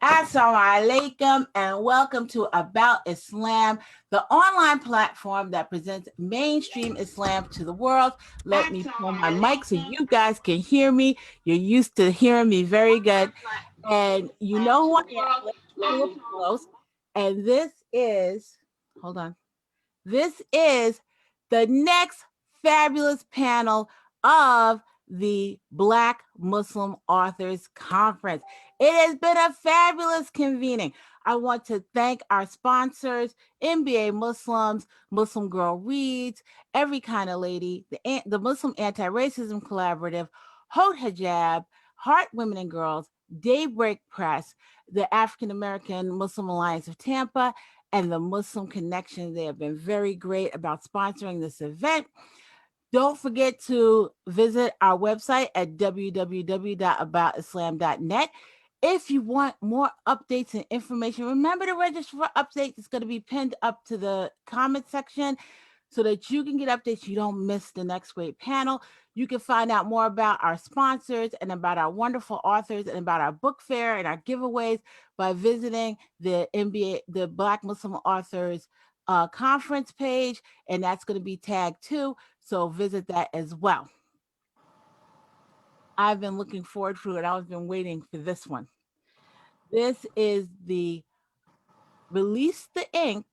Assalamu alaikum and welcome to About Islam, the online platform that presents mainstream Islam to the world. Let me pull my mic so you guys can hear me. You're used to hearing me very good. And you know who I am. Let me pull up close. And hold on. This is the next fabulous panel of the Black Muslim Authors Conference. It has been a fabulous convening. I want to thank our sponsors, NBA Muslims, Muslim Girl Reads, Every Kind of Lady, the Muslim Anti-Racism Collaborative, Hot Hijab, Heart Women and Girls, Daybreak Press, the African American Muslim Alliance of Tampa, and the Muslim Connection. They have been very great about sponsoring this event. Don't forget to visit our website at www.aboutislam.net. If you want more updates and information, remember to register for updates. It's going to be pinned up to the comment section so that you can get updates. You don't miss the next great panel. You can find out more about our sponsors and about our wonderful authors and about our book fair and our giveaways by visiting the Black Muslim Authors conference page, and that's going to be tagged too. So visit that as well. I've been looking forward to it. I've been waiting for this one. This is the Release the Ink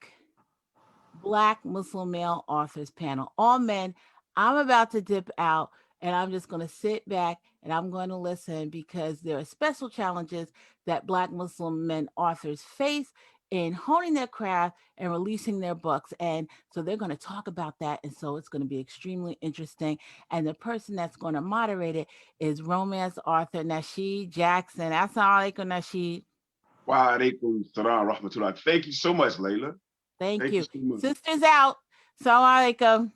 Black Muslim Male Authors panel. All men. I'm about to dip out and I'm just going to sit back and I'm going to listen because there are special challenges that Black Muslim men authors face in honing their craft and releasing their books. And so they're going to talk about that. And so it's going to be extremely interesting. And the person that's going to moderate it is romance author Nasheed Jaxson. Assalamu alaikum, Nasheed. Wa alaikum salam rahmatullah. Thank you so much, Layla. Thank you. So Sisters out. Assalamu alaikum.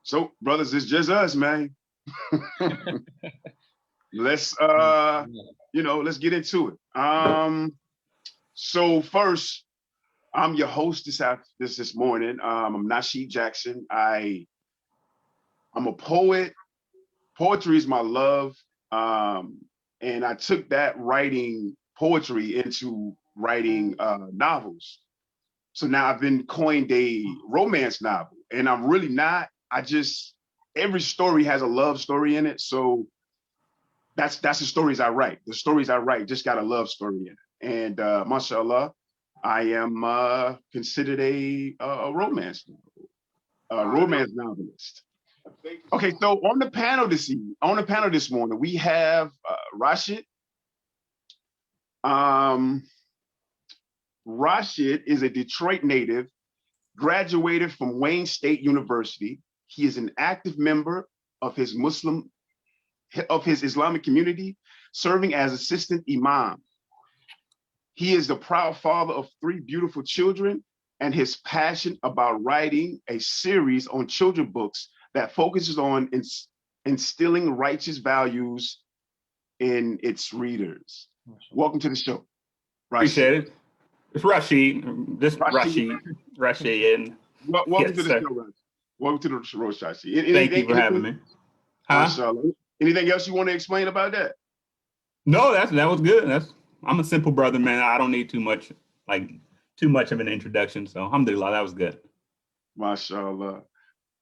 So, brothers, it's just us, man. Let's let's get into it. So first, I'm your host this morning. I'm Nasheed Jaxson. I'm a poet. Poetry is my love. And I took that writing poetry into writing novels. So now I've been coined a romance novel, and I'm really not. Every story has a love story in it. So that's the stories I write. The stories I write just got a love story in it. And mashallah, I am considered a romance novelist. Okay, so on the panel this morning, we have Rashid. Rashid is a Detroit native, graduated from Wayne State University. He is an active member of his Islamic community, serving as assistant imam. He is the proud father of 3 beautiful children, and his passion about writing a series on children books that focuses on instilling righteous values in its readers. Welcome to the show. Appreciate it. It's Rashid. Rashid. And welcome to the show, Rashid. Welcome to the show, Rashid. Thank you for having me. Anything else you want to explain about that? No, that was good. I'm a simple brother, man. I don't need too much of an introduction. So alhamdulillah, that was good. MashaAllah.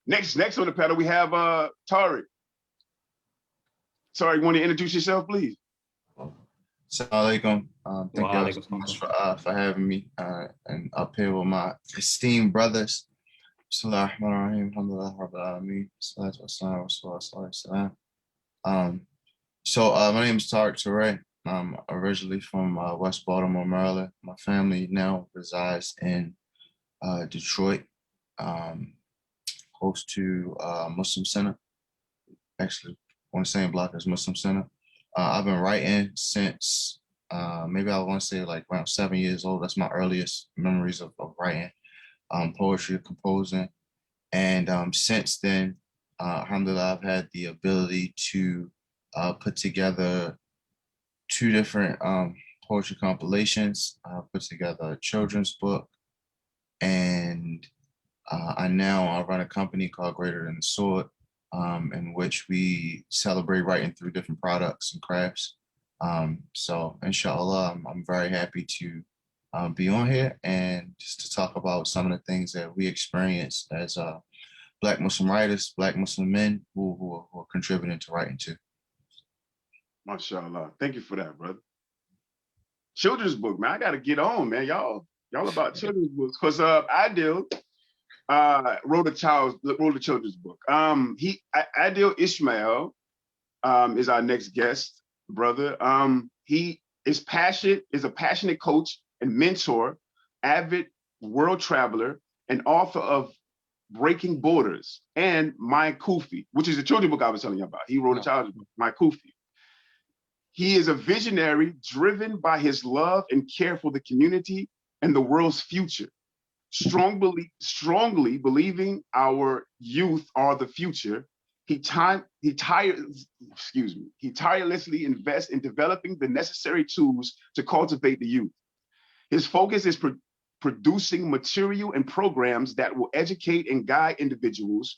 Next on the panel, we have Tariq. Tariq, you want to introduce yourself, please? Assalamu alaikum. Thank you so much for having me and up here with my esteemed brothers. My name is Tariq Turay. I'm originally from West Baltimore, Maryland. My family now resides in Detroit, close to Muslim Center. Actually, on the same block as Muslim Center. I've been writing since maybe I want to say like around 7 years old. That's my earliest memories of writing poetry, composing. And since then, alhamdulillah, I've had the ability to put together 2 different poetry compilations, put together a children's book, and I run a company called Greater Than the Sword, in which we celebrate writing through different products and crafts. So inshallah, I'm very happy to be on here and just to talk about some of the things that we experience as Black Muslim writers, Black Muslim men who are contributing to writing too. MashaAllah. Thank you for that, brother. Children's book, man. I got to get on, man. Y'all about children's books. Because Adil wrote a children's book. Adil Ishmael is our next guest, brother. He is a passionate coach and mentor, avid world traveler, and author of Breaking Borders and My Kufi, which is a children's book I was telling you about. He wrote a children's book, My Kufi. He is a visionary driven by his love and care for the community and the world's future. Strongly believing our youth are the future, he tirelessly invests in developing the necessary tools to cultivate the youth. His focus is producing material and programs that will educate and guide individuals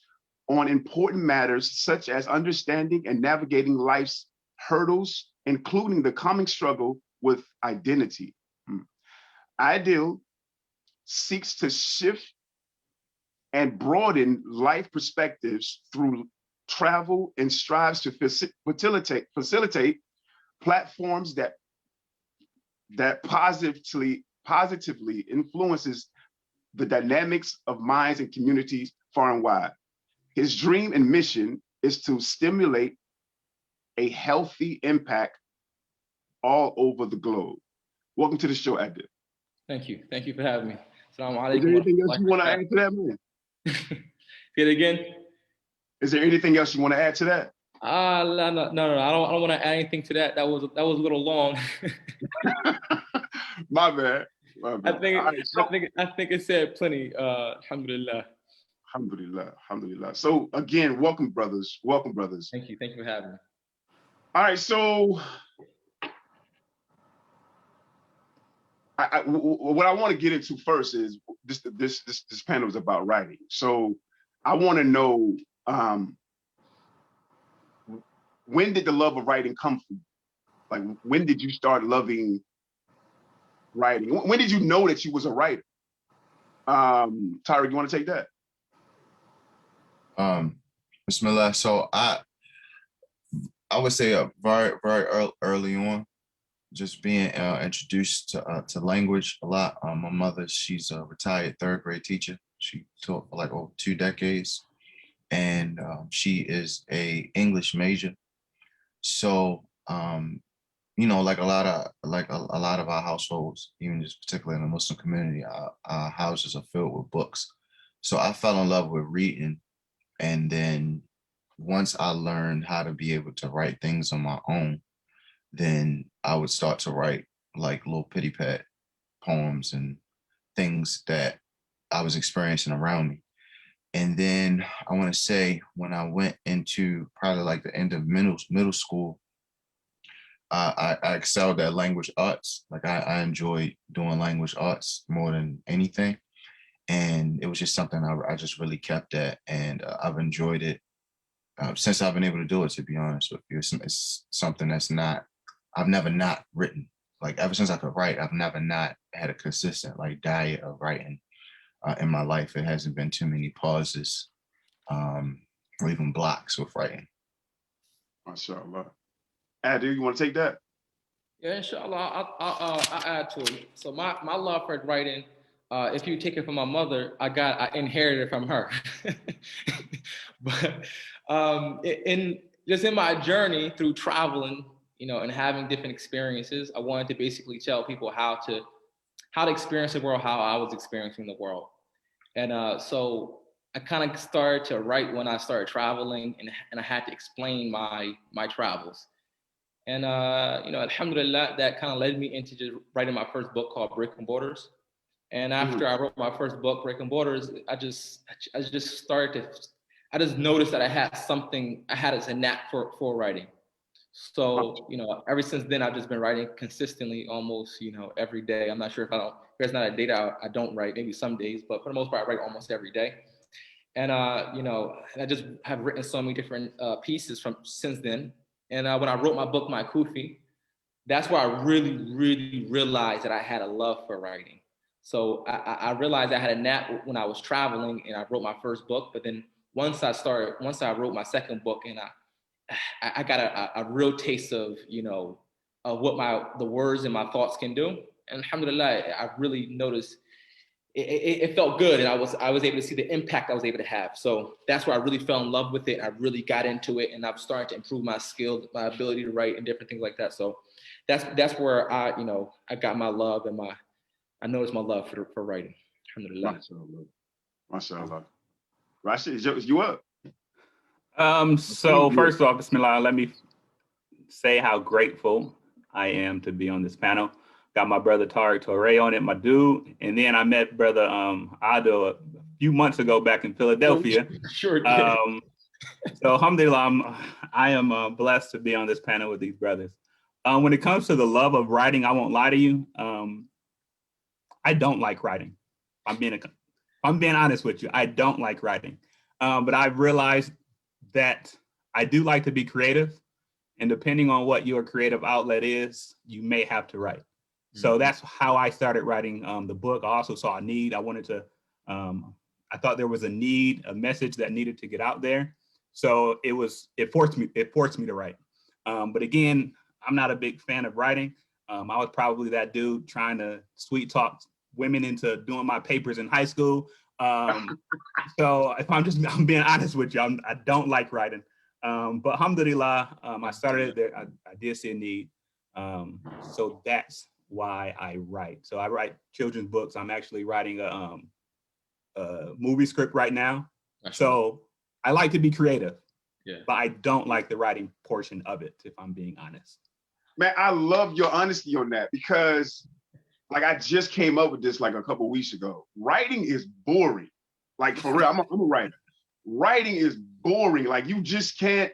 on important matters such as understanding and navigating life's hurdles, including the coming struggle with identity. Adil seeks to shift and broaden life perspectives through travel and strives to facilitate platforms that positively influences the dynamics of minds and communities far and wide. His dream and mission is to stimulate a healthy impact all over the globe. Welcome to the show, Adil. Thank you. Thank you for having me. Assalamu alaikum. Is there anything else you want to add to that, man? Say it again. Is there anything else you want to add to that? No. I don't want to add anything to that. That was a little long. My bad. I think it said plenty. Alhamdulillah. Alhamdulillah. So again, welcome, brothers. Welcome, brothers. Thank you for having me. All right, so what I want to get into first is this panel is about writing. So I want to know, when did the love of writing come from? Like, when did you start loving writing? When did you know that you was a writer? Tariq, you want to take that? Bismillah. So I would say very, very early on, just being introduced to language a lot. My mother, she's a retired third grade teacher. She taught for like over 2 decades, and she is a English major. So like a lot of our households, even just particularly in the Muslim community, our houses are filled with books. So I fell in love with reading, and then once I learned how to be able to write things on my own, then I would start to write like little pity pat poems and things that I was experiencing around me. And then I want to say when I went into probably like the end of middle school, I excelled at language arts. Like I enjoyed doing language arts more than anything. And it was just something I just really kept at, and I've enjoyed it since I've been able to do it, to be honest with you. It's something I've never not written. Like ever since I could write, I've never not had a consistent like diet of writing in my life. It hasn't been too many pauses or even blocks with writing. MashaAllah. Adil, you want to take that? Yeah, inshallah, I'll add to it. So my love for writing, if you take it from my mother, I inherited it from her. But in my journey through traveling, and having different experiences, I wanted to basically tell people how to experience the world, how I was experiencing the world. And so I kind of started to write when I started traveling, and I had to explain my travels. And alhamdulillah, that kind of led me into just writing my first book called Breaking Borders. And after I wrote my first book, Breaking Borders, I just noticed that I had a knack for writing. So, ever since then, I've just been writing consistently almost, every day. I'm not sure if there's not a day that I don't write, maybe some days, but for the most part, I write almost every day. And, I just have written so many different pieces since then. And when I wrote my book, My Kufi, that's where I really, really realized that I had a love for writing. So I realized I had a knack when I was traveling and I wrote my first book. But then once I wrote my second book, and I got a real taste of, of what the words and my thoughts can do. And alhamdulillah, I really noticed it felt good, and I was able to see the impact I was able to have. So that's where I really fell in love with it. I really got into it, and I've started to improve my skill, my ability to write, and different things like that. So that's where I got my love and I noticed my love for writing. Alhamdulillah. MashaAllah. Rashid, is you up? So first off, Bismillah, let me say how grateful I am to be on this panel. Got my brother Tariq Turay on it, my dude. And then I met brother Adil a few months ago back in Philadelphia. Sure did. So alhamdulillah, I am blessed to be on this panel with these brothers. When it comes to the love of writing, I won't lie to you. I don't like writing. I'm being honest with you. I don't like writing. But I've realized that I do like to be creative. And depending on what your creative outlet is, you may have to write. So that's how I started writing the book. I also saw a need. I I thought there was a need, a message that needed to get out there. So it forced me to write. But again, I'm not a big fan of writing. I was probably that dude trying to sweet talk women into doing my papers in high school. So if I'm being honest with you, I don't like writing. But alhamdulillah, I started there. I did see a need. So that's why I write. So I write children's books. I'm actually writing a movie script right now. So I like to be creative, but I don't like the writing portion of it, if I'm being honest. Man, I love your honesty on that, because like I just came up with this like a couple weeks ago. Writing is boring. Like for real, I'm a writer. Writing is boring. Like you just can't,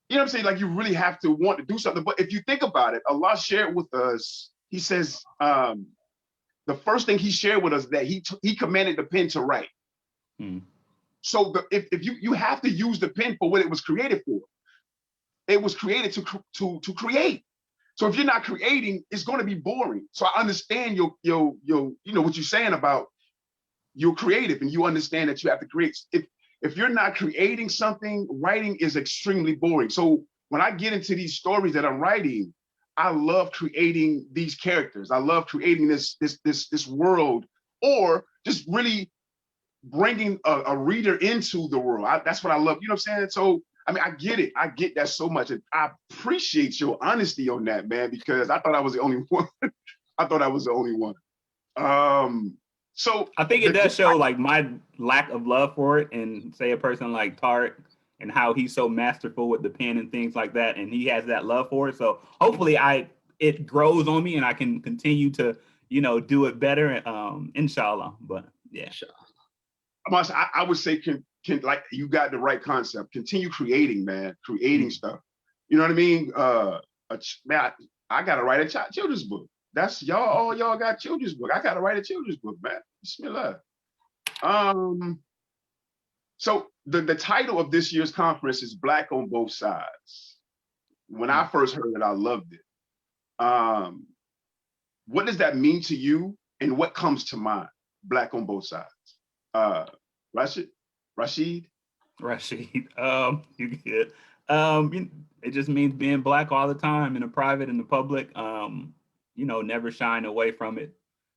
you know what I'm saying? Like you really have to want to do something. But if you think about it, Allah shared with us, he says, the first thing he shared with us that he commanded the pen to write. So if you have to use the pen for what it was created for. It was created to create. So if you're not creating, it's going to be boring. So I understand your what you're saying about you're creative and you understand that you have to create. If you're not creating something, writing is extremely boring. So when I get into these stories that I'm writing, I love creating these characters. I love creating this world, or just really bringing a reader into the world. That's what I love. You know what I'm saying? So I mean, I get it. I get that so much. And I appreciate your honesty on that, man, because I thought I was the only one. I thought I was the only one. So I think it does show like my lack of love for it, and say a person like Tariq and how he's so masterful with the pen and things like that, and he has that love for it. So hopefully it grows on me and I can continue to, do it better, inshallah. But yeah. I would say can like you got the right concept. Continue creating, man. Creating stuff. You know what I mean? Man, I gotta write a children's book. That's all y'all got children's book. I gotta write a children's book, man. Bismillah. So the title of this year's conference is Black on Both Sides. When I first heard it, I loved it. What does that mean to you, and what comes to mind? Black on both sides. Rashid? You get it just means being Black all the time, in the private and the public, never shying away from it.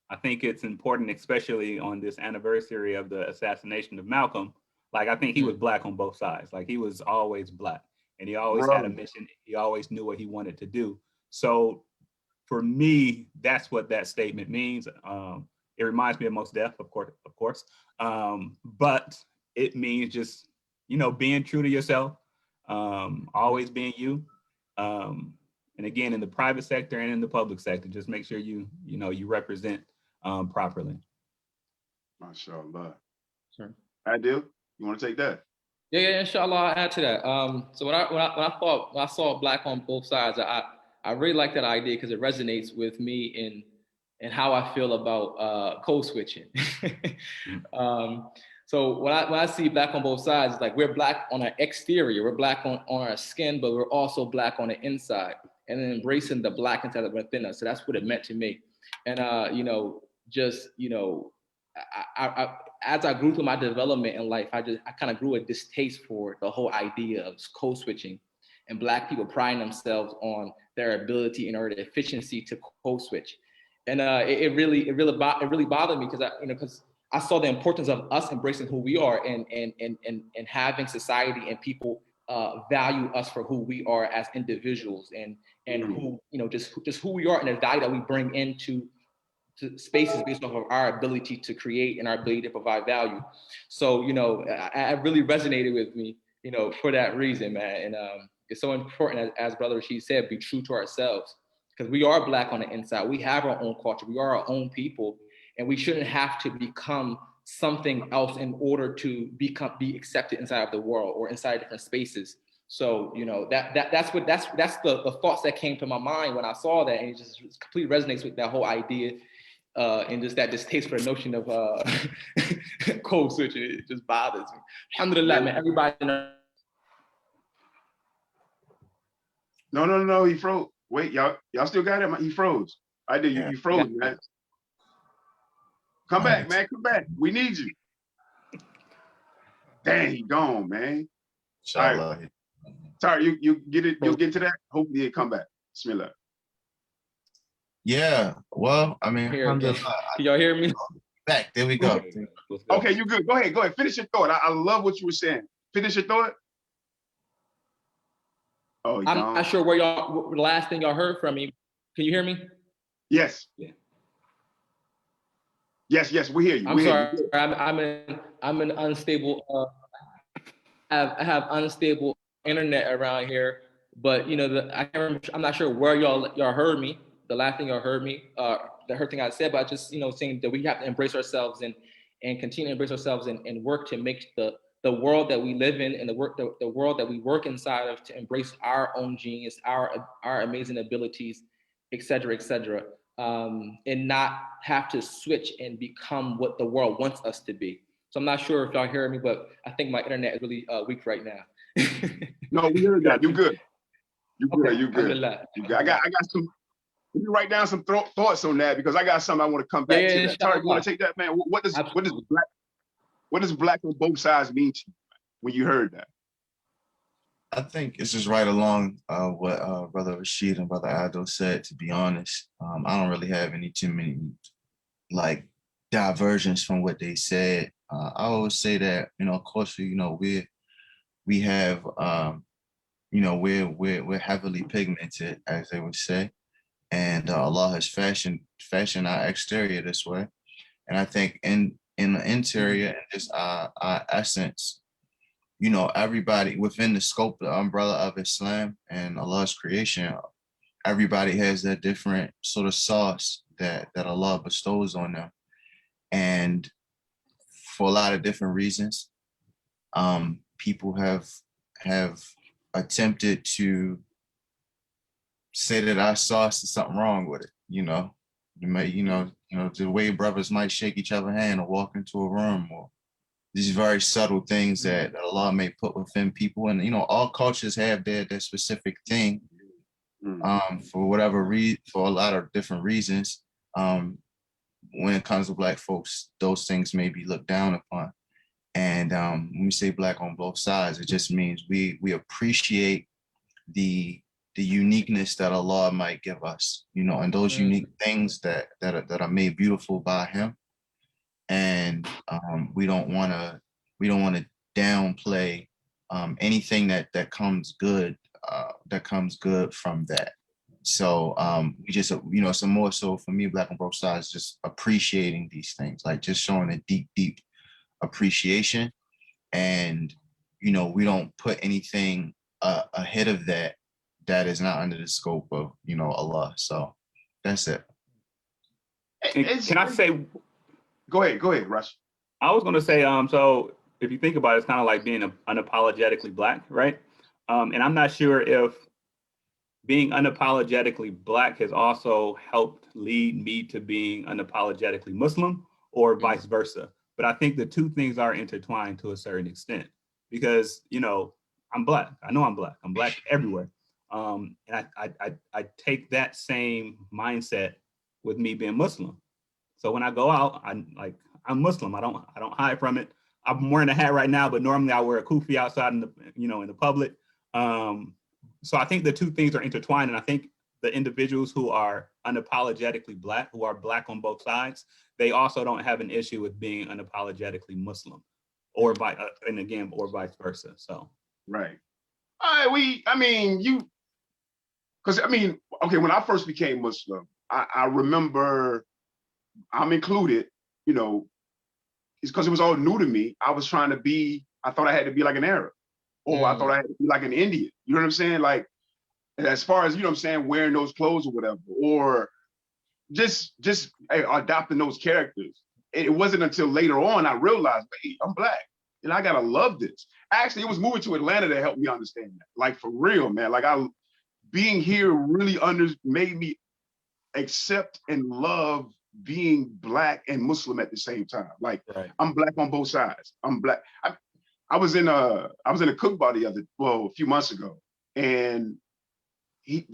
I think it's important, especially on this anniversary of the assassination of Malcolm. Like, I think he was Black on both sides. Like, he was always Black, and he always had a mission. He always knew what he wanted to do. So for me, that's what that statement means. It reminds me of Mos Def, of course. But it means just, being true to yourself, always being you. And again, in the private sector and in the public sector, just make sure you represent properly. MashaAllah. Sure. Adil, you want to take that? Yeah, inshallah, I'll add to that. So when I saw Black on both sides, I really like that idea because it resonates with me in how I feel about code switching. So when I see Black on both sides, it's like we're Black on our exterior, we're Black on our skin, but we're also Black on the inside. and then embracing the Black inside within us. So that's what it meant to me. And as I grew through my development in life, I kind of grew a distaste for the whole idea of code switching and Black people priding themselves on their ability and or the efficiency to code switch. And it really bothered me because I saw the importance of us embracing who we are and having society and people value us for who we are as individuals and who, just who we are and the value that we bring into spaces based off of our ability to create and our ability to provide value. So, I really resonated with me, for that reason, man. And it's so important, as Brother Rashid said, be true to ourselves, because we are Black on the inside. We have our own culture. We are our own people, and we shouldn't have to become something else in order to be accepted inside of the world or inside different spaces. So, that's the thoughts that came to my mind when I saw that, and it just completely resonates with that whole idea. And just that distaste for the notion of code switching, it just bothers me. Alhamdulillah, man, everybody. No, he froze. Wait, y'all still got him? He froze. I did. You froze, man. Come back, man. Come back. We need you. Dang, he gone, man. All right. Sorry, you get it. You'll get to that. Hopefully, it come back. Bismillah. Yeah, well, I mean, can y'all hear me? Back, there we go. Okay, you good. Go ahead. Finish your thought. I love what you were saying. Finish your thought. Oh, I'm not sure the last thing y'all heard from me. Can you hear me? Yes. Yeah. Yes, we hear you. I'm sorry. I'm in unstable. I have unstable internet around here, but I'm not sure where y'all heard me. The last thing y'all heard me, the thing I said, but just saying that we have to embrace ourselves and continue to embrace ourselves and work to make the world that we live in and the world that we work inside of, to embrace our own genius, our amazing abilities, et cetera, and not have to switch and become what the world wants us to be. So I'm not sure if y'all hear me, but I think my internet is really weak right now. No, we heard that. You good. You good. Okay. You good. I got some. Let me write down some thoughts on that, because I got something I want to come back to. Tariq, you want to take that, man? What does Black on both sides mean to you when you heard that? I think it's just right along what Brother Rashid and Brother Adil said. To be honest, I don't really have too many diversions from what they said. I always say that of course we have we're heavily pigmented, as they would say. And Allah has fashioned our exterior this way. And I think in the interior and just our essence, everybody within the scope, the umbrella of Islam and Allah's creation, everybody has that different sort of sauce that Allah bestows on them. And for a lot of different reasons, people have attempted to say that our sauce is something wrong with it. You may, the way brothers might shake each other's hand or walk into a room, or these very subtle things that Allah may put within people. And, all cultures have their specific thing for whatever reason, for a lot of different reasons. When it comes to Black folks, those things may be looked down upon. And when we say Black on both sides, it just means we appreciate the uniqueness that Allah might give us, and those unique things that are made beautiful by Him. And we don't want to downplay anything that comes good from that. So we just some more so for me, Black on both sides, just appreciating these things, like just showing a deep appreciation, and we don't put anything ahead of that is not under the scope of Allah. So that's it. Can I say? Go ahead, Rush. I was going to say, so if you think about it, it's kind of like being unapologetically Black, right? And I'm not sure if being unapologetically Black has also helped lead me to being unapologetically Muslim, or vice versa. But I think the two things are intertwined to a certain extent, because, I'm Black. I know I'm Black. I'm Black everywhere. And I take that same mindset with me being Muslim. So when I go out, I'm Muslim. I don't hide from it. I'm wearing a hat right now, but normally I wear a kufi outside in the public. So I think the two things are intertwined, and I think the individuals who are unapologetically Black, who are Black on both sides, they also don't have an issue with being unapologetically Muslim, or vice versa. So right. All right, okay, when I first became Muslim, I remember, I'm included, it's because it was all new to me. I thought I had to be like an Arab, or I thought I had to be like an Indian. You know what I'm saying? Like, as far as, wearing those clothes or whatever, or just adopting those characters. It wasn't until later on I realized, hey, I'm Black and I gotta love this. Actually, it was moving to Atlanta that helped me understand that. Like, for real, man. Like, being here really made me accept and love being Black and Muslim at the same time. Like, right. I'm Black on both sides. I'm Black. I was in a khutbah a few months ago, and the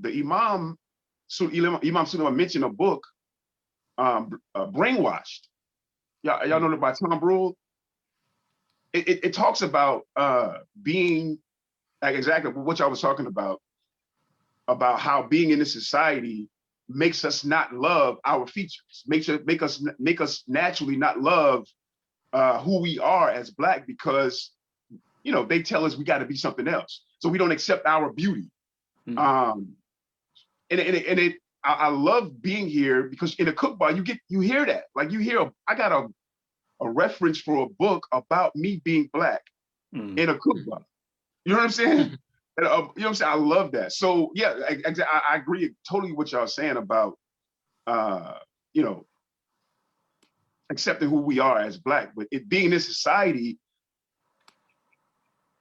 Imam Suleiman mentioned a book, Brainwashed. Y'all know that by Tom Brule. It talks about being, like, exactly what y'all was talking about how being in this society makes us not love our features, make us naturally not love who we are as Black, because they tell us we got to be something else, so we don't accept our beauty. I love being here because in a cookbook you hear that, like, I got a reference for a book about me being Black in a cookbook. You know what I'm saying? You know what I'm saying? I love that. So yeah, I agree totally with y'all saying about accepting who we are as Black, but it being in society,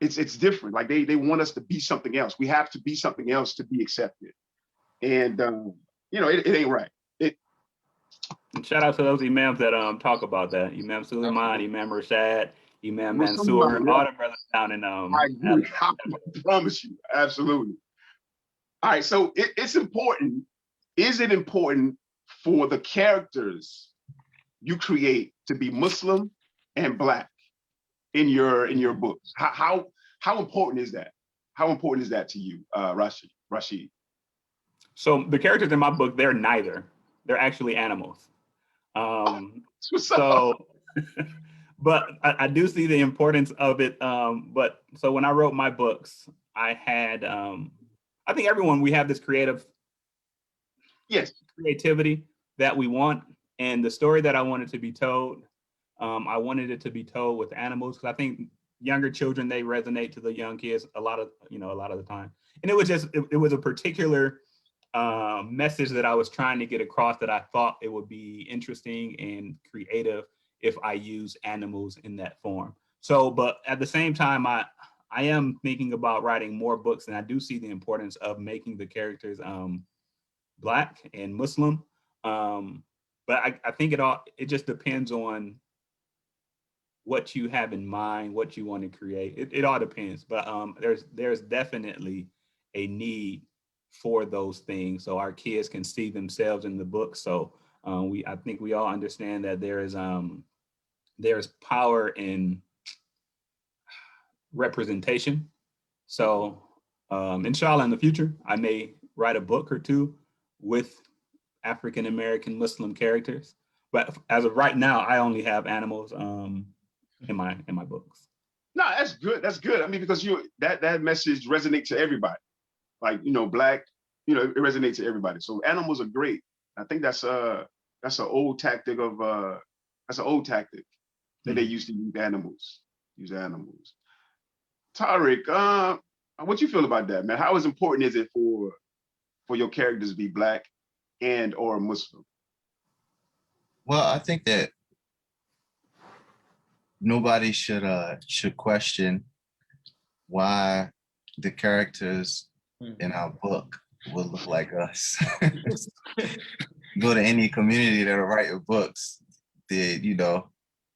it's different. Like, they want us to be something else. We have to be something else to be accepted. And it ain't right. And shout out to those imams that talk about that. Imam Suleiman, Imam Rashad, Imam Mansour, all the brothers down in I agree. I promise you, absolutely. All right, so it's important. Is it important for the characters you create to be Muslim and Black in your books? How important is that? How important is that to you, Rashid? So the characters in my book, they're neither. They're actually animals. But I do see the importance of it. But so when I wrote my books, I had, I think we have this creativity that we want. And the story that I wanted to be told, I wanted it to be told with animals, because I think younger children, they resonate to the young kids a lot of the time. And it was it was a particular message that I was trying to get across, that I thought it would be interesting and creative if I use animals in that form. So, but at the same time, I am thinking about writing more books, and I do see the importance of making the characters Black and Muslim. But I think it just depends on what you have in mind, what you want to create. It all depends. But there's definitely a need for those things, so our kids can see themselves in the book. So I think we all understand that there's power in representation. So inshallah, in the future, I may write a book or two with African American Muslim characters. But as of right now, I only have animals in my books. No, that's good. That's good. I mean, because that message resonates to everybody. Like, Black, it resonates to everybody. So animals are great. I think that's an old tactic that they used to use animals. Tariq, what you feel about that, man? How important is it for your characters to be Black and or Muslim? Well, I think that nobody should question why the characters in our book will look like us. Go to any community that are writing books,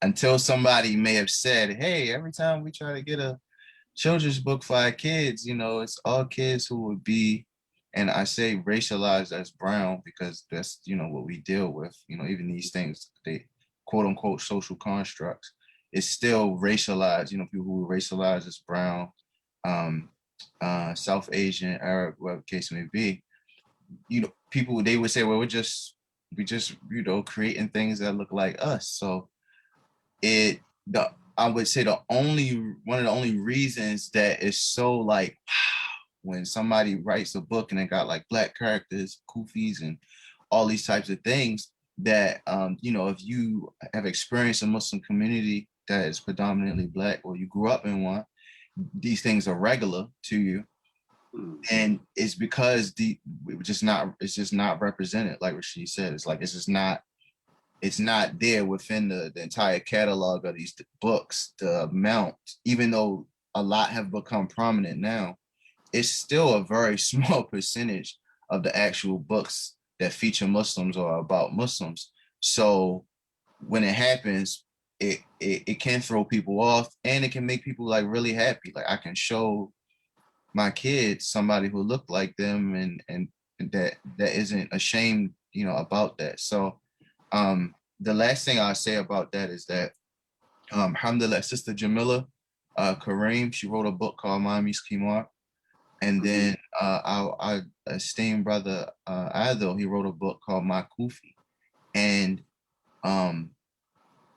until somebody may have said, hey, every time we try to get a children's book for our kids, you know, it's all kids who would be, and I say racialized as brown because that's, you know, what we deal with, you know, even these things, they quote unquote social constructs, it's still racialized, you know, people who are racialized as brown, South Asian, Arab, whatever the case may be, you know, people, they would say, well, we just, you know, creating things that look like us. So I would say one of the only reasons that it's so like, when somebody writes a book and it got like Black characters, kufis, and all these types of things that, you know, if you have experienced a Muslim community that is predominantly Black, or you grew up in one, these things are regular to you. And it's because it's just not represented, like Rashid said. It's like, it's not there within the entire catalog of these books, the amount, even though a lot have become prominent now, it's still a very small percentage of the actual books that feature Muslims or about Muslims. So when it happens, it can throw people off, and it can make people like really happy. Like, I can show my kids somebody who looked like them, and that isn't ashamed, you know, about that. So the last thing I'll say about that is that alhamdulillah, Sister Jamila Kareem, she wrote a book called Mommy's Kimar. And then our esteemed brother Adil, he wrote a book called My Kufi. And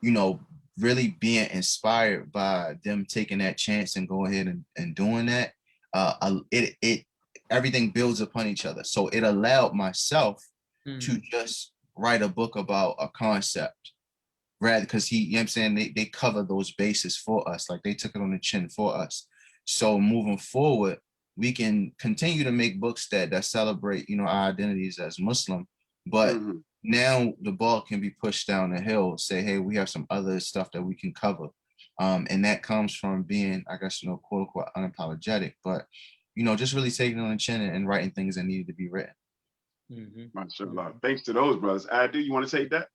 you know, really being inspired by them taking that chance and go ahead and doing that, it everything builds upon each other. So it allowed myself to just write a book about a concept, rather, because you know what I'm saying, they cover those bases for us, like they took it on the chin for us. So moving forward, we can continue to make books that celebrate, you know, our identities as Muslim, but now the ball can be pushed down the hill, say, hey, we have some other stuff that we can cover. And that comes from being, I guess, you know, quote unquote, unapologetic, but, you know, just really taking it on the chin and writing things that needed to be written. Mashallah. Thanks to those brothers. Adil, you want to take that?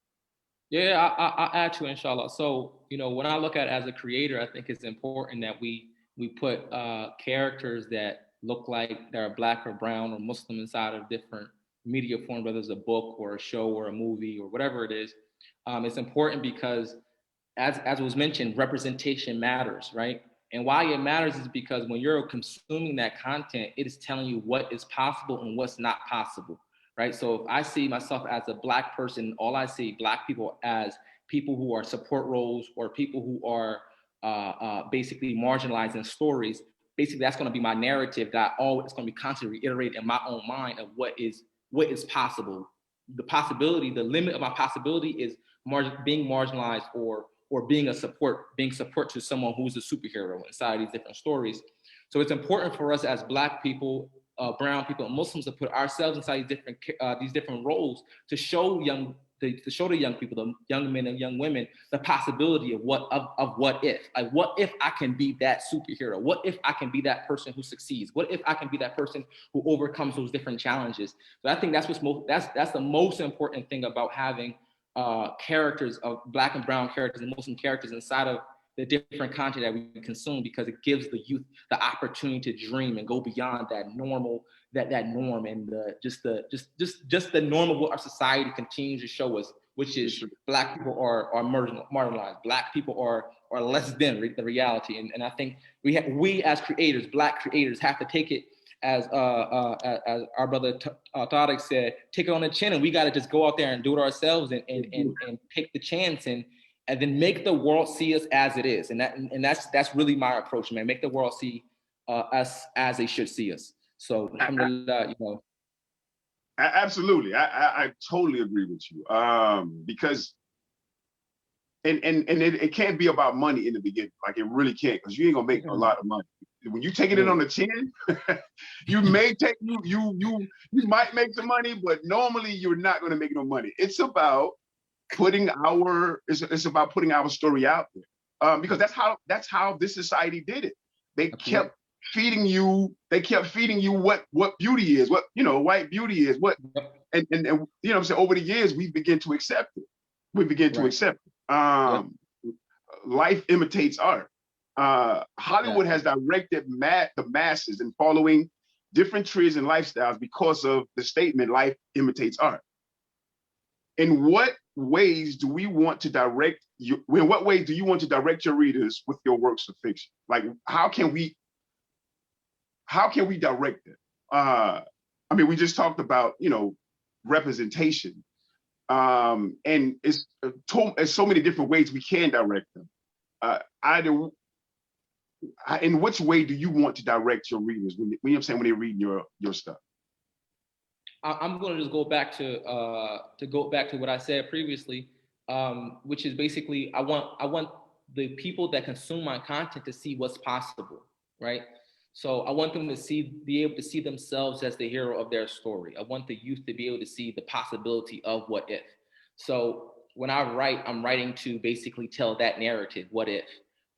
Yeah, I'll add to it, inshallah. So, you know, when I look at it as a creator, I think it's important that we put characters that look like they're Black or brown or Muslim inside of different media forms, whether it's a book or a show or a movie or whatever it is. It's important because, as was mentioned, representation matters, right? And why it matters is because when you're consuming that content, it is telling you what is possible and what's not possible, right? So if I see myself as a Black person, all I see Black people as people who are support roles or people who are basically marginalized in stories, basically that's going to be my narrative that it's going to be constantly reiterated in my own mind of what is possible. The possibility, the limit of my possibility is being marginalized or being support to someone who's a superhero inside these different stories. So it's important for us as Black people, brown people, and Muslims to put ourselves inside these different roles to show the young people, the young men and young women, the possibility of what if. Like, what if I can be that superhero? What if I can be that person who succeeds? What if I can be that person who overcomes those different challenges? So I think that's that's the most important thing about having characters of Black and brown characters and Muslim characters inside of the different content that we consume, because it gives the youth the opportunity to dream and go beyond that norm and just the norm of what our society continues to show us, which is Black people are marginalized, Black people are less than the reality. And I think we as creators, Black creators, have to take it as our brother Tariq said, take it on the chin, and we got to just go out there and do it ourselves and take the chance and then make the world see us as it is. And that's really my approach, man. Make the world see us as they should see us. So alhamdulillah, you know. Absolutely. I totally agree with you. Because it can't be about money in the beginning. Like, it really can't, because you ain't gonna make a lot of money. When you taking it on the chin, you might make some money, but normally you're not gonna make no money. It's about putting our story out there. Because that's how this society did it. They kept feeding you what beauty is, what, you know, white beauty is, what, and you know what I'm saying, over the years we begin to accept it. Life imitates art. Hollywood has directed the masses in following different trends and lifestyles because of the statement, life imitates art. In what ways do we want to direct you? In what ways do you want to direct your readers with your works of fiction? Like, how can we direct it? I mean, we just talked about, representation. And it's so many different ways we can direct them. In which way do you want to direct your readers when they're reading your stuff? I'm going to just go back to what I said previously, which is basically I want the people that consume my content to see what's possible, right? So I want them to be able to see themselves as the hero of their story. I want the youth to be able to see the possibility of what if. So when I write, I'm writing to basically tell that narrative, what if,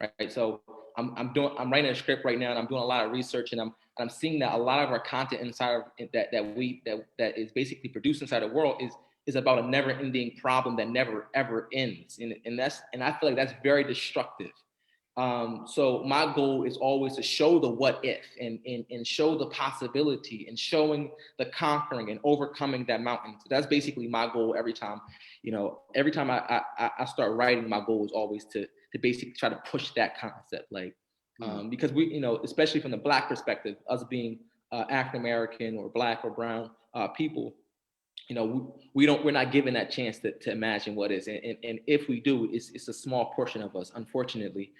right? So I'm writing a script right now, and I'm doing a lot of research, and I'm seeing that a lot of our content inside of that is basically produced inside the world is about a never-ending problem that never ever ends, and I feel like that's very destructive. So my goal is always to show the what if and show the possibility and showing the conquering and overcoming that mountain. So that's basically my goal every time. Every time I start writing, my goal is always to basically try to push that concept, because we, especially from the Black perspective, us being African American or Black or brown people, we're not given that chance to imagine what is, and if we do, it's a small portion of us, unfortunately.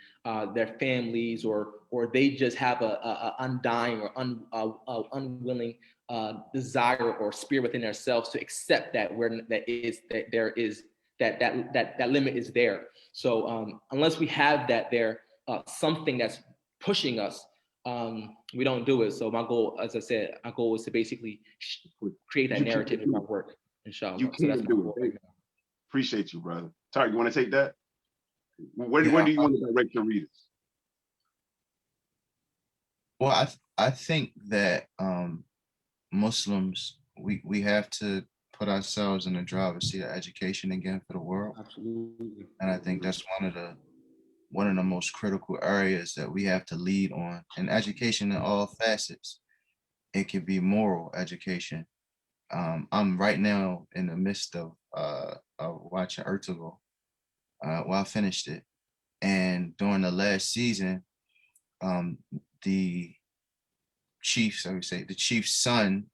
Their families or they just have a undying or unwilling desire or spirit within themselves to accept that that limit is there. So unless we have that there, something that's pushing us, we don't do it. So my goal, as I said, is to basically create that narrative in my work, inshallah. You can do it. Appreciate you, brother. Tariq, you want to take that? Where do you want to direct your readers? Well, I think that Muslims, we have to put ourselves in the driver's seat of education again for the world. Absolutely. And I think that's one of the most critical areas that we have to lead on. And education in all facets. It could be moral education. I'm right now in the midst of watching Ertugrul. I finished it. And during the last season, the chief's son,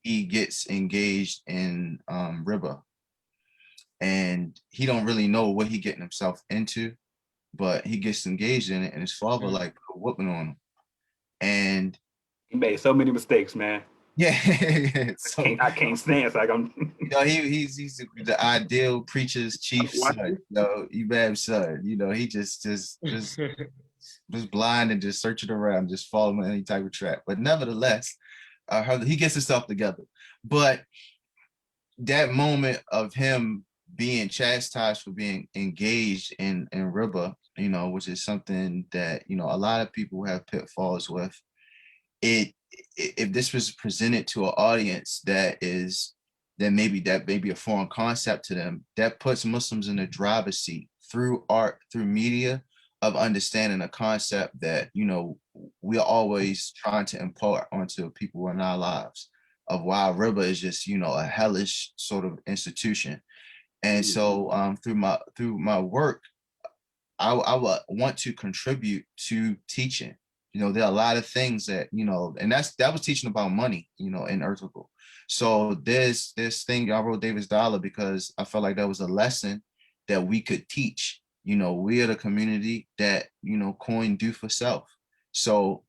he gets engaged in riba. And he don't really know what he getting himself into, but he gets engaged in it, and his father like put a whooping on him. And he made so many mistakes, man. Yeah. So, I can't stand. It's like I'm he's the ideal preacher's chief son, Ibrahim's son. He just blind and just searching around, just following any type of trap. But nevertheless, he gets himself together. But that moment of him being chastised for being engaged in riba, which is something that, a lot of people have pitfalls with. If this was presented to an audience that may be a foreign concept to them, that puts Muslims in the driver's seat through art, through media, of understanding a concept that, we are always trying to impart onto people in our lives, of why riba is just, a hellish sort of institution. And so through my work, I would want to contribute to teaching. There are a lot of things that, and that was teaching about money, in Ertugrul. So there's this thing, I wrote David's Dollar because I felt like that was a lesson that we could teach. We are the community that, coin do for self. So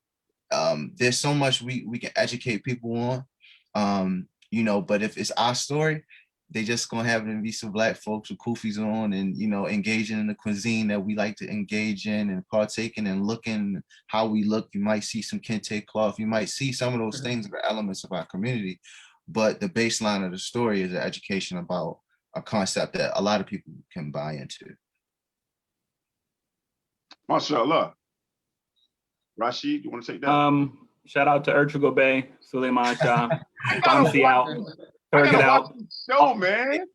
there's so much we can educate people on, but if it's our story, they just gonna have it be some Black folks with kufis on and, engaging in the cuisine that we like to engage in and partaking and looking how we look. You might see some kente cloth. You might see some of those things that are elements of our community. But the baseline of the story is an education about a concept that a lot of people can buy into. MashaAllah. Rashid, you want to take that? Shout out to Ertugrul Bey, Suleiman Shah, Bouncy out. I gotta out. watch the show, man.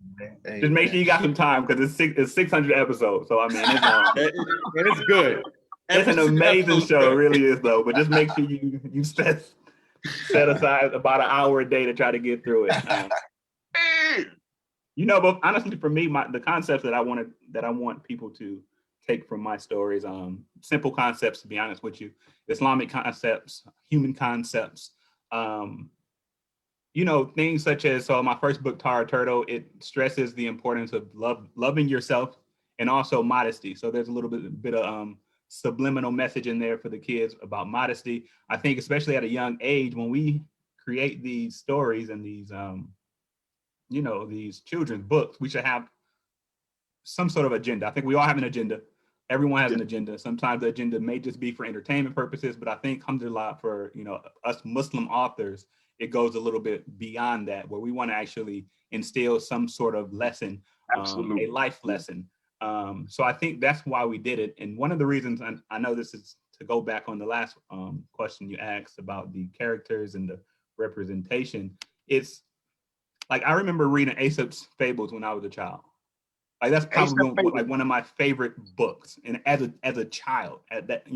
Just make sure you got some time because it's 600 episodes. So I mean, it's and it's good. It's an amazing show, it really is though. But just make sure you set aside about an hour a day to try to get through it. But honestly, for me, the concepts that I want people to take from my stories, simple concepts, to be honest with you, Islamic concepts, human concepts, things such as, so my first book, Toure Turtle, it stresses the importance of loving yourself and also modesty. So there's a little bit of subliminal message in there for the kids about modesty. I think especially at a young age, when we create these stories and these these children's books, we should have some sort of agenda. I think we all have an agenda. Everyone has an agenda. Sometimes the agenda may just be for entertainment purposes, but I think, alhamdulillah, for us Muslim authors, it goes a little bit beyond that, where we want to actually instill some sort of lesson, a life lesson. So I think that's why we did it. And one of the reasons, I know this is to go back on the last question you asked about the characters and the representation. It's like, I remember reading Aesop's Fables when I was a child. Like, that's probably one of my favorite books. And as a child, at that,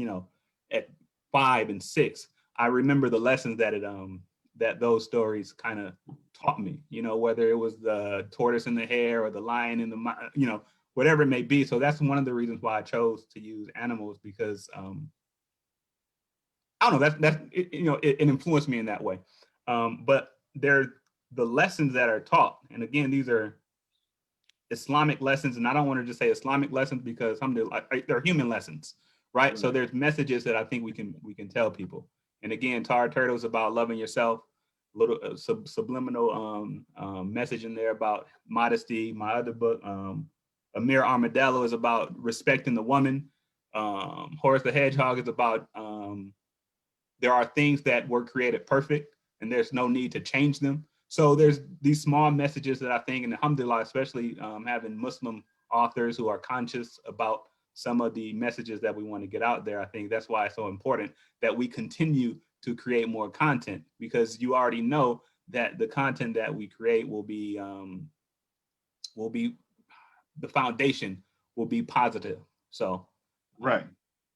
at 5 and 6, I remember the lessons that those stories kind of taught me, whether it was the tortoise and the hare or the lion and the, whatever it may be. So that's one of the reasons why I chose to use animals, because I don't know, it influenced me in that way. But they're the lessons that are taught. And again, these are Islamic lessons. And I don't want to just say Islamic lessons, because they're human lessons, right? So there's messages that I think we can tell people. And again, Toure Turtle is about loving yourself, a little subliminal message in there about modesty. My other book, Amir Armadillo, is about respecting the woman. Horace the Hedgehog is about there are things that were created perfect and there's no need to change them. So there's these small messages that I think, and alhamdulillah, especially having Muslim authors who are conscious about some of the messages that we want to get out there. I think that's why it's so important that we continue to create more content, because you already know that the content that we create will be the foundation will be positive. So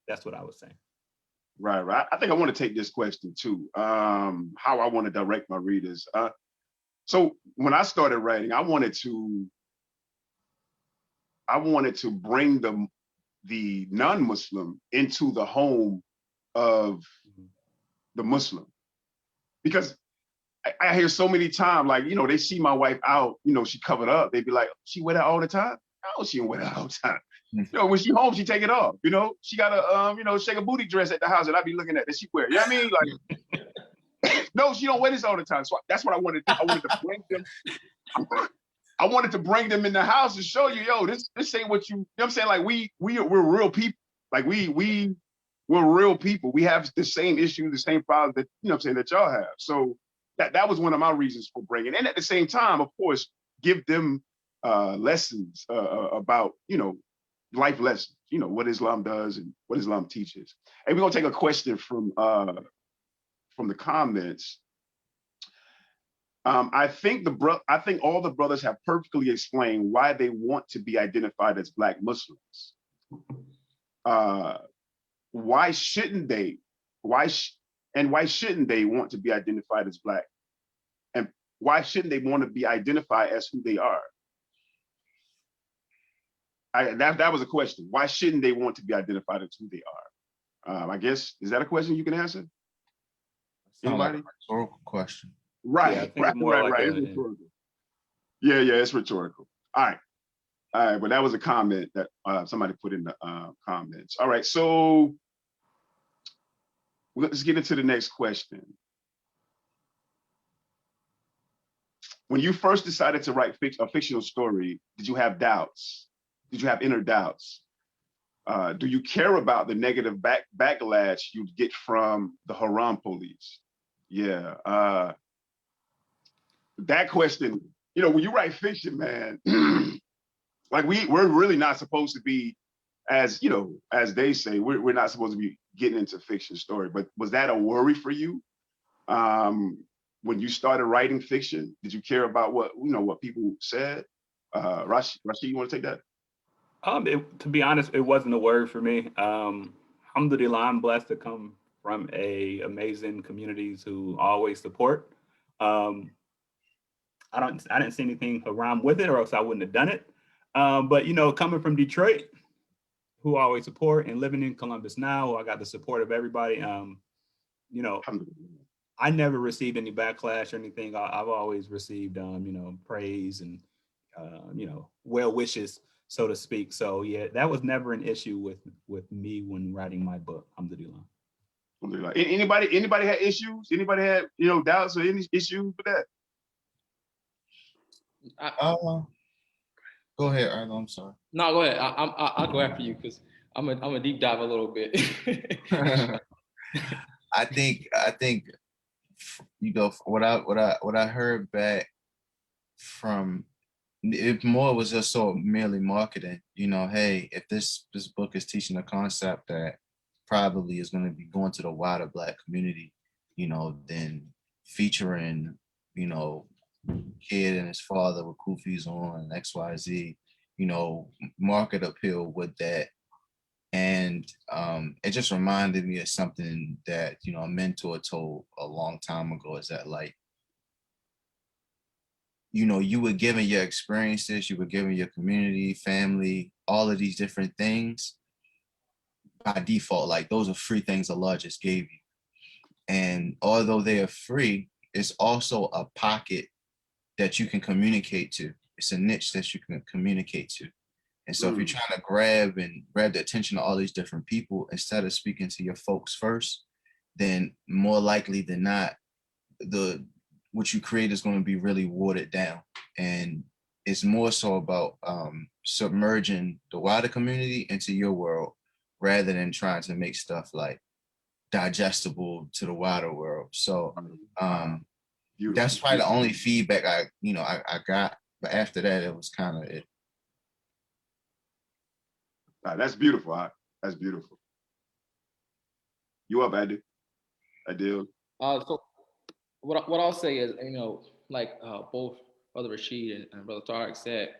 that's what I was saying. Right. I think I want to take this question too. How I want to direct my readers. So when I started writing, I wanted to bring the non-Muslim into the home of the Muslim, because I hear so many times, like, they see my wife out, she covered up. They'd be like, she wear that all the time? No, she don't wear that all the time. When she home, she take it off. She got a shake a booty dress at the house, and I'd be looking at that she wear. You know what I mean? Like, no, she don't wear this all the time. So that's what I wanted to do. I wanted to bring them. I wanted to bring them in the house and show you, this ain't what you know what I'm saying? Like, we're real people. Like, we're real people. We have the same issues, the same problems that, that y'all have. So that was one of my reasons for bringing. And at the same time, of course, give them lessons about, life lessons, what Islam does and what Islam teaches. And we're gonna take a question from the comments. I think all the brothers have perfectly explained why they want to be identified as Black Muslims. Why shouldn't they? Why shouldn't they want to be identified as Black? And why shouldn't they want to be identified as who they are? That was a question. Why shouldn't they want to be identified as who they are? I guess, is that a question you can answer? Anybody? Like a rhetorical question. Right. It's rhetorical. Yeah, it's rhetorical. All right. But that was a comment that somebody put in the comments. All right, so let's get into the next question. When you first decided to write a fictional story, did you have doubts? Did you have inner doubts? Do you care about the negative backlash you'd get from the Haram police? Yeah. That question, when you write fiction, man, like we're really not supposed to be, as they say, we're not supposed to be getting into fiction story. But was that a worry for you when you started writing fiction? Did you care about what people said? Rashid, you want to take that? To be honest, it wasn't a worry for me. Alhamdulillah, I'm blessed to come from amazing communities who always support. I didn't see anything wrong with it, or else I wouldn't have done it. But coming from Detroit, who always support, and living in Columbus now, I got the support of everybody. I never received any backlash or anything. I've always received, praise and, well wishes, so to speak. So yeah, that was never an issue with me when writing my book. Alhamdulillah. Anybody had issues? Anybody had doubts or any issues with that? Go ahead, Arlo. I'm sorry. No, go ahead. I'll go after you because I'm a deep dive a little bit. I think what I heard back from it more was just so merely marketing. Hey, if this book is teaching a concept that probably is going to be going to the wider Black community, then featuring kid and his father with kufis on XYZ, market appeal with that. And it just reminded me of something that, a mentor told a long time ago, is that you were given your experiences, you were given your community, family, all of these different things by default. Like, those are free things Allah just gave you. And although they are free, it's also a pocket that you can communicate to. It's a niche that you can communicate to. And so if you're trying to grab the attention of all these different people, instead of speaking to your folks first, then more likely than not, what you create is going to be really watered down. And it's more so about submerging the wider community into your world, rather than trying to make stuff like digestible to the wider world. So that's probably the only feedback I got. But after that, it was kind of it. That's beautiful. That's beautiful. You up, Adil? Adil? So what I'll say is, like both Brother Rashid and Brother Tariq said,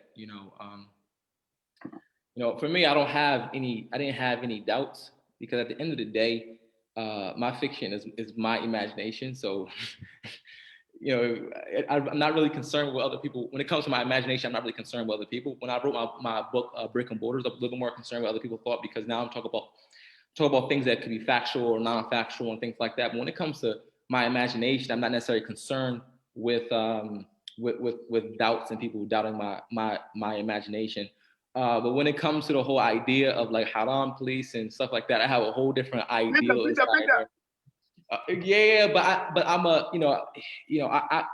for me, I didn't have any doubts, because at the end of the day, my fiction is my imagination. So, I'm not really concerned with other people. When it comes to my imagination, I'm not really concerned with other people. When I wrote my book, Brick and Borders, I was a little more concerned with other people's thought, because now I'm talking about things that could be factual or non-factual and things like that. But when it comes to my imagination, I'm not necessarily concerned with doubts and people doubting my imagination. But when it comes to the whole idea of like haram police and stuff like that, I have a whole different idea. Yeah, but I'm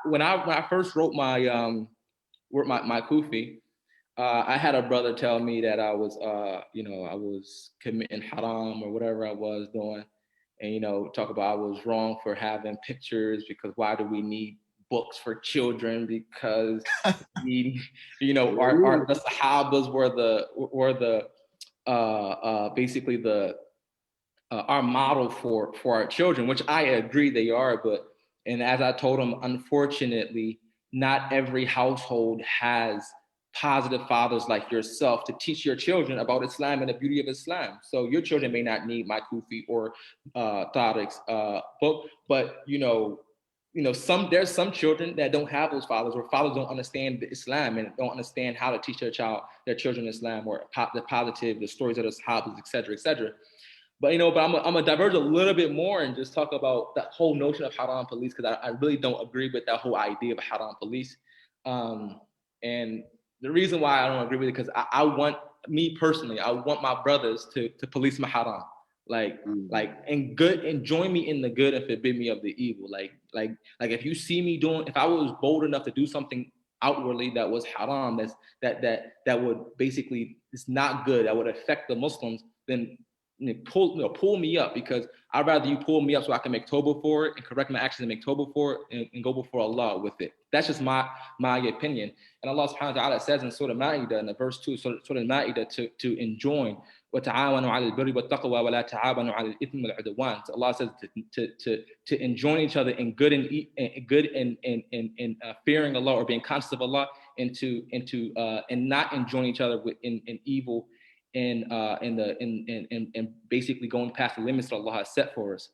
when I first wrote my kufi, I had a brother tell me that I was I was committing haram or whatever I was doing, and talk about I was wrong for having pictures, because why do we need books for children? Because our the Sahabas were the basically the our model for our children, which I agree they are. And as I told them, unfortunately, not every household has positive fathers like yourself to teach your children about Islam and the beauty of Islam. So your children may not need my kufi or Tariq's book, but there's some children that don't have those fathers, or fathers don't understand Islam and don't understand how to teach their children Islam, or the stories of the Sahabas, et cetera, et cetera. But I'm gonna diverge a little bit more and just talk about that whole notion of haram police, because I really don't agree with that whole idea of haram police. And the reason why I don't agree with it, because I want my brothers to police my haram, and good, and join me in the good and forbid me of the evil. Like if you see me if I was bold enough to do something outwardly that was haram, that would basically, it's not good, that would affect the Muslims, then pull me up, because I'd rather you pull me up so I can make tawbah for it and correct my actions and make tawbah for it and go before Allah with it. That's just my opinion. And Allah subhanahu wa ta'ala says in Surah Ma'idah, in the verse 2, Surah Ma'idah, to enjoin, وَتَعَاوَنُوا عَلَى الْبِرِّ وَالتَّقْوَى وَلَا تَعَاوَنُوا عَلَى الْإِثْمِ وَالْعُدْوَانِ. So Allah says to enjoin each other in good and fearing Allah, or being conscious of Allah, and not enjoin each other in evil in basically going past the limits that Allah has set for us.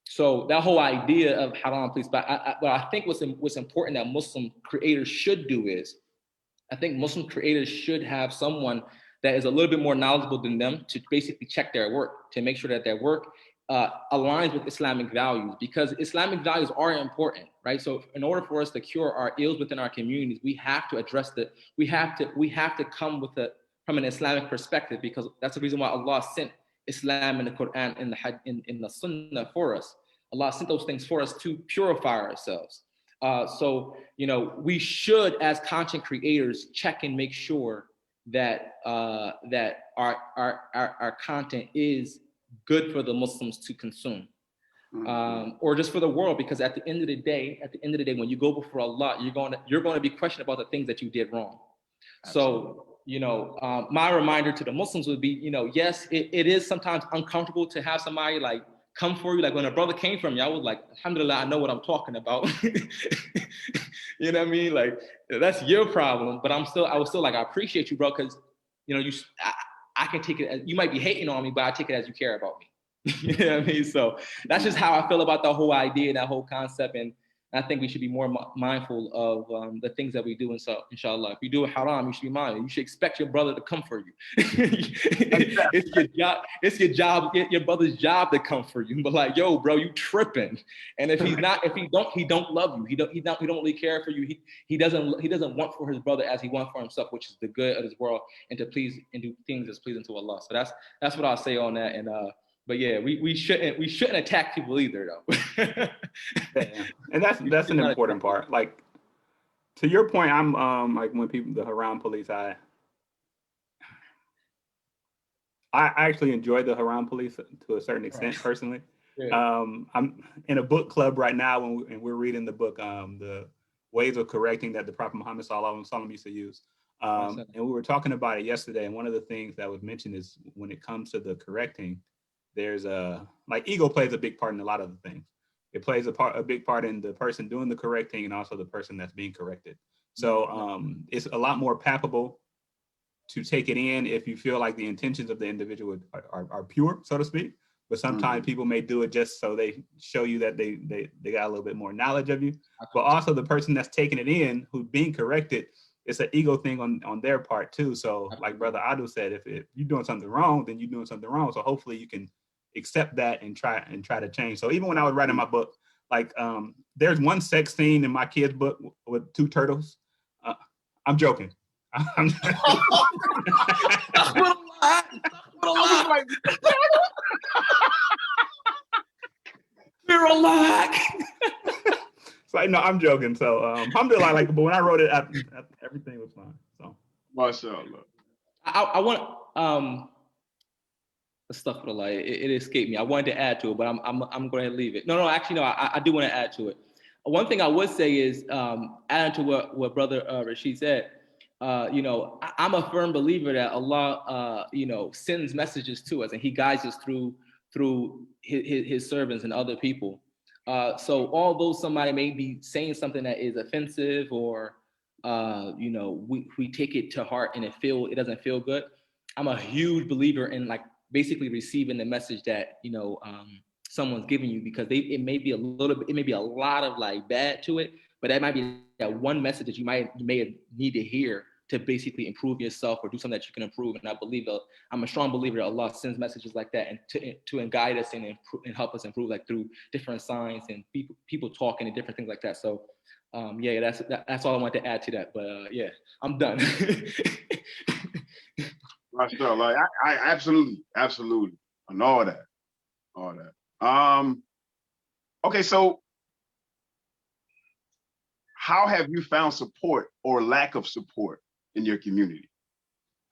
So that whole idea of haram, please, but I think what's important that Muslim creators should do is, I think Muslim creators should have someone that is a little bit more knowledgeable than them to basically check their work, to make sure that their work aligns with Islamic values, because Islamic values are important, right? So in order for us to cure our ills within our communities, we have to address we have to come with from an Islamic perspective, because that's the reason why Allah sent Islam in the Quran and in the Sunnah for us. Allah sent those things for us to purify ourselves. So, we should, as content creators, check and make sure that our content is good for the Muslims to consume, or just for the world. Because at the end of the day, when you go before Allah, you're going to be questioned about the things that you did wrong. Absolutely. So, my reminder to the Muslims would be, yes, it is sometimes uncomfortable to have somebody like come for you. Like when a brother came from you, I was like, alhamdulillah, I know what I'm talking about. You know what I mean? Like, that's your problem, but I was still like, I appreciate you, bro, because I can take it as, you might be hating on me, but I take it as you care about me. You know what I mean? So that's just how I feel about the whole idea, that whole concept. And I think we should be more mindful of the things that we do. And so, inshallah, if you do a haram, you should be mindful. You should expect your brother to come for you. It's your job. It's your brother's job to come for you. But like, yo, bro, you tripping. And if he don't love you. He don't really care for you. He doesn't want for his brother as he wants for himself, which is the good of this world, and to please and do things that's pleasing to Allah. So that's what I'll say on that. And but yeah, we shouldn't attack people either, though. Yeah. And that's an important part. Like, to your point, I'm like, when people, the haram police, I actually enjoy the haram police to a certain extent, personally. Yeah. I'm in a book club right now, and we're reading the book, the ways of correcting that the Prophet Muhammad sallallahu alaihi wasallam used to use. And we were talking about it yesterday, and one of the things that was mentioned is when it comes to the correcting, there's like ego plays a big part in a lot of the things. It plays a big part in the person doing the correcting and also the person that's being corrected. So it's a lot more palpable to take it in if you feel like the intentions of the individual are pure, so to speak. But sometimes people may do it just so they show you that they got a little bit more knowledge of you. But also the person that's taking it in, who's being corrected, it's an ego thing on their part too. So like Brother Adil said, if you're doing something wrong, then you're doing something wrong. So hopefully you can accept that and try to change. So even when I was writing my book, like there's one sex scene in my kid's book with two turtles. I'm joking. Relax. So no, I'm joking. So alhamdulillah, like, but when I wrote it, everything was fine. So mashallah. I want astaghfirullah, it escaped me. I wanted to add to it, but I'm going to leave it. No, actually, no, I do want to add to it. One thing I would say is, adding to what Brother Rashid said, I'm a firm believer that Allah, sends messages to us, and He guides us through His servants and other people. So although somebody may be saying something that is offensive, or we take it to heart and it doesn't feel good, I'm a huge believer in like basically receiving the message that someone's giving you, because it may be a lot of like bad to it, but that might be that one message that you may need to hear to basically improve yourself or do something that you can improve. And I'm a strong believer that Allah sends messages like that and to guide us and help us improve, like through different signs and people talking and different things like that. So that's all I want to add to that. But yeah, I'm done. Mashallah. I absolutely and all that. Okay, so how have you found support or lack of support in your community?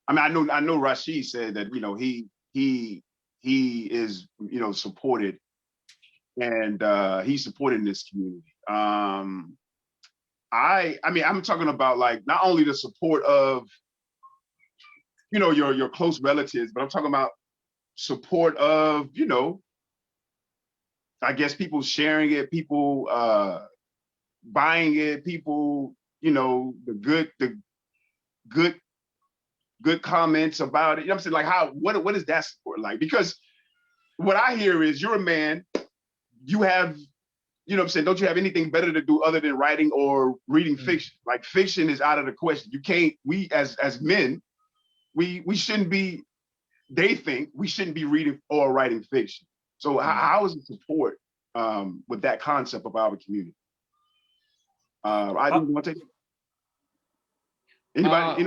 I mean, I know Rashid said that he is supported, and he's supported in this community. I mean, I'm talking about like not only the support of your close relatives, but I'm talking about support of I guess people sharing it, people buying it, people the good good comments about it? You know what I'm saying? Like what is that support like? Because what I hear is you're a man, you have, you know what I'm saying, don't you have anything better to do other than writing or reading fiction? Like fiction is out of the question. You can't, we as men, we shouldn't be, they think we shouldn't be reading or writing fiction. So how is it support with that concept of our community? I didn't want to take it. Anybody?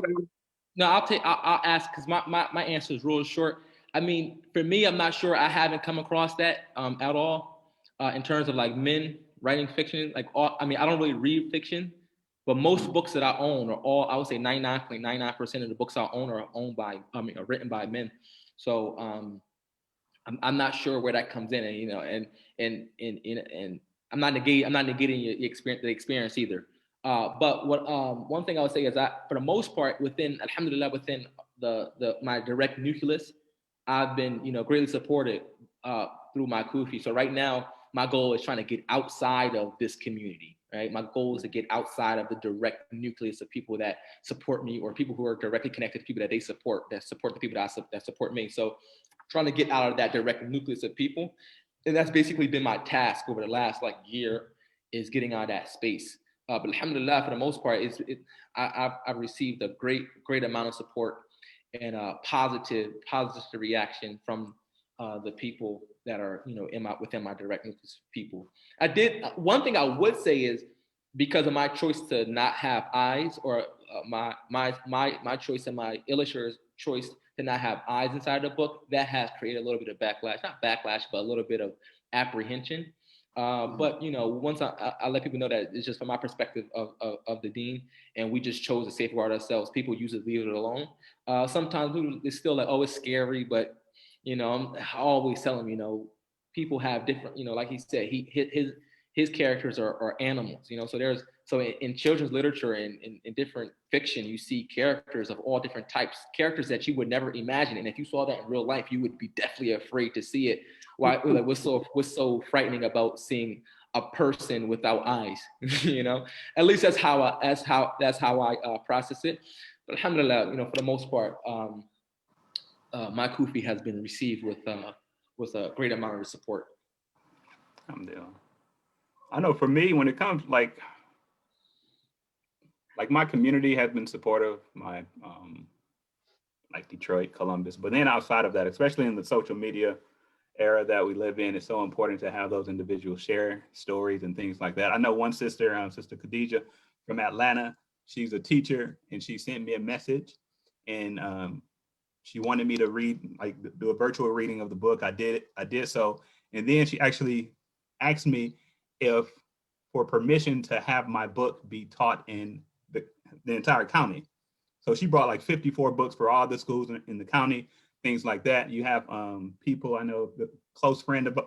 No, I'll ask because my answer is real short. I mean, for me, I'm not sure. I haven't come across that at all in terms of like men writing fiction. I mean, I don't really read fiction, but most books that I own are all, I would say 99.99% of the books I own are are written by men. So I'm not sure where that comes in, and you know, and I'm not negating the experience either. But what one thing I would say is that for the most part, alhamdulillah, within my direct nucleus, I've been, you know, greatly supported through my kufi. So right now, my goal is trying to get outside of this community. Right, my goal is to get outside of the direct nucleus of people that support me, or people who are directly connected to people that they support, that support the people that support me. So trying to get out of that direct nucleus of people, and that's basically been my task over the last year, is getting out of that space. But alhamdulillah, for the most part, I've received a great amount of support and positive reaction from the people that are, you know, within my direct nucleus people. One thing I would say is, because of my choice to not have eyes, or my choice and my illustrator's choice to not have eyes inside the book, that has created a little bit of backlash, not backlash, but a little bit of apprehension. But you know, once I let people know that it's just from my perspective of the deen, and we just chose to safeguard ourselves. People usually leave it alone. Sometimes it's still like, oh, it's scary, but you know, I always tell them, you know, people have different, you know, like he said, his characters are animals, you know. So in children's literature and in different fiction, you see characters of all different types, characters that you would never imagine, and if you saw that in real life, you would be definitely afraid to see it. Why? Like, what's so frightening about seeing a person without eyes? You know, at least that's how I process it. But alhamdulillah, you know, for the most part, my kufi has been received with a great amount of support. I know for me, when it comes like my community has been supportive, my like Detroit, Columbus, but then outside of that, especially in the social media era that we live in, it's so important to have those individuals share stories and things like that. I know one sister, Sister Khadija from Atlanta, she's a teacher, and she sent me a message, and she wanted me to read, like, do a virtual reading of the book. I did so, and then she actually asked me if for permission to have my book be taught in the entire county. So she brought like 54 books for all the schools in the county, things like that. You have people, I know, the close friend of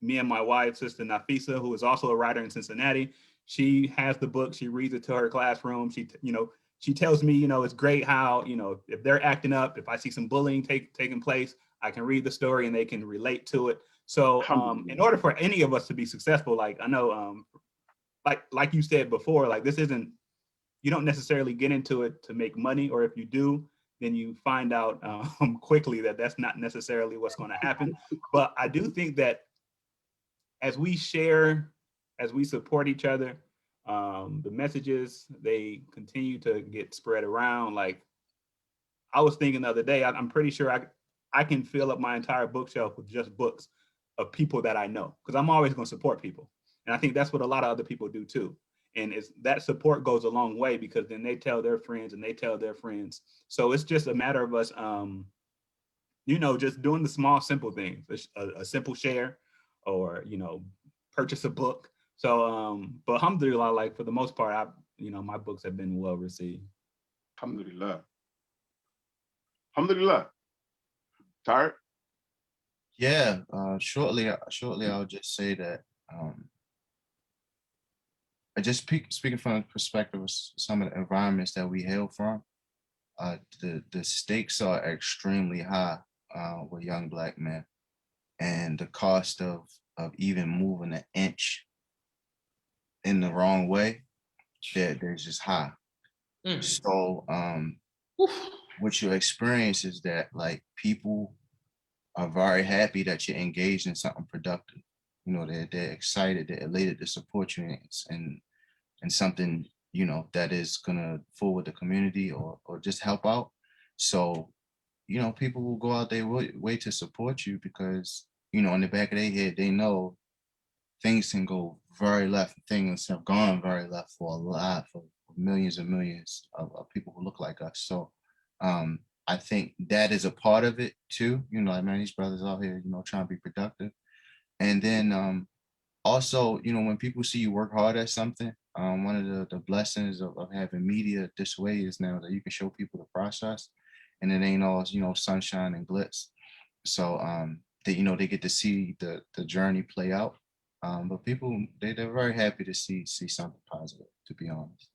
me and my wife, Sister Nafisa, who is also a writer in Cincinnati. She has the book. She reads it to her classroom. She tells me, you know, it's great how, you know, if they're acting up, if I see some bullying taking place, I can read the story and they can relate to it. So in order for any of us to be successful, like I know, like you said before, like this isn't, you don't necessarily get into it to make money, or if you do, then you find out quickly that that's not necessarily what's going to happen. But I do think that as we share, as we support each other, the messages, they continue to get spread around. Like I was thinking the other day, I'm pretty sure I can fill up my entire bookshelf with just books of people that I know, because I'm always going to support people. And I think that's what a lot of other people do too. And that support goes a long way, because then they tell their friends and they tell their friends. So it's just a matter of us, you know, just doing the small, simple things, a simple share, or, you know, purchase a book. So, but alhamdulillah, like for the most part, my books have been well received. Alhamdulillah. Alhamdulillah. Tariq? Yeah, shortly, I'll just say that I just speaking from the perspective of some of the environments that we hail from, the stakes are extremely high with young Black men, and the cost of even moving an inch in the wrong way, they're just high. So what you experience is that like people are very happy that you're engaged in something productive. You know, they're excited, they're elated to support you in something, you know, that is gonna forward the community or just help out. So, you know, people will go out their way to support you because, you know, in the back of their head, they know things can go very left. Things have gone very left for millions and millions of people who look like us. So I think that is a part of it too. You know, like, man, these brothers out here, you know, trying to be productive. And then also, you know, when people see you work hard at something, one of the blessings of having media this way is now that you can show people the process and it ain't all, you know, sunshine and glitz. So they, you know, they get to see the journey play out. But people, they're very happy to see something positive, to be honest.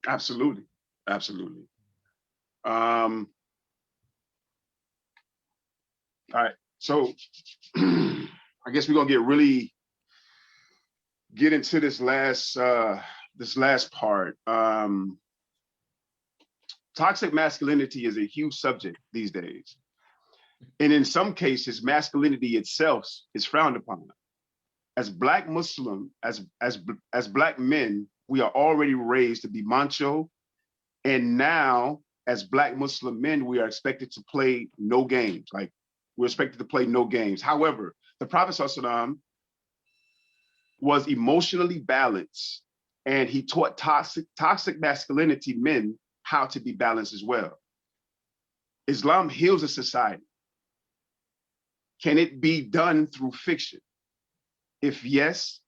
Absolutely. Absolutely. All right. So I guess we're gonna get into this last part. Toxic masculinity is a huge subject these days. And in some cases, masculinity itself is frowned upon. As Black Muslim, as Black men, we are already raised to be macho. And now, as Black Muslim men, we are expected to play no games. Like, we're expected to play no games. However, the Prophet ﷺ was emotionally balanced, and he taught toxic masculinity men how to be balanced as well. Islam heals a society. Can it be done through fiction? If yes,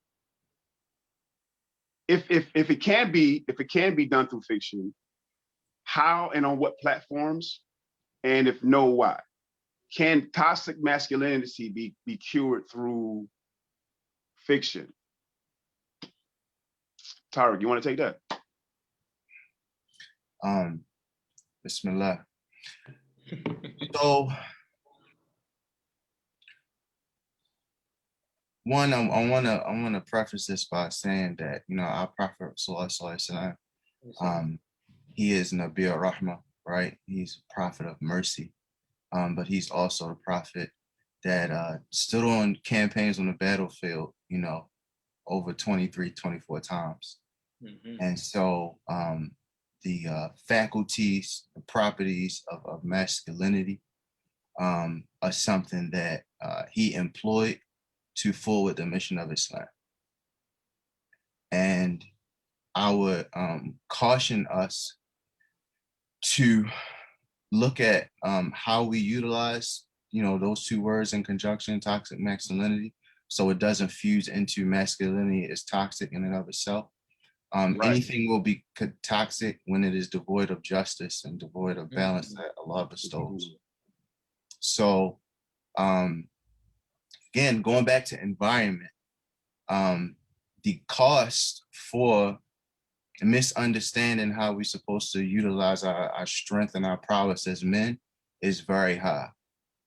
if it can be done through fiction, how and on what platforms? And if no, why? Can toxic masculinity be cured through fiction? Tariq, you want to take that? Bismillah. So one, I wanna preface this by saying that, you know, our Prophet Sallallahu Alaihi Wasallam, he is Nabi al-Rahmah, right? He's a prophet of mercy. But he's also the prophet that stood on campaigns on the battlefield, you know, over 23, 24 times. Mm-hmm. And so the faculties, the properties of masculinity are something that he employed to forward the mission of Islam. And I would caution us to look at how we utilize, you know, those two words in conjunction, toxic masculinity, so it doesn't fuse into masculinity as toxic in and of itself. Right. Anything will be toxic when it is devoid of justice and devoid of balance that Allah bestows. So again, going back to environment, the cost for misunderstanding how we're supposed to utilize our strength and our prowess as men is very high.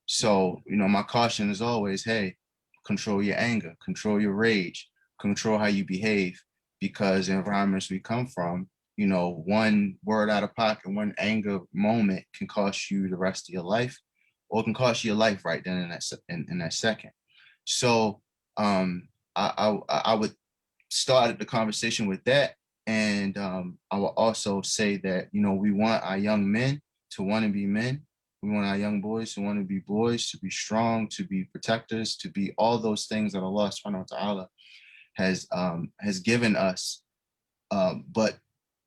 So, you know, my caution is always, hey, control your anger, control your rage, control how you behave, because the environments we come from, you know, one word out of pocket, one anger moment can cost you the rest of your life, or it can cost you your life right then in that second. So I would start the conversation with that. And I will also say that, you know, we want our young men to want to be men. We want our young boys to want to be boys, to be strong, to be protectors, to be all those things that Allah subhanahu wa ta'ala has given us, but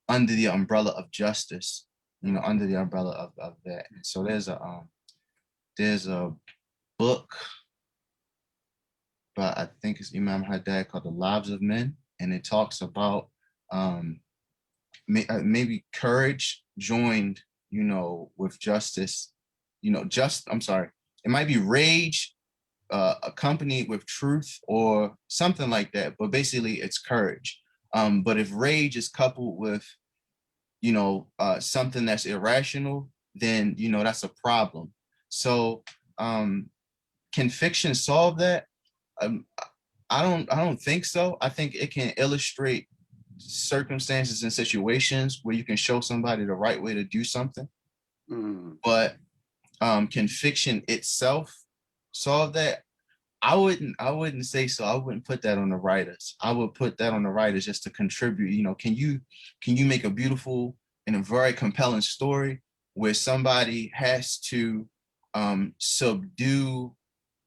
under the umbrella of justice, you know, under the umbrella of that. And so there's a book by, I think it's Imam Haddad, called The Lives of Men. And it talks about maybe courage joined, you know, with justice, you know, it might be rage accompanied with truth or something like that, but basically it's courage. But if rage is coupled with, you know, something that's irrational, then, you know, that's a problem. So can fiction solve that? I don't think so. I think it can illustrate circumstances and situations where you can show somebody the right way to do something. But can fiction itself solve that? I wouldn't say so. I wouldn't put that on the writers. I would put that on the writers just to contribute. You know, can you make a beautiful and a very compelling story where somebody has to subdue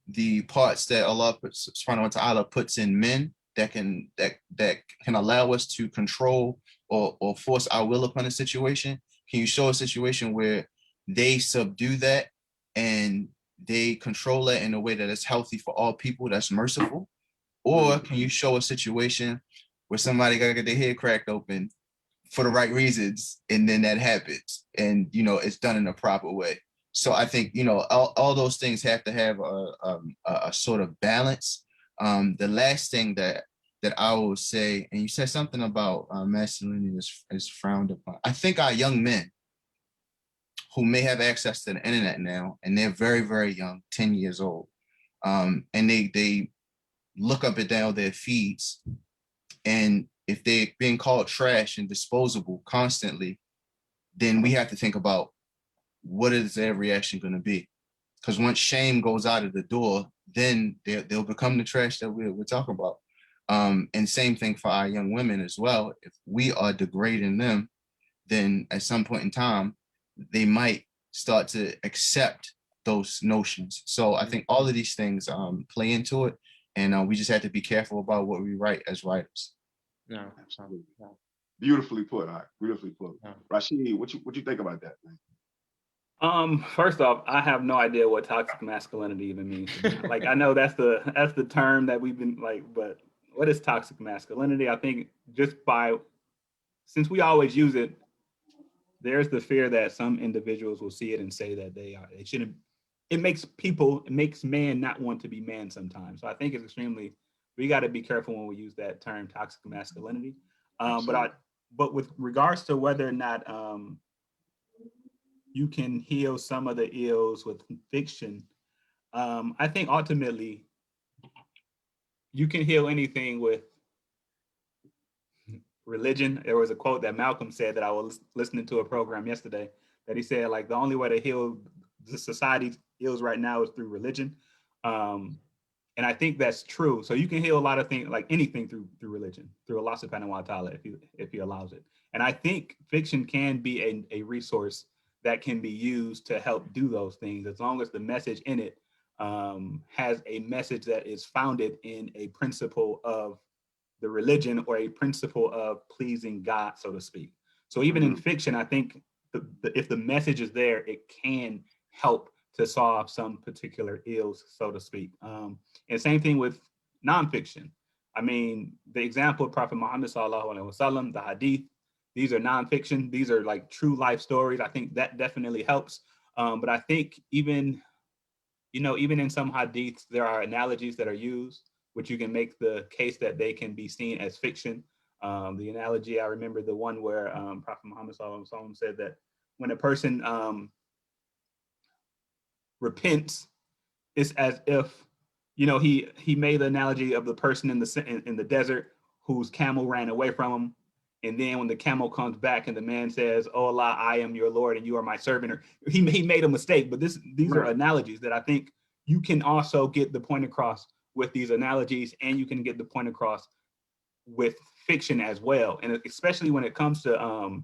the parts that Allah subhanahu wa ta'ala puts in men that can allow us to control or force our will upon a situation? Can you show a situation where they subdue that and they control it in a way that is healthy for all people, that's merciful? Or can you show a situation where somebody got to get their head cracked open for the right reasons, and then that happens, and it's done in a proper way? So I think all those things have to have a sort of balance. The last thing that I will say, and you said something about masculinity is frowned upon. I think our young men who may have access to the internet now, and they're very, very young, 10 years old, and they look up and down their feeds, and if they're being called trash and disposable constantly, then we have to think about what is their reaction going to be. Because once shame goes out of the door, then they'll become the trash that we're talking about. And same thing for our young women as well. If we are degrading them, then at some point in time, they might start to accept those notions. So I think all of these things play into it, and we just have to be careful about what we write as writers. No, absolutely. No. Beautifully put. Beautifully put. No. Rashid, what you think about that, man? First off, I have no idea what toxic masculinity even means. Like, I know that's the term that we've been like, but what is toxic masculinity? I think since we always use it, there's the fear that some individuals will see it and say that they shouldn't. It makes man not want to be man sometimes. So I think we got to be careful when we use that term, toxic masculinity. But with regards to whether or not you can heal some of the ills with fiction, I think ultimately you can heal anything with religion. There was a quote that Malcolm said that I was listening to a program yesterday that he said, like, the only way to heal the society's ills right now is through religion. And I think that's true. So you can heal a lot of things, like anything through religion, through Allah subhanahu wa ta'ala, if he allows it. And I think fiction can be a resource that can be used to help do those things, as long as the message in it has a message that is founded in a principle of the religion or a principle of pleasing God, so to speak. So even in fiction, I think if the message is there, it can help to solve some particular ills, so to speak. And same thing with nonfiction. I mean, the example of Prophet Muhammad sallallahu alaihi wasallam, the hadith, these are nonfiction. These are like true life stories. I think that definitely helps. But I think even in some hadiths, there are analogies that are used, which you can make the case that they can be seen as fiction. The analogy, I remember the one where Prophet Muhammad sallallahu alaihi wasallam said that when a person repents, it's as if, he made the analogy of the person in the desert whose camel ran away from him. And then when the camel comes back and the man says, "Oh Allah, I am your Lord and you are my servant," or he made a mistake. But these are analogies that I think you can also get the point across with these analogies, and you can get the point across with fiction as well. And especially when it comes to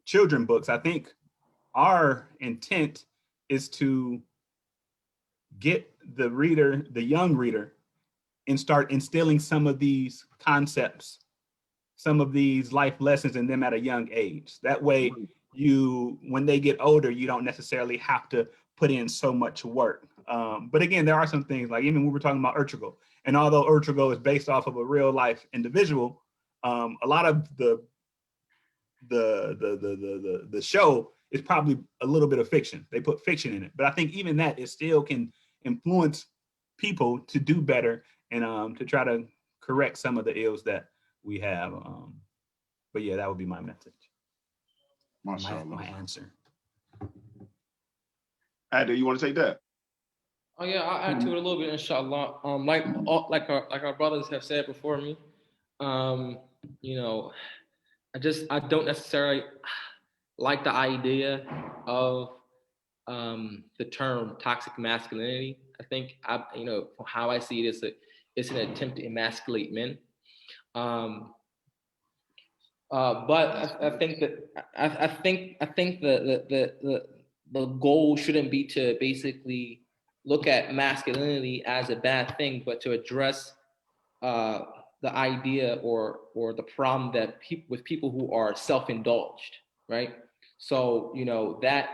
children books, I think our intent is to get the young reader, and start instilling some of these concepts, some of these life lessons in them at a young age. That way, when they get older, you don't necessarily have to put in so much work. But again, there are some things, like even we were talking about Ertugrul, and although Ertugrul is based off of a real life individual, a lot of the show is probably a little bit of fiction. They put fiction in it, but I think even that, it still can influence people to do better and to try to correct some of the ills that we have. But yeah, that would be my message. My answer. Adil, you want to take that? Oh yeah, I'll add to it a little bit, inshallah. Like our brothers have said before me, I don't necessarily like the idea of the term toxic masculinity. I think how I see it, it's an attempt to emasculate men. But I think the goal shouldn't be to basically look at masculinity as a bad thing, but to address the idea or the problem that with people who are self-indulged, right? So that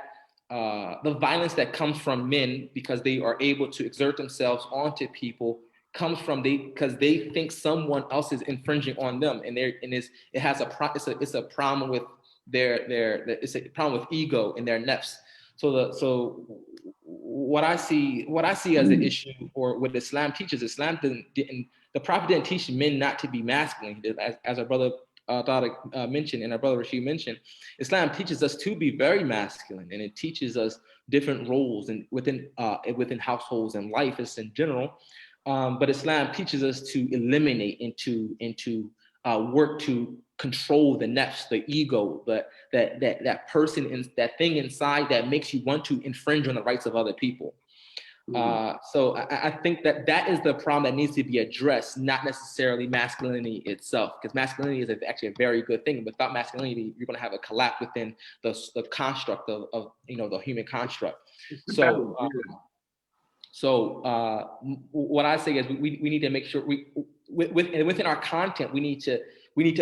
the violence that comes from men because they are able to exert themselves onto people comes from because they think someone else is infringing on them, and it's a problem with it's a problem with ego in their nafs. So what I see as an issue, or what Islam teaches, the Prophet didn't teach men not to be masculine. As our brother Tariq mentioned, and our brother Rashid mentioned, Islam teaches us to be very masculine, and it teaches us different roles and within households and life as in general. But Islam teaches us to eliminate and to work to control the nafs, the ego, that person, that thing inside that makes you want to infringe on the rights of other people. So I think that is the problem that needs to be addressed, not necessarily masculinity itself, because masculinity is actually a very good thing. Without masculinity, you're going to have a collapse within the construct of the human construct. So what I say is we need to make sure within our content we need to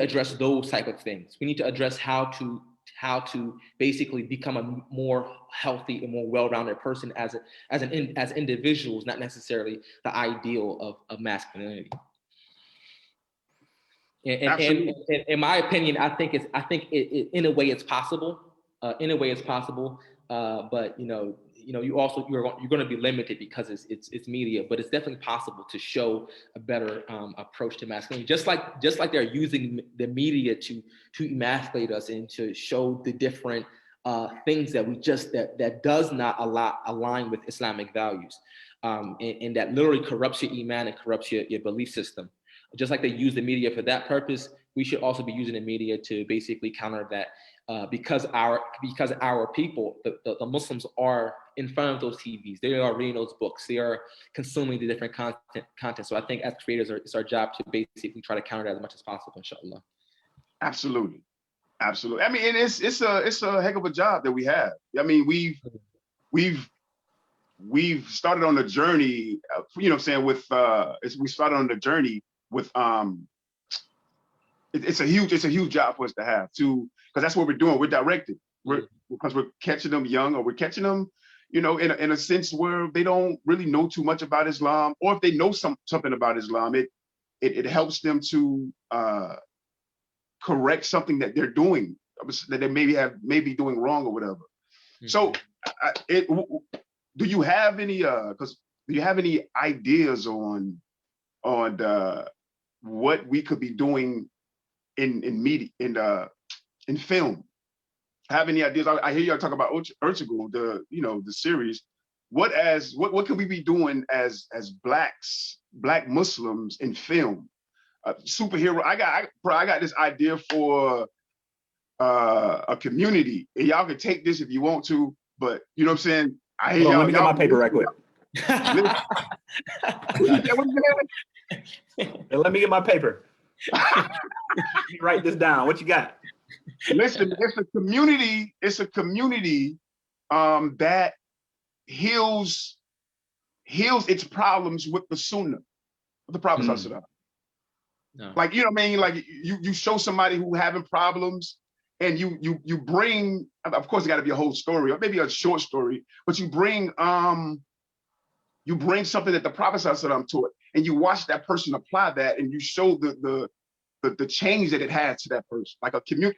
address those type of things. We need to address how to basically become a more healthy and more well-rounded person as individuals, not necessarily the ideal of masculinity. And in my opinion, I think it in a way it's possible. But you're going to be limited because it's media, but it's definitely possible to show a better approach to masculinity. Just like they're using the media to emasculate us and to show the different things that does not align with Islamic values, and that literally corrupts your iman and corrupts your belief system. Just like they use the media for that purpose, we should also be using the media to basically counter that. Because our people, the Muslims, are in front of those TVs. They are reading those books. They are consuming the different content. So I think as creators, it's our job to basically try to counter that as much as possible, inshallah. Absolutely. I mean, and it's a heck of a job that we have. I mean, we've started on the journey. We started on the journey with it's a huge job for us to have because that's what we're doing. We're directed. Because we're catching them young, or we're catching them, in a sense where they don't really know too much about Islam, or if they know something about Islam, it helps them to correct something that they're doing, that they maybe doing wrong or whatever. Mm-hmm. So, do you have any ideas on what we could be doing in media, in film? Have any ideas? I hear y'all talk about Untitled, the series. What can we be doing as Black Muslims in film? Superhero. I got this idea for a community, and y'all can take this if you want to. But you know what I'm saying? I hear let me get my paper right quick. Let me get my paper. Let me write this down. What you got? Listen, it's a community that heals its problems with the Sunnah, with the Prophet Sallallahu. No. Like, you know what I mean? Like you show somebody who having problems, and you bring, of course, it got to be a whole story or maybe a short story, but you bring something that the Prophet Sallallahu taught, and you watch that person apply that, and you show the change that it had to that person, like a community.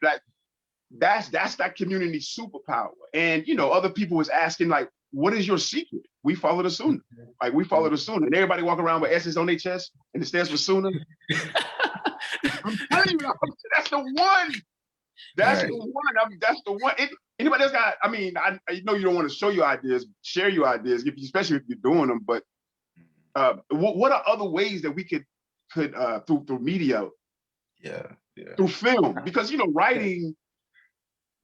That's that community superpower. And other people was asking, like, what is your secret? We follow the Sunnah. Like, we follow the Sunnah, and everybody walk around with S's on their chest, and it stands for Sunnah. I'm telling you, that's the one. That's the one. That's the one. Anybody else got? I mean, I know you don't want to share your ideas, especially if you're doing them. But what are other ways that we could through media? Yeah, through film, because writing.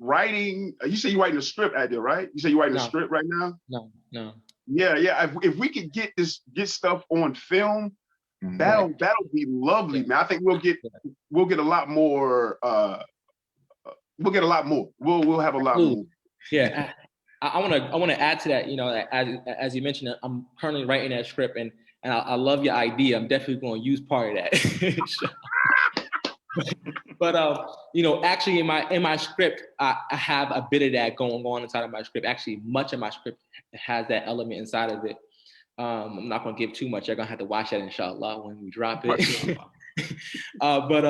You say you're writing a script, Adil, right? You say you're writing a script right now? No. Yeah. If we could get stuff on film, that'll be lovely, man. I think we'll get a lot more. We'll get a lot more. We'll have a lot more. Yeah, I want to add to that. As you mentioned, I'm currently writing that script, and I love your idea. I'm definitely going to use part of that. But actually, in my script, I have a bit of that going on inside of my script. Actually, much of my script has that element inside of it. I'm not going to give too much. You're going to have to watch that, inshallah, when we drop it. But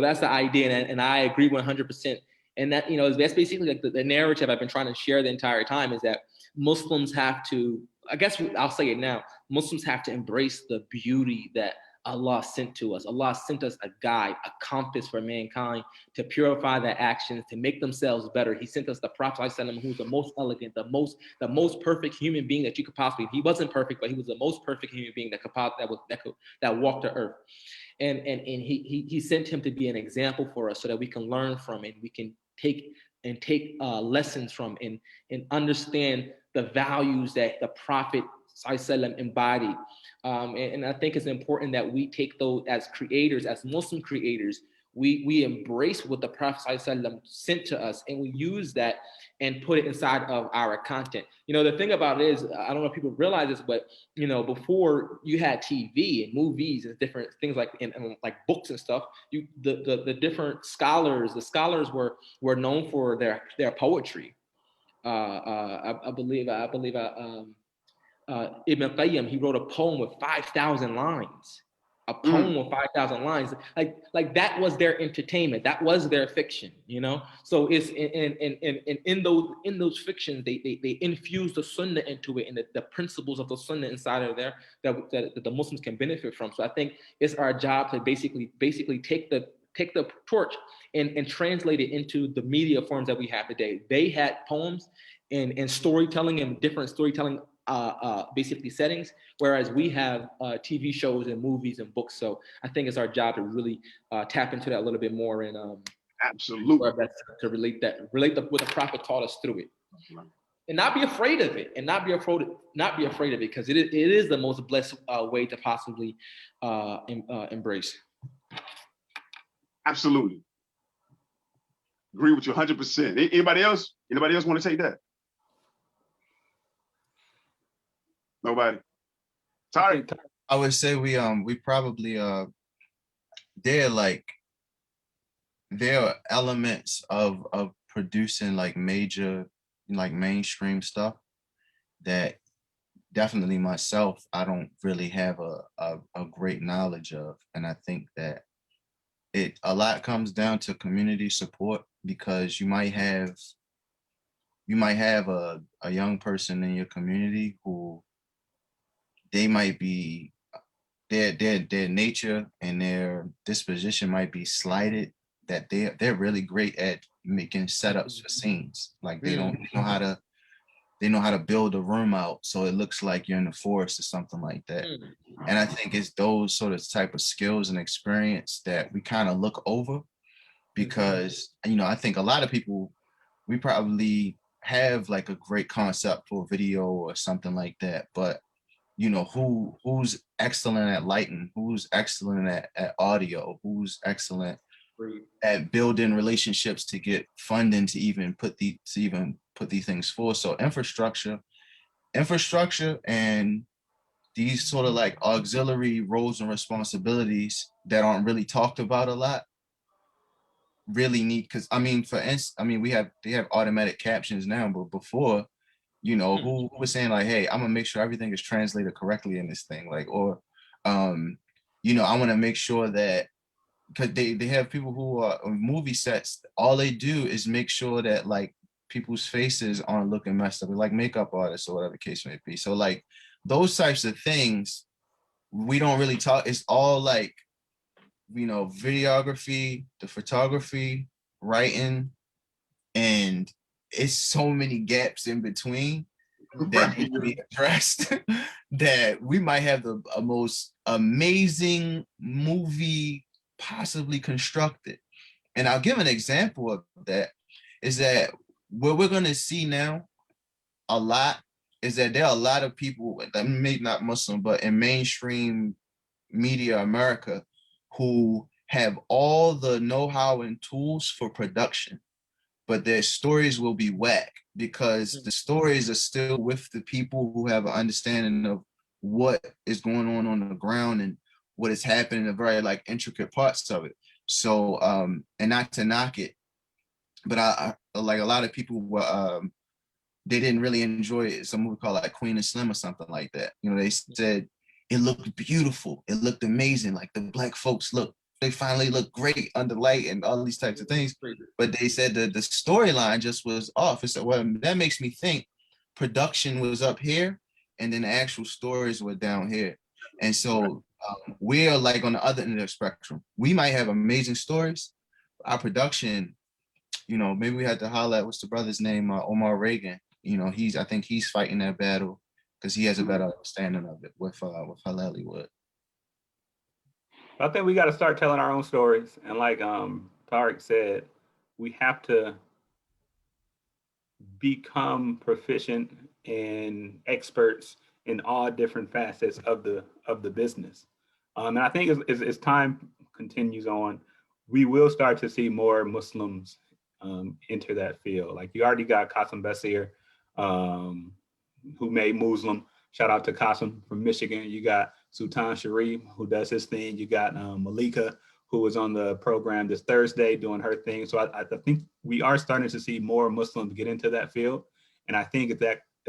that's the idea, and I agree 100%. And that that's basically like the narrative I've been trying to share the entire time, is that Muslims have to, I guess I'll say it now, Muslims have to embrace the beauty that Allah sent to us. Allah sent us a guide, a compass for mankind to purify their actions, to make themselves better. He sent us the Prophet who's the most elegant, the most perfect human being that you could possibly. He wasn't perfect, but he was the most perfect human being that walked the earth. And he sent him to be an example for us, so that we can learn from it. We can take lessons from and understand the values that the Prophet embodied. And I think it's important that we take those as creators, as Muslim creators. We embrace what the Prophet sent to us, and we use that and put it inside of our content. The thing about it is, I don't know if people realize this, but before you had TV and movies and different things like like books and stuff, the different scholars, were known for their poetry. I believe Ibn Qayyim, he wrote a poem with 5,000 lines. A poem with 5,000 lines, like that was their entertainment, that was their fiction, So it's in those fictions, they infuse the Sunnah into it, and the principles of the Sunnah inside of there that the Muslims can benefit from. So I think it's our job to basically take the torch and translate it into the media forms that we have today. They had poems and storytelling and different storytelling basically settings, whereas we have TV shows and movies and books. So I think it's our job to really tap into that a little bit more, and absolutely to relate what the Prophet taught us through it, and not be afraid of it, because it is the most blessed way to possibly embrace. Absolutely, agree with you 100%. Anybody else want to take that? Nobody. Sorry. I would say we probably there are elements of producing like major, like mainstream stuff that definitely myself I don't really have a great knowledge of, and I think that a lot comes down to community support, because you might have a young person in your community who they might be their nature and their disposition might be slighted, that they're really great at making setups for scenes. Like they know how to build a room out so it looks like you're in the forest or something like that. And I think it's those sort of type of skills and experience that we kind of look over, because I think a lot of people, we probably have like a great concept for video or something like that, but who's excellent at lighting, who's excellent at audio, who's excellent at building relationships to get funding to even put these things forth. So infrastructure and these sort of like auxiliary roles and responsibilities that aren't really talked about a lot really need, because they have automatic captions now, but before, who was saying like, hey, I'm gonna make sure everything is translated correctly in this thing, like, or I want to make sure that, because they have people who are on movie sets, all they do is make sure that like people's faces aren't looking messed up, like makeup artists or whatever the case may be. So like those types of things we don't really talk. It's all like, videography, the photography, writing, and it's so many gaps in between that need to be addressed that we might have a most amazing movie possibly constructed. And I'll give an example of that, is that what we're going to see now a lot is that there are a lot of people, maybe not Muslim, but in mainstream media America, who have all the know-how and tools for production, but their stories will be whack because the stories are still with the people who have an understanding of what is going on the ground and what is happening, the very like intricate parts of it. So, and not to knock it, but I like a lot of people were, they didn't really enjoy it. Some movie called like Queen and Slim or something like that. You know, they said it looked beautiful, it looked amazing. Like the black folks they finally look great under light and all these types of things. But they said that the storyline just was off. It's well, that makes me think production was up here and then the actual stories were down here. And so we're like on the other end of the spectrum. We might have amazing stories. Our production, you know, maybe we had to holler at, what's the brother's name? Omar Reagan. You know, I think he's fighting that battle because he has a better understanding of it with Halali Wood. I think we got to start telling our own stories. And like Tariq said, we have to become proficient and experts in all different facets of the business. And I think as time continues on, we will start to see more Muslims enter that field. Like you already got Qasim Basir, who made Muslim. Shout out to Qasim from Michigan. You got Sultan Sharif, who does his thing. You got Malika, who was on the program this Thursday doing her thing. So I think we are starting to see more Muslims get into that field. And I think if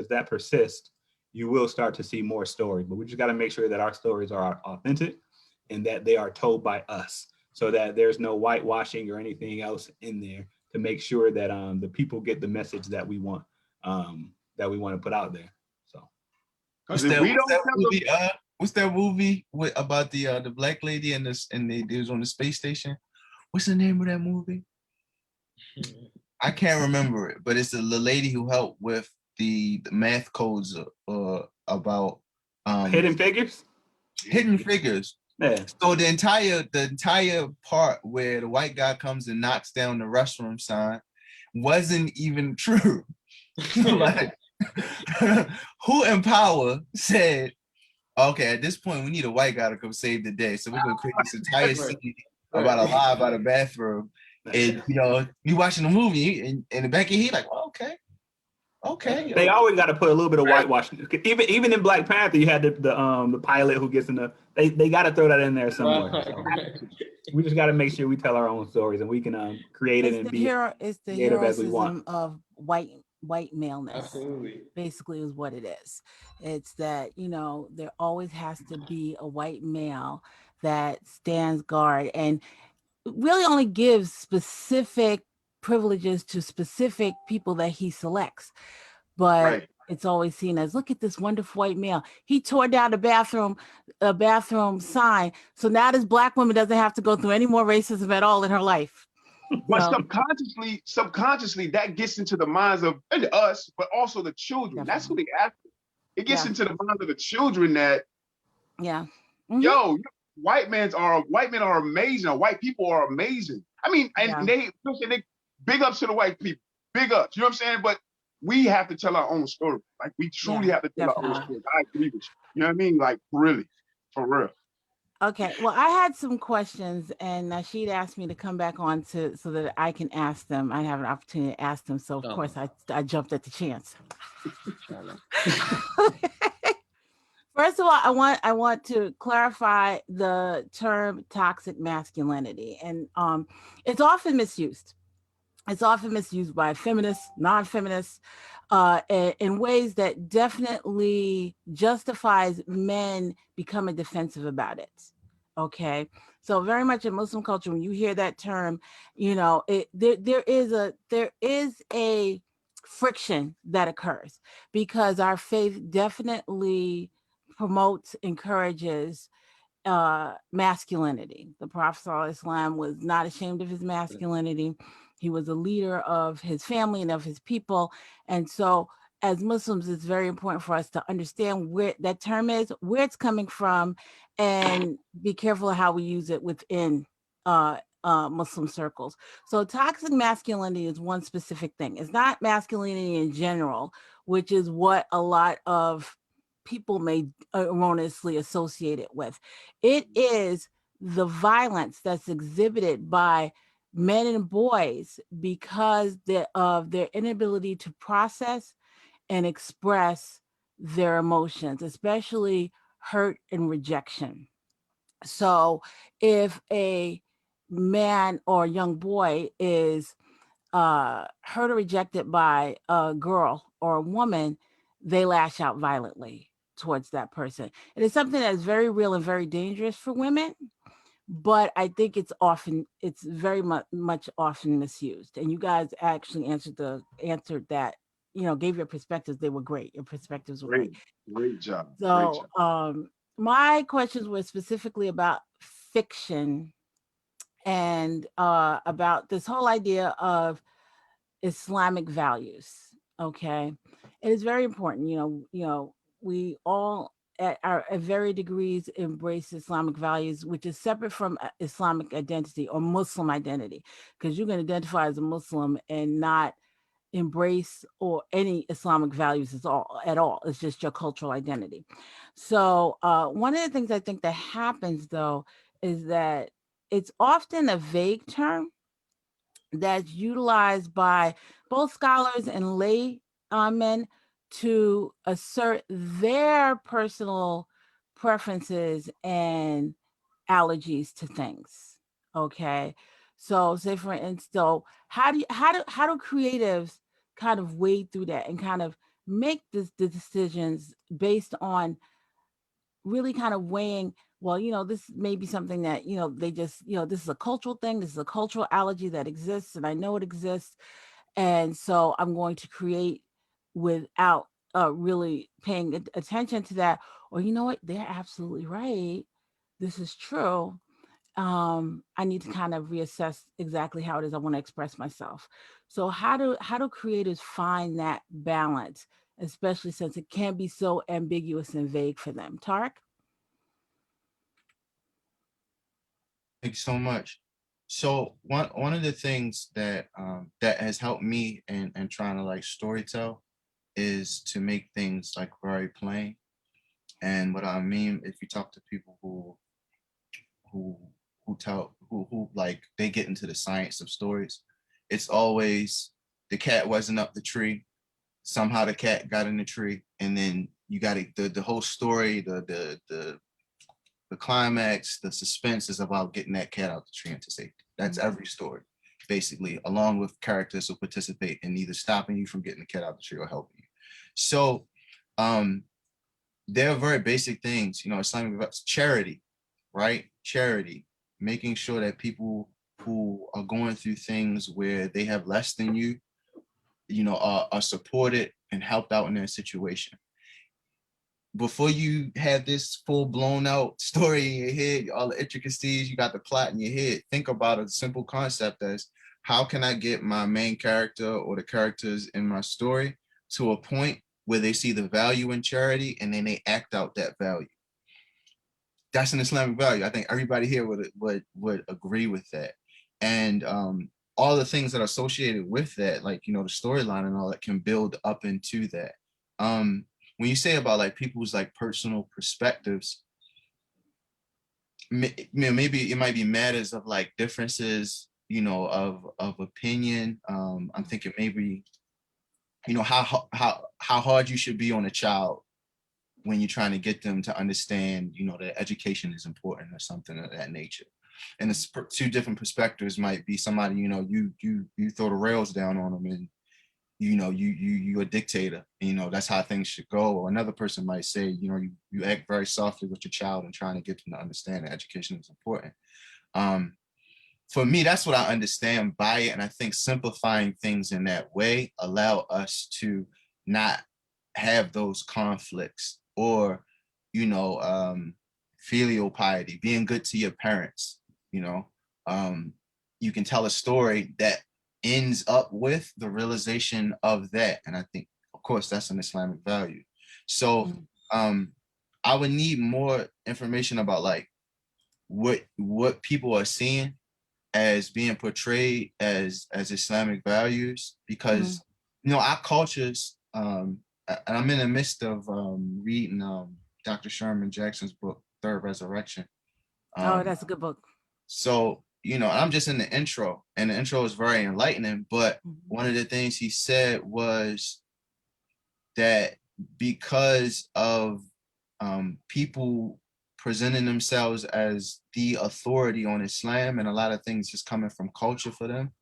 that persists, you will start to see more stories. But we just got to make sure that our stories are authentic and that they are told by us, so that there's no whitewashing or anything else in there, to make sure that the people get the message that we want to put out there. So what's that movie about the black lady and they was on the space station? What's the name of that movie? I can't remember it, but it's the lady who helped with the math codes about Hidden Figures. Hidden Figures. Yeah. So the entire part where the white guy comes and knocks down the restroom sign wasn't even true. Like, who in power said, okay, at this point we need a white guy to come save the day, so we're gonna create this entire scene about a lie about a bathroom, and you know, you watching the movie and in the back of your head like, well, okay. They always got to put a little bit of whitewash. Even in Black Panther, you had the pilot who gets in they got to throw that in there somewhere. So we just got to make sure we tell our own stories and we can create it and be it's the creative as we want. heroism of white maleness. Absolutely. Basically is what it is. It's that, you know, there always has to be a white male that stands guard and really only gives specific privileges to specific people that he selects. But it's always seen as, look at this wonderful white male. He tore down a bathroom sign. So now this black woman doesn't have to go through any more racism at all in her life. But subconsciously, that gets into the minds of us, but also the children. Definitely. That's what they ask. It gets into the minds of the children that, yo, white men are amazing. Or white people are amazing. I mean, and they big ups to the white people. Big ups. You know what I'm saying? But we have to tell our own story. Like we truly have to tell our own story. I agree with you. You know what I mean? Like really, for real. Okay, well, I had some questions, and Nasheed asked me to come back on so that I can ask them. I have an opportunity to ask them, so of course I jumped at the chance. First of all, I want to clarify the term toxic masculinity, and it's often misused. It's often misused by feminists, non-feminists, in ways that definitely justifies men becoming defensive about it. Okay, so very much in Muslim culture, when you hear that term, you know, there is a friction that occurs because our faith definitely promotes, encourages masculinity. The Prophet ﷺ was not ashamed of his masculinity. He was a leader of his family and of his people. And so as Muslims, it's very important for us to understand where that term is, where it's coming from, and be careful of how we use it within Muslim circles. So toxic masculinity is one specific thing. It's not masculinity in general, which is what a lot of people may erroneously associate it with. It is the violence that's exhibited by men and boys because of their inability to process and express their emotions, especially hurt and rejection. So if a man or young boy is hurt or rejected by a girl or a woman, they lash out violently towards that person. It is something that is very real and very dangerous for women, but I think it's very much often misused. And you guys actually answered that, gave your perspectives. They were great. Your perspectives were great. Great job. Great So, job. my questions were specifically about fiction and about this whole idea of Islamic values. Okay, it is very important. We all at varying degrees embrace Islamic values, which is separate from Islamic identity or Muslim identity, because you can identify as a Muslim and not embrace or any Islamic values at all. It's just your cultural identity. So one of the things I think that happens though is that it's often a vague term that's utilized by both scholars and laymen to assert their personal preferences and allergies to things. Okay, so say for instance, so how do creatives kind of wade through that and kind of make the decisions based on really kind of weighing, well, this may be something that, they just, this is a cultural thing, this is a cultural allergy that exists, and I know it exists. And so I'm going to create without really paying attention to that. Or, you know what, they're absolutely right. This is true. I need to kind of reassess exactly how it is I want to express myself. So how do creators find that balance, especially since it can be so ambiguous and vague for them? Tariq? Thank you so much. So one of the things that has helped me in trying to like storytell is to make things like very plain. And what I mean, if you talk to people who who like they get into the science of stories, it's always the cat wasn't up the tree. Somehow the cat got in the tree, and then you got the whole story, the climax, the suspense is about getting that cat out the tree into safety. That's every story, basically, along with characters who participate in either stopping you from getting the cat out the tree or helping you. So they're very basic things, Islamic charity, right? Charity, making sure that people who are going through things where they have less than you, are supported and helped out in their situation. Before you have this full blown out story in your head, all the intricacies, you got the plot in your head, think about a simple concept as how can I get my main character or the characters in my story to a point where they see the value in charity and then they act out that value. That's an Islamic value. I think everybody here would agree with that. And all the things that are associated with that, like, the storyline and all that can build up into that. When you say about like people's like personal perspectives, maybe it might be matters of like differences, of opinion. I'm thinking maybe, how hard you should be on a child when you're trying to get them to understand, that education is important or something of that nature. And it's two different perspectives might be somebody, you throw the rails down on them and, you a dictator, that's how things should go. Or another person might say, you act very softly with your child and trying to get them to understand that education is important. For me, that's what I understand by it. And I think simplifying things in that way allow us to not have those conflicts or, filial piety, being good to your parents, you can tell a story that ends up with the realization of that. And I think, of course, that's an Islamic value. So I would need more information about like what people are seeing as being portrayed as Islamic values, because our cultures, and I'm in the midst of reading Dr. Sherman Jackson's book Third Resurrection. Oh, that's a good book. So I'm just in the intro, and the intro is very enlightening, but one of the things he said was that because of people presenting themselves as the authority on Islam, and a lot of things just coming from culture for them,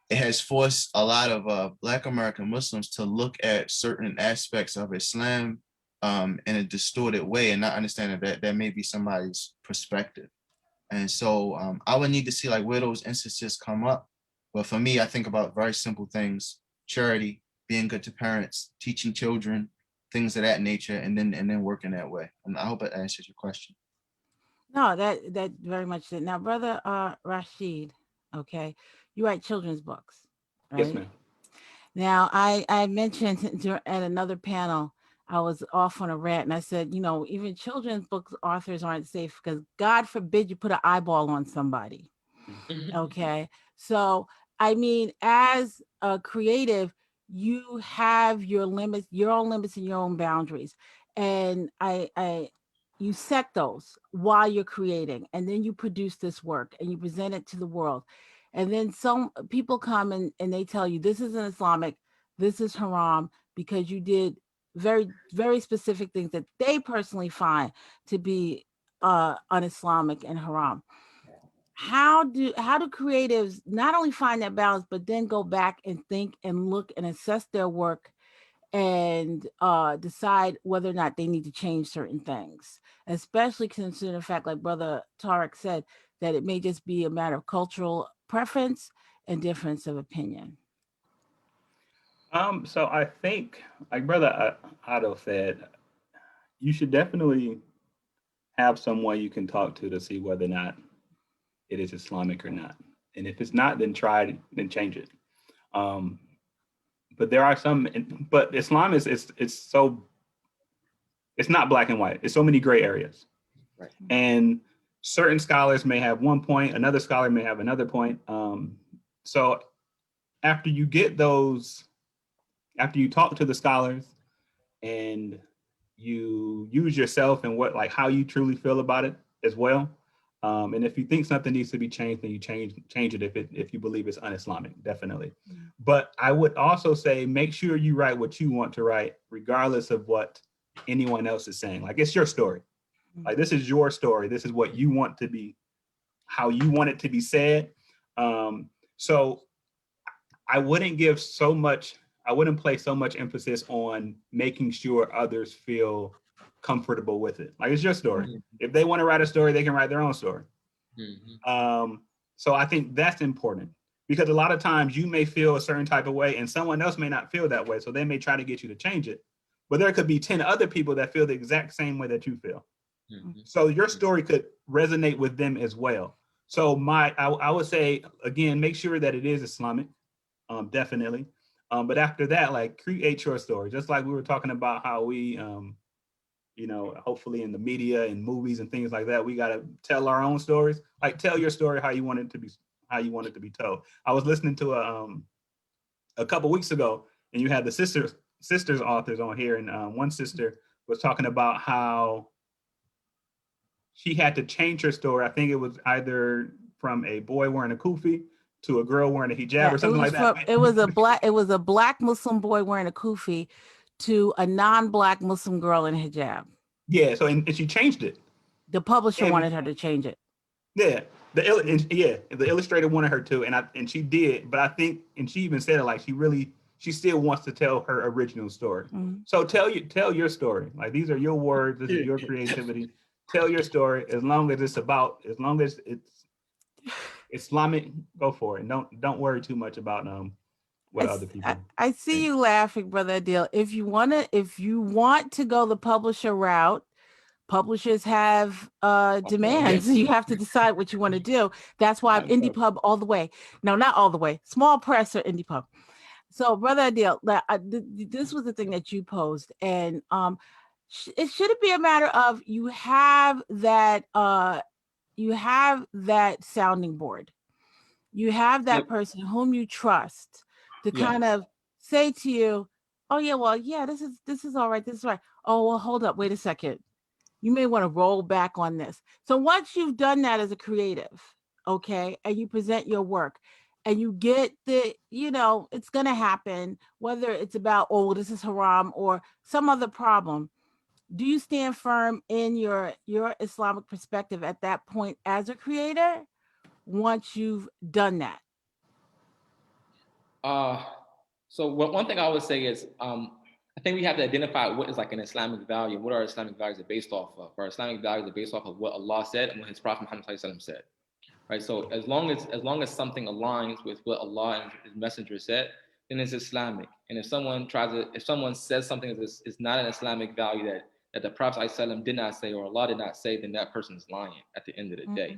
it has forced a lot of Black American Muslims to look at certain aspects of Islam in a distorted way, and not understanding that that may be somebody's perspective. And so I would need to see like where those instances come up. But for me, I think about very simple things: charity, being good to parents, teaching children, things of that nature, and then working that way. And I hope it answers your question. No, that very much did. Now, brother Rashid, okay, you write children's books, right? Yes, ma'am. Now, I mentioned at another panel, I was off on a rant, and I said, even children's books authors aren't safe because God forbid you put an eyeball on somebody. Okay, so I mean, as a creative, you have your limits, your own limits, and your own boundaries, and you set those while you're creating, and then you produce this work and you present it to the world, and then some people come and they tell you this isn't Islamic, this is haram, because you did very, very specific things that they personally find to be un-Islamic and haram. How do creatives not only find that balance, but then go back and think and look and assess their work and decide whether or not they need to change certain things, especially considering the fact, like Brother Tariq said, that it may just be a matter of cultural preference and difference of opinion? So I think, like Brother Adil said, you should definitely have someone you can talk to see whether or not it is Islamic or not. And if it's not, then try it, then change it. But there are some, but Islam it's not black and white. It's so many gray areas. Right. And certain scholars may have one point, another scholar may have another point. So after you talk to the scholars and you use yourself and how you truly feel about it as well. And if you think something needs to be changed, then you change it if you believe it's un-Islamic, definitely. But I would also say, make sure you write what you want to write, regardless of what anyone else is saying. Like, it's your story. Like, this is your story. This is what you want to be, how you want it to be said. So I wouldn't place so much emphasis on making sure others feel comfortable with it. Like, it's your story. If they want to write a story, they can write their own story. So I think that's important, because a lot of times you may feel a certain type of way and someone else may not feel that way. So they may try to get you to change it, but there could be 10 other people that feel the exact same way that you feel. So your story could resonate with them as well. So I would say, again, make sure that it is Islamic, definitely. But after that, like, create your story. Just like we were talking about how we, hopefully in the media and movies and things like that, we got to tell our own stories. Like, tell your story how you want it to be told. I was listening to a couple weeks ago, and you had the sisters authors on here, and one sister was talking about how she had to change her story. I think it was either from a boy wearing a kufi to a girl wearing a hijab or something like that. It was a black Muslim boy wearing a kufi to a non-black Muslim girl in hijab. Yeah, so and she changed it. The publisher wanted her to change it. Yeah, the illustrator wanted her to, and she did. But I think, and she even said it, like, she still wants to tell her original story. So tell your story. Like, these are your words. This is your creativity. Tell your story. As long as it's Islamic, go for it. Don't worry too much about what other people. I see you laughing, Brother Adil. If you want to go the publisher route, publishers have demands. You have to decide what you want to do. That's why I'm Indie Pub all the way. No, not all the way. Small press or Indie Pub. So, Brother Adil, this was the thing that you posed, and it shouldn't be a matter of you have that sounding board, You have that Yep. person whom you trust to Yeah. kind of say to you, oh yeah, well, yeah, this is all right. This is right. Oh, well, hold up, wait a second. You may want to roll back on this. So once you've done that as a creative, okay, and you present your work and you get the, it's going to happen, whether it's about, oh, well, this is haram or some other problem. Do you stand firm in your Islamic perspective at that point as a creator once you've done that? So one thing I would say is, I think we have to identify what is like an Islamic value and what our Islamic values are based off of. Our Islamic values are based off of what Allah said and what His Prophet Muhammad said. Right. So as long as something aligns with what Allah and His Messenger said, then it's Islamic. And if someone says something that is not an Islamic value that the Prophet did not say or Allah did not say, then that person is lying at the end of the day.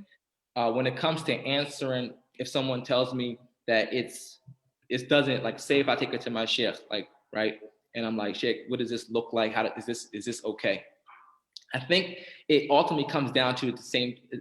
When it comes to answering, if someone tells me that it doesn't, like, say if I take it to my sheikh, like, right, and I'm like, sheikh, what does this look like? Is this okay? I think it ultimately comes down to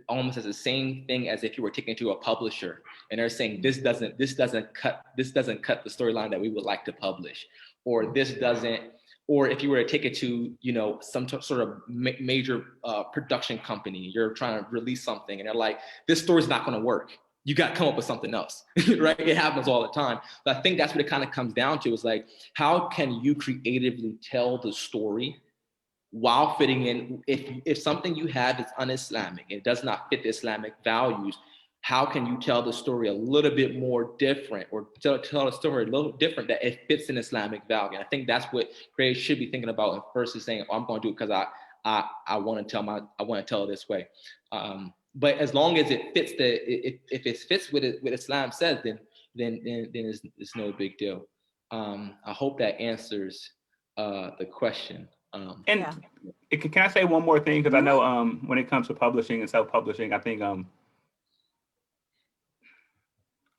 almost as the same thing as if you were taking it to a publisher and they're saying this doesn't cut the storyline that we would like to publish, or this doesn't, or if you were to take it to some sort of major production company, you're trying to release something and they're like, this story's not going to work. You got to come up with something else, right? It happens all the time. But I think that's what it kind of comes down to, is like, how can you creatively tell the story while fitting in? If something you have is un-Islamic, it does not fit the Islamic values, how can you tell the story a little bit more different, or tell the story a little different that it fits an Islamic value? And I think that's what creators should be thinking about versus saying, oh, I'm going to do it because I want to tell it this way. But as long as it fits if it fits what Islam says, then it's no big deal. I hope that answers the question. Can I say one more thing? Because I know when it comes to publishing and self-publishing, I think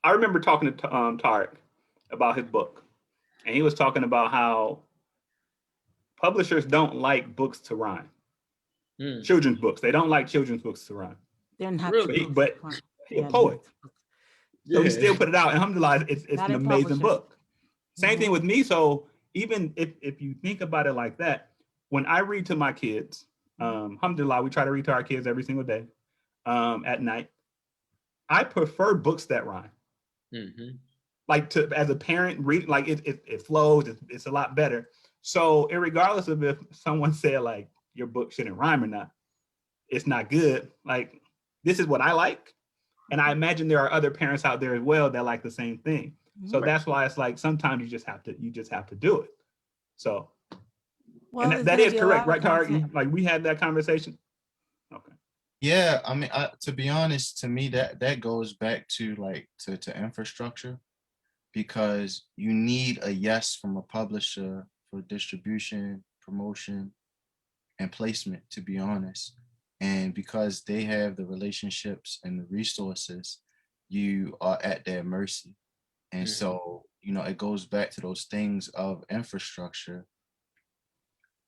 I remember talking to Tariq about his book, and he was talking about how publishers don't like books to rhyme. Children's books. They don't like children's books to rhyme. They're not really, but he's a poet. So he still put it out, and alhamdulillah, it's an amazing book. Same thing with me. So even if you think about it like that, when I read to my kids, alhamdulillah, we try to read to our kids every single day at night. I prefer books that rhyme. Like, as a parent, read, like, it flows. It's a lot better. So regardless of if someone said like your book shouldn't rhyme or not, it's not good. Like, this is what I like, and I imagine there are other parents out there as well that like the same thing. So that's why it's like sometimes you just have to do it. So, well, and that is correct, right, Tariq? Like, we had that conversation. Okay. Yeah, I mean, to be honest, to me that goes back to to infrastructure, because you need a yes from a publisher for distribution, promotion, and placement, to be honest. And because they have the relationships and the resources, you are at their mercy. And so, it goes back to those things of infrastructure.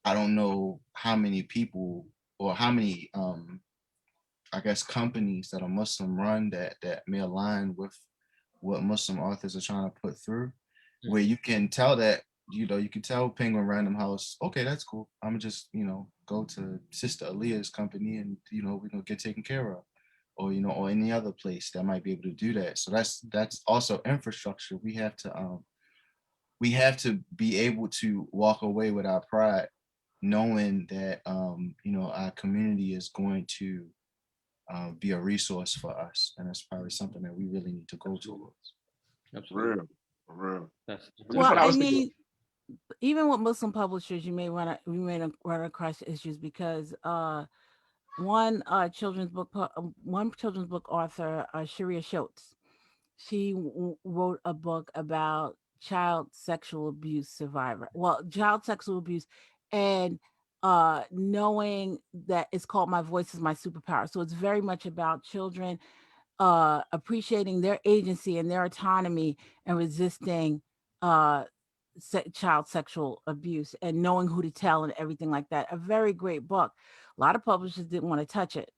I don't know how many people or how many, I guess, companies that are Muslim run that may align with what Muslim authors are trying to put through, where you can tell that, you can tell Penguin Random House, okay, that's cool. I'm gonna just, go to Sister Aaliyah's company and, we're gonna get taken care of, or, or any other place that might be able to do that. So that's also infrastructure. We have to be able to walk away with our pride, knowing that, our community is going to be a resource for us. And that's probably something that we really need to go towards. Absolutely. For real. Well, I mean, even with Muslim publishers, you may run across issues because one children's book author, Sharia Schultz, she wrote a book about child sexual abuse, and knowing that it's called My Voice is My Superpower. So it's very much about children appreciating their agency and their autonomy and resisting child sexual abuse and knowing who to tell and everything like that. A very great book. A lot of publishers didn't want to touch it.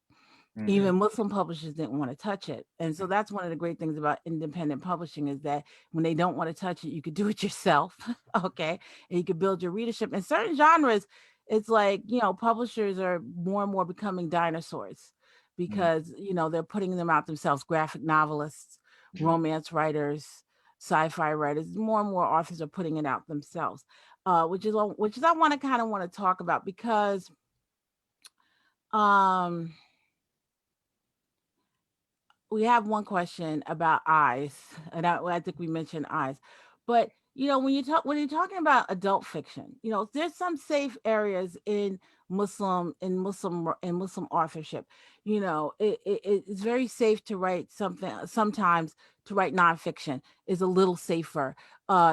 Even Muslim publishers didn't want to touch it. And so that's one of the great things about independent publishing is that when they don't want to touch it, you could do it yourself. Okay. And you could build your readership. In certain genres, it's like, publishers are more and more becoming dinosaurs because, they're putting them out themselves, graphic novelists, romance writers, sci-fi writers, more and more authors are putting it out themselves, which is I want to talk about because, we have one question about eyes, and I think we mentioned eyes, but when you're talking about adult fiction, there's some safe areas in Muslim authorship. It's very safe to write something. Sometimes to write nonfiction is a little safer.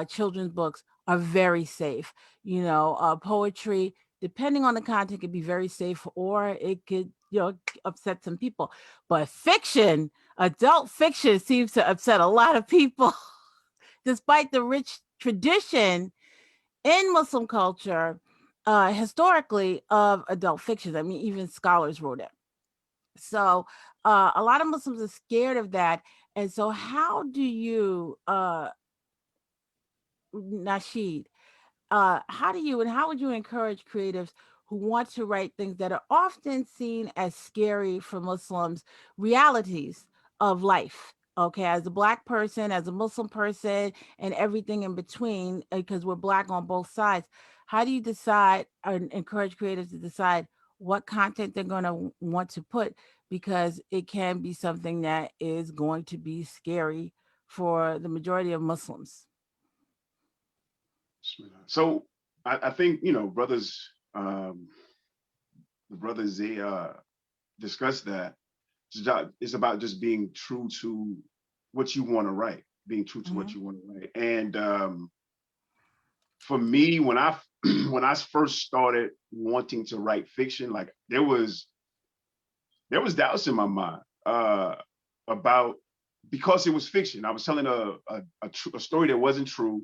Children's books are very safe. Poetry, depending on the content, could be very safe, or it could upset some people. But fiction, adult fiction, seems to upset a lot of people, despite the rich tradition in Muslim culture, historically, of adult fiction. I mean, even scholars wrote it. So a lot of Muslims are scared of that. And so how do you, Nasheed, how would you encourage creatives who want to write things that are often seen as scary for Muslims, realities of life? Okay, as a Black person, as a Muslim person, and everything in between, because we're Black on both sides. How do you decide or encourage creatives to decide what content they're going to want to put? Because it can be something that is going to be scary for the majority of Muslims. So I think, brothers, the brothers, they discussed that it's about just being true to what you want to write, being true to what you want to write. And for me, when I when I first started wanting to write fiction, like there was doubts in my mind about, because it was fiction. I was telling a story that wasn't true.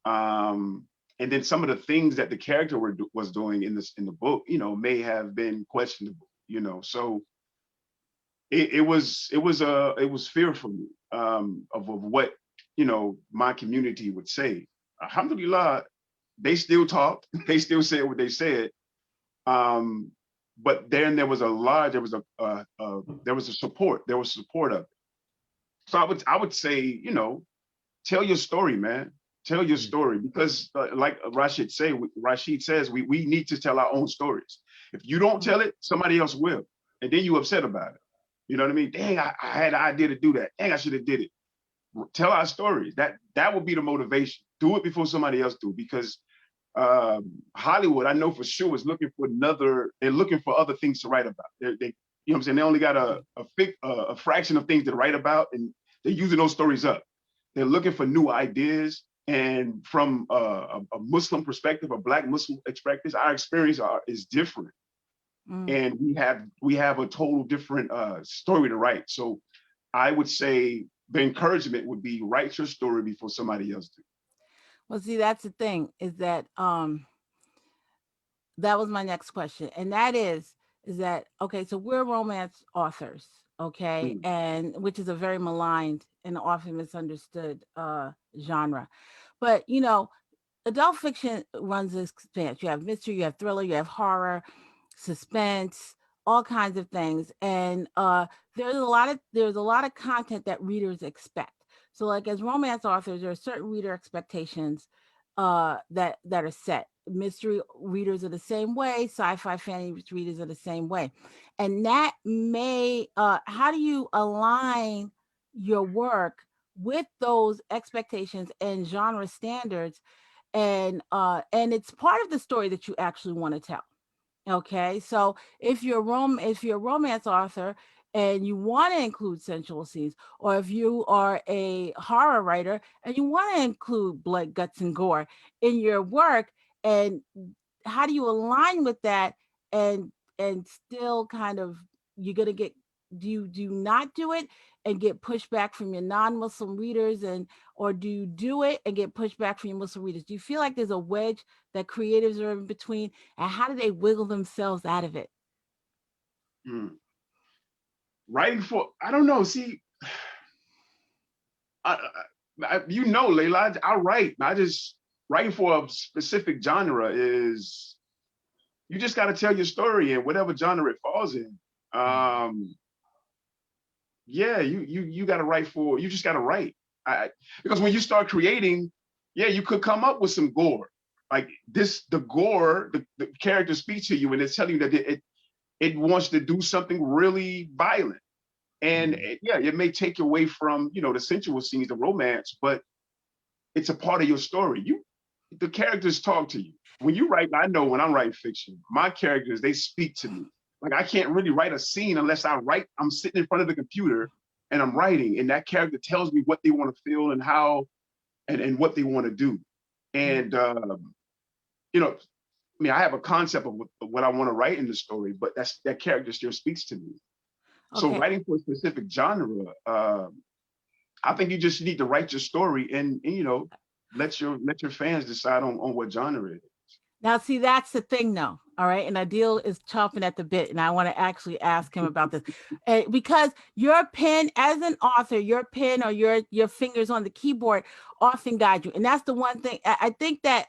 And then some of the things that the character was doing in the book, may have been questionable, So it was fear for me, of what, my community would say. Alhamdulillah, they still talked, they still said what they said. But then there was support of it. So I would say, tell your story, man. Tell your story, because like Rashid says, we need to tell our own stories. If you don't tell it, somebody else will, and then you upset about it. You know what I mean? Dang, I had an idea to do that. Dang, I should have did it. Tell our stories. That would be the motivation. Do it before somebody else do, because Hollywood, I know for sure, is looking for they're looking for other things to write about. They you know what I'm saying? They only got a fraction of things to write about, and they're using those stories up. They're looking for new ideas. And from a Muslim perspective, a Black Muslim perspective, our experience is different. And we have a total different story to write. So I would say the encouragement would be, write your story before somebody else do. Well, see, that's the thing, is that that was my next question. And that is that, okay, so we're romance authors, okay, and which is a very maligned and often misunderstood genre. But adult fiction runs this expanse. You have mystery, you have thriller, you have horror, suspense, all kinds of things. And there's a lot of content that readers expect. So like as romance authors, there are certain reader expectations that are set. Mystery readers are the same way, sci-fi fantasy readers are the same way. And that may how do you align your work with those expectations and genre standards? And it's part of the story that you actually want to tell. Okay, so if you're a romance author and you want to include sensual scenes, or if you are a horror writer and you want to include blood, guts, and gore in your work, and how do you align with that, and still kind of, you're gonna get, do you not do it and get pushback from your non-Muslim readers, and or do you do it and get pushback from your Muslim readers? Do you feel like there's a wedge that creatives are in between, and how do they wiggle themselves out of it? writing for, I don't know. See, you know, Layla, I write. I just writing for a specific genre is you just got to tell your story in whatever genre it falls in. Yeah, you got to write for. You just got to write. Because when you start creating, yeah, you could come up with some gore. Like this, the gore, the character speaks to you and it's telling you that it wants to do something really violent. And yeah, it may take you away from, you know, the sensual scenes, the romance, but it's a part of your story. The characters talk to you. When you write, I know when I'm writing fiction, my characters, they speak to me. Like I can't really write a scene unless I'm sitting in front of the computer and I'm writing, and that character tells me what they want to feel and how and what they want to do. And you know, I mean, I have a concept of what I want to write in the story, but that character still speaks to me. Okay. So writing for a specific genre, I think you just need to write your story and you know, let your fans decide on what genre it is. Now, see, that's the thing, though. All right. And Adil is chomping at the bit. And I want to actually ask him about this because your pen, as an author, your pen or your fingers on the keyboard often guide you. And that's the one thing I think that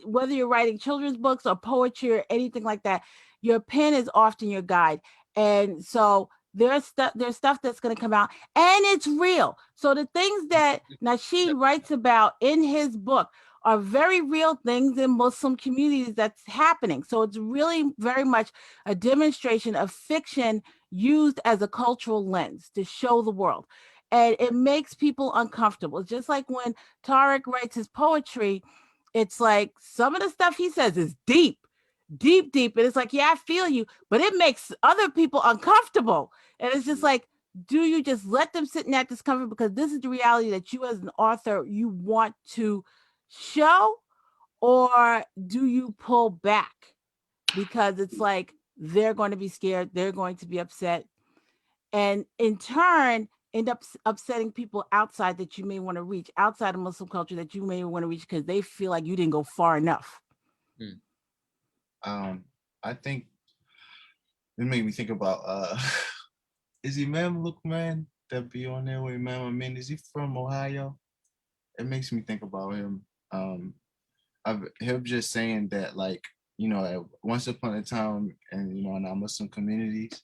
whether you're writing children's books or poetry or anything like that, your pen is often your guide. And so there's stuff that's going to come out and it's real. So the things that Nasheed writes about in his book are very real things in Muslim communities that's happening. So it's really very much a demonstration of fiction used as a cultural lens to show the world. And it makes people uncomfortable. It's just like when Tariq writes his poetry, it's like some of the stuff he says is deep. And it's like, yeah, I feel you, but it makes other people uncomfortable. And it's just like, do you just let them sit in that discomfort because this is the reality that you as an author, you want to show, or do you pull back because it's like they're going to be scared, they're going to be upset, and in turn end up upsetting people outside that you may want to reach, outside of Muslim culture that you may want to reach because they feel like you didn't go far enough? I think it made me think about is Imam Lukman that be on there with Imam Amin? Is he from Ohio? It makes me think about him. Him just saying that, like, you know, once upon a time, and you know, in our Muslim communities,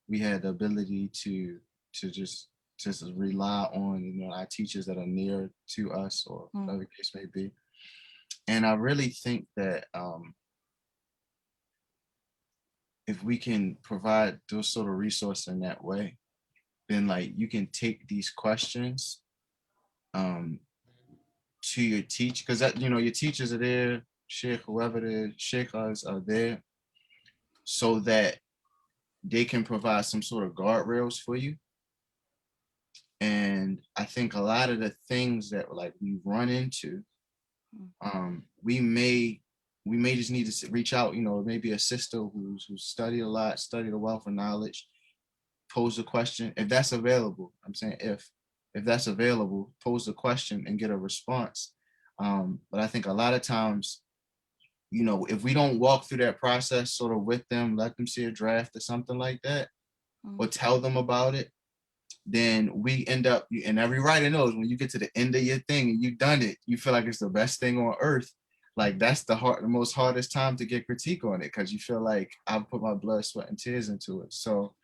we had the ability to just rely on, you know, our teachers that are near to us, or whatever the case may be. And I really think that if we can provide those sort of resources in that way, then like you can take these questions to your teacher, because that, you know, your teachers are there, sheikh, whoever the sheikhs are there, so that they can provide some sort of guardrails for you. And I think a lot of the things that like we run into, we may just need to reach out, you know, maybe a sister who's studied a lot, studied a wealth of knowledge, pose a question, if that's available. I'm saying if that's available, pose a question and get a response. But I think a lot of times, you know, if we don't walk through that process sort of with them, let them see a draft or something like that, or tell them about it, then we end up, and every writer knows, when you get to the end of your thing and you've done it, you feel like it's the best thing on earth. Like that's the most hardest time to get critique on it, because you feel like I've put my blood, sweat, and tears into it. So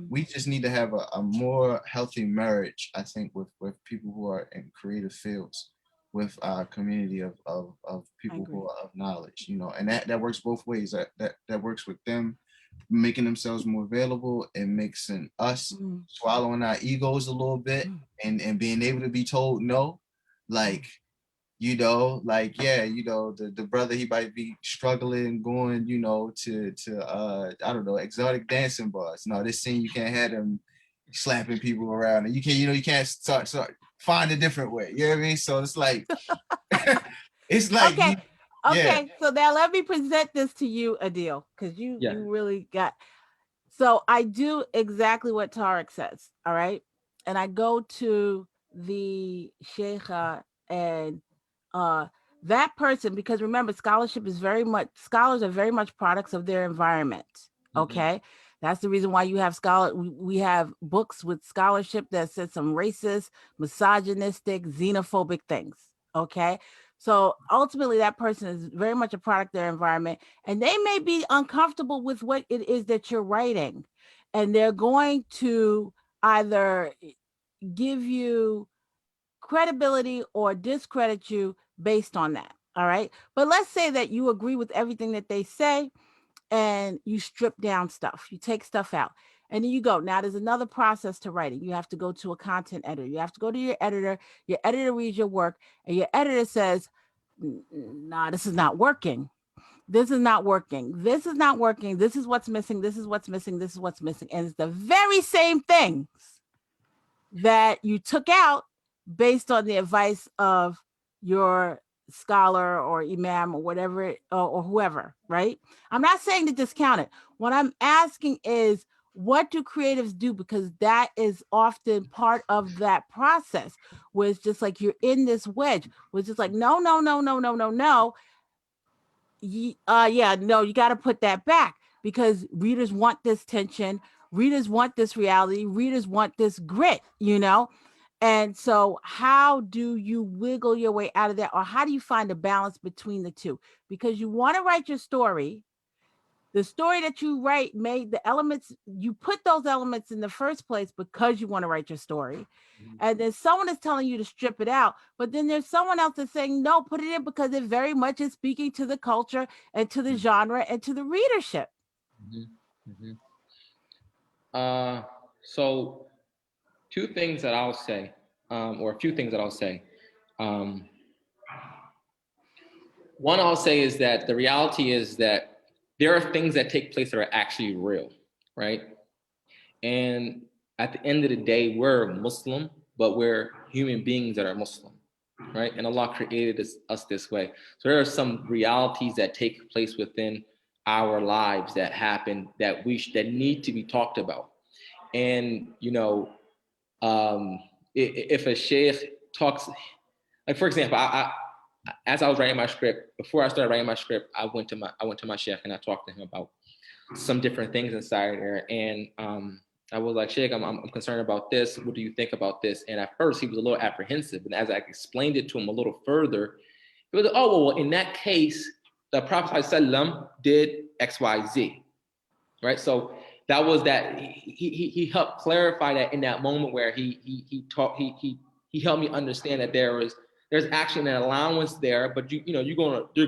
we just need to have a more healthy marriage, I think, with people who are in creative fields, with our community of people who are of knowledge, you know, and that works both ways. That works with them making themselves more available, and mixing us swallowing our egos a little bit, and being able to be told no, like, you know, like, yeah, you know, the brother, he might be struggling going, you know, to I don't know, exotic dancing bars. No, this scene you can't have them slapping people around, and you can't, you know, you can't start find a different way. You know what I mean? So it's like it's like Okay, so now let me present this to you, Adil, because you really got. So I do exactly what Tariq says, all right? And I go to the sheikha and that person, because remember, scholars are very much products of their environment, okay? That's the reason why you have we have books with scholarship that says some racist, misogynistic, xenophobic things. Okay. So ultimately, that person is very much a product of their environment, and they may be uncomfortable with what it is that you're writing. And they're going to either give you credibility or discredit you based on that. All right. But let's say that you agree with everything that they say and you strip down stuff, you take stuff out, and then you go. Now, there's another process to writing. You have to go to a content editor. You have to go to your editor reads your work, and your editor says, nah, this is not working. This is not working. This is not working. This is what's missing. This is what's missing. This is what's missing. And it's the very same things that you took out based on the advice of your scholar or imam or whatever, or whoever, right? I'm not saying to discount it. What I'm asking is, what do creatives do? Because that is often part of that process, where it's just like you're in this wedge, where it's just like, no, no, no, no, no, no, no. Yeah, no, you got to put that back, because readers want this tension. Readers want this reality. Readers want this grit, you know? And so how do you wiggle your way out of that? Or how do you find a balance between the two? Because you want to write your story. The story that you write made the elements, you put those elements in the first place because you want to write your story. And then someone is telling you to strip it out, but then there's someone else that's saying, no, put it in because it very much is speaking to the culture and to the genre and to the readership. So two things that I'll say, or a few things that I'll say. One I'll say is that the reality is that there are things that take place that are actually real, right? And at the end of the day, we're Muslim, but we're human beings that are Muslim, right? And Allah created us this way. So there are some realities that take place within our lives that happen that that need to be talked about. And, you know, if a sheikh talks, like, for example, as I was writing my script, before I started writing my script, I went to my sheikh and I talked to him about some different things inside there. And I was like, Sheikh, I'm concerned about this. What do you think about this? And at first he was a little apprehensive. And as I explained it to him a little further, he was like, oh, well, in that case, the Prophet ﷺ did X, Y, Z, right? So that was that. He helped clarify that in that moment where he helped me understand that there's actually an allowance there, but you're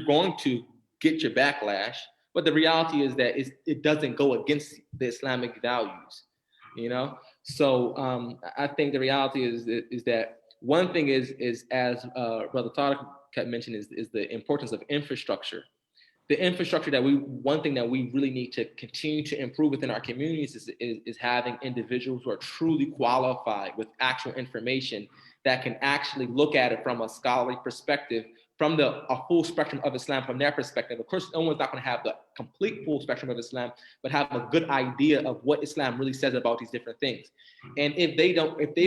going to get your backlash. But the reality is that it doesn't go against the Islamic values, you know. So I think the reality is that one thing is as Brother Tariq mentioned is the importance of infrastructure. The infrastructure one thing that we really need to continue to improve within our communities is having individuals who are truly qualified with actual information that can actually look at it from a scholarly perspective, from a full spectrum of Islam from their perspective. Of course, no one's not going to have the complete full spectrum of Islam, but have a good idea of what Islam really says about these different things. And if they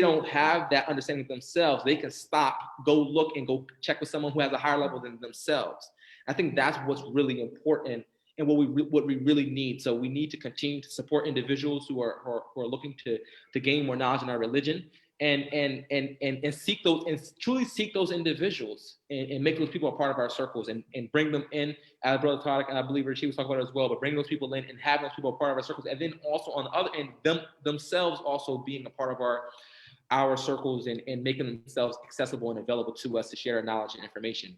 don't have that understanding themselves, they can stop, go look, and go check with someone who has a higher level than themselves. I think that's what's really important and what we really need. So we need to continue to support individuals who are looking to gain more knowledge in our religion, and seek those, and truly seek those individuals and make those people a part of our circles, and bring them in, as Brother Tariq and I believe Rashid was talking about it as well, but bring those people in and have those people a part of our circles. And then also on the other end, themselves also being a part of our circles and making themselves accessible and available to us to share our knowledge and information.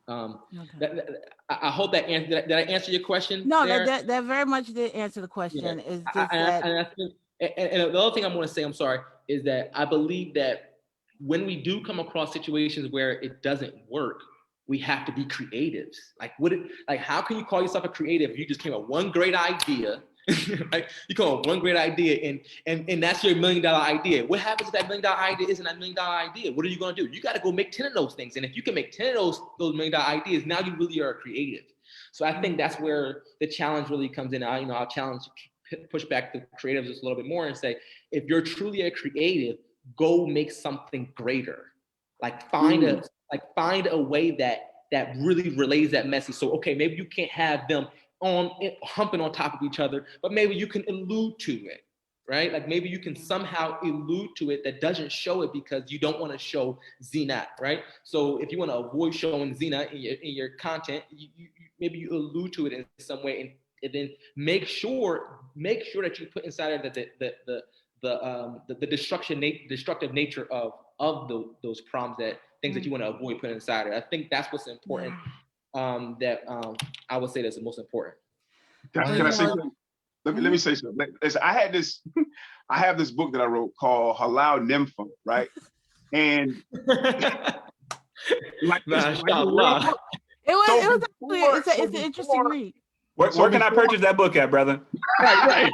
Okay. I hope that answered. Did I answer your question? No, that very much did answer the question. Yeah. Is just and the other thing I'm going to say, I'm sorry, is that I believe that when we do come across situations where it doesn't work, we have to be creatives. Like how can you call yourself a creative if you just came up with one great idea? Right? You come up with one great idea and that's your $1 million idea. What happens if that $1 million idea isn't that $1 million idea? What are you going to do? You got to go make 10 of those things. And if you can make 10 of those $1 million ideas, now you really are a creative. So I think that's where the challenge really comes in. I'll challenge, push back the creatives just a little bit more and say, if you're truly a creative, go make something greater. Like find a way that really relays that message. So okay, maybe you can't have them humping on top of each other, but maybe you can allude to it, right? Like maybe you can somehow allude to it that doesn't show it because you don't want to show zina, right? So if you want to avoid showing zina in your content, maybe you allude to it in some way, and then make sure that you put inside of the destructive nature of those prompts, that things that you want to avoid putting inside it. I think that's what's important. I would say that's the most important. Can I say something? Let me say something. I have this book that I wrote called Halal Nympho, right? And like it's an interesting read. Where can I purchase that book at, brother? Right.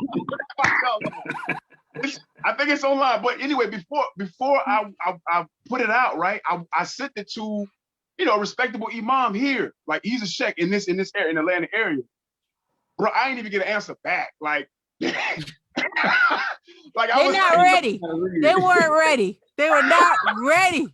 I think it's online. But anyway, before I put it out, right? I sent it to, a respectable imam here. Like he's a sheikh in this area, in the Atlanta area. Bro, I ain't even get an answer back. Like, they're not ready. They weren't ready. They were not ready.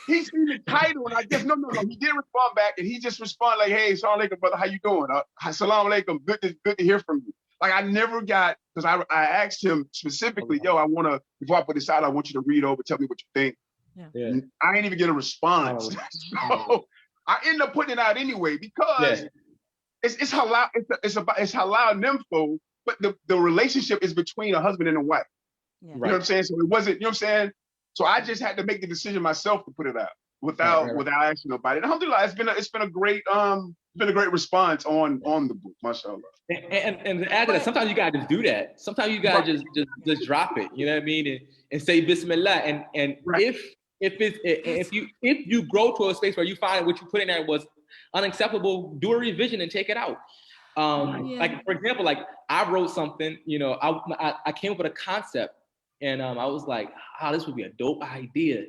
He seen the title, and I guess no. He did respond back, and he just responded like, "Hey, assalamu alaikum, brother, how you doing? Assalamu alaikum, good to hear from you." Like I never got, because I asked him specifically, "Yo, before I put this out, I want you to read over, tell me what you think." Yeah. I ain't even get a response, so I end up putting it out anyway because it's halal. It's halal nympho, but the relationship is between a husband and a wife. Yeah. You know what I'm saying? So it wasn't. You know what I'm saying? So I just had to make the decision myself to put it out without asking nobody. And alhamdulillah, it's been a great response on the book, mashallah. And to add to that, sometimes you gotta just do that. Sometimes you gotta just drop it. You know what I mean? And say Bismillah. And if you grow to a space where you find what you put in there was unacceptable, do a revision and take it out. Like for example, like I wrote something. I came up with a concept. And I was like, this would be a dope idea.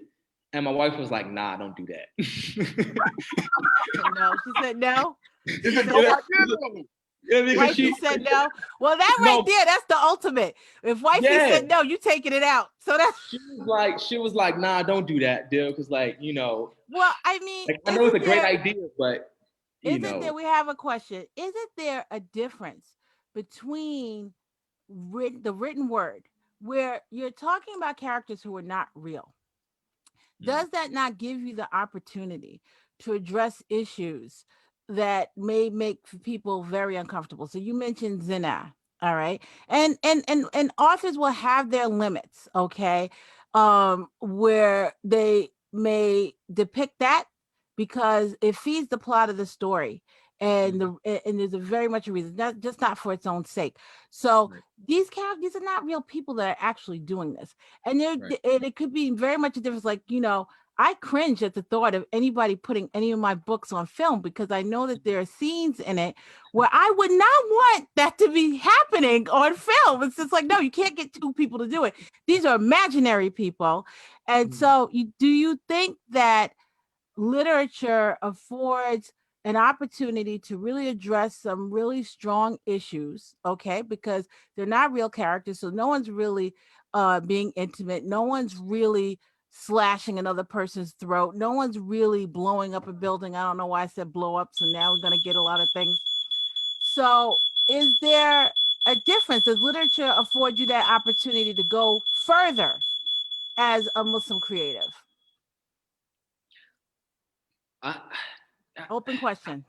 And my wife was like, nah, don't do that. No, she said no. It's a dope idea. Wifey said no. Well, that there, that's the ultimate. If wifey said no, you taking it out. So that's she was like, nah, don't do that, dude. Because Well, I mean, I know it's a great idea, but there, we have a question. Isn't there a difference between the written word, where you're talking about characters who are not real? Does that not give you the opportunity to address issues that may make people very uncomfortable? So you mentioned zina, all right? And authors will have their limits, okay? Where they may depict that because it feeds the plot of the story. And there's a very much a reason, not for its own sake. So these characters are not real people that are actually doing this, and it could be very much a difference. Like I cringe at the thought of anybody putting any of my books on film because I know that there are scenes in it where I would not want that to be happening on film. It's just like, no, you can't get two people to do it. These are imaginary people, and so do you think that literature affords an opportunity to really address some really strong issues, okay? Because they're not real characters, so no one's really being intimate. No one's really slashing another person's throat. No one's really blowing up a building. I don't know why I said blow up, so now we're going to get a lot of things. So is there a difference? Does literature afford you that opportunity to go further as a Muslim creative? Open question.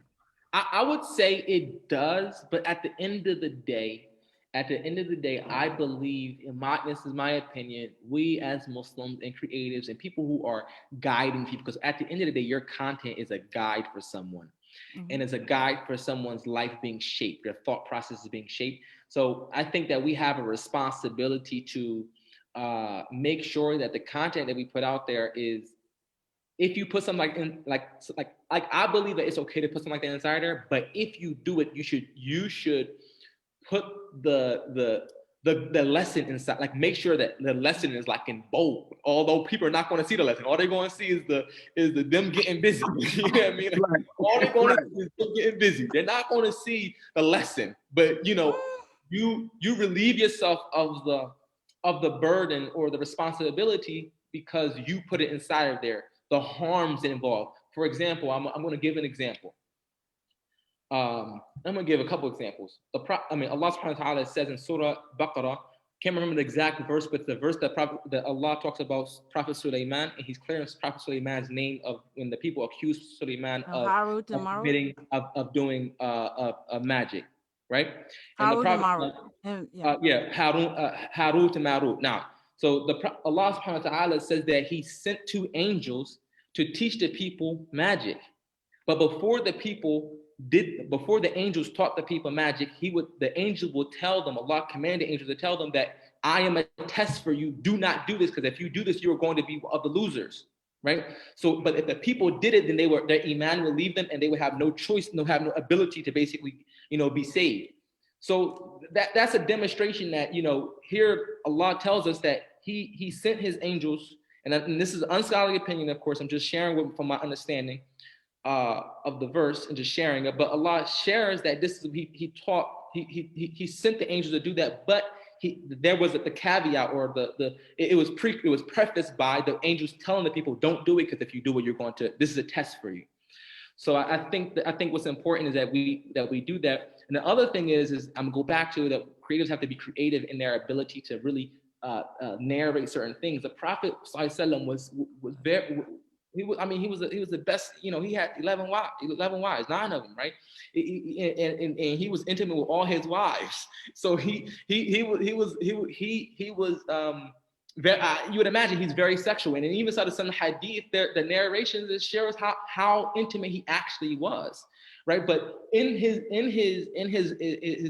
I would say it does, but at the end of the day, I believe, this is my opinion, we as Muslims and creatives and people who are guiding people, because at the end of the day, your content is a guide for someone. And it's a guide for someone's life being shaped, their thought process is being shaped. So I think that we have a responsibility to make sure that the content that we put out there is, if you put something like I believe that it's okay to put something like that inside there, but if you do it, you should put the lesson inside. Like make sure that the lesson is like in bold. Although people are not going to see the lesson, all they're going to see is the them getting busy. You know what I mean? Like, all they're going to see is them getting busy. They're not going to see the lesson. But you relieve yourself of the burden or the responsibility because you put it inside of there. The harms involved. For example, I'm going to give an example. I'm gonna give a couple examples. Allah subhanahu wa ta'ala says in Surah Baqarah, can't remember the exact verse, but the verse that Allah talks about Prophet Sulaiman, and he's clearing Prophet Sulaiman's name of when the people accused Sulaiman of doing magic, right? And the Harut and Prophet, Harut and Marut. Now, so Allah subhanahu wa ta'ala says that he sent two angels to teach the people magic. But before the angels taught the people magic, the angel will tell them, Allah commanded the angels to tell them that I am a test for you. Do not do this, because if you do this, you are going to be of the losers, right? So, but if the people did it, then their iman will leave them, and they would have no choice, have no ability to basically, be saved. So that's a demonstration that, here Allah tells us that He sent His angels, and this is an unscholarly opinion, of course. I'm just sharing from my understanding of the verse and just sharing it. But Allah shares that this is He sent the angels to do that, but there was the caveat, or it was prefaced by the angels telling the people, don't do it, because if you do it, this is a test for you. So I think what's important is that we do that. And the other thing is I'm gonna go back to that creatives have to be creative in their ability to really narrate certain things. The Prophet ﷺ was very. He was the best. He had 11 wives, 9 of them, right? And he was intimate with all his wives. So he was very, you would imagine he's very sexual. And even inside of some hadith, the narrations that shows how intimate he actually was, right? But in his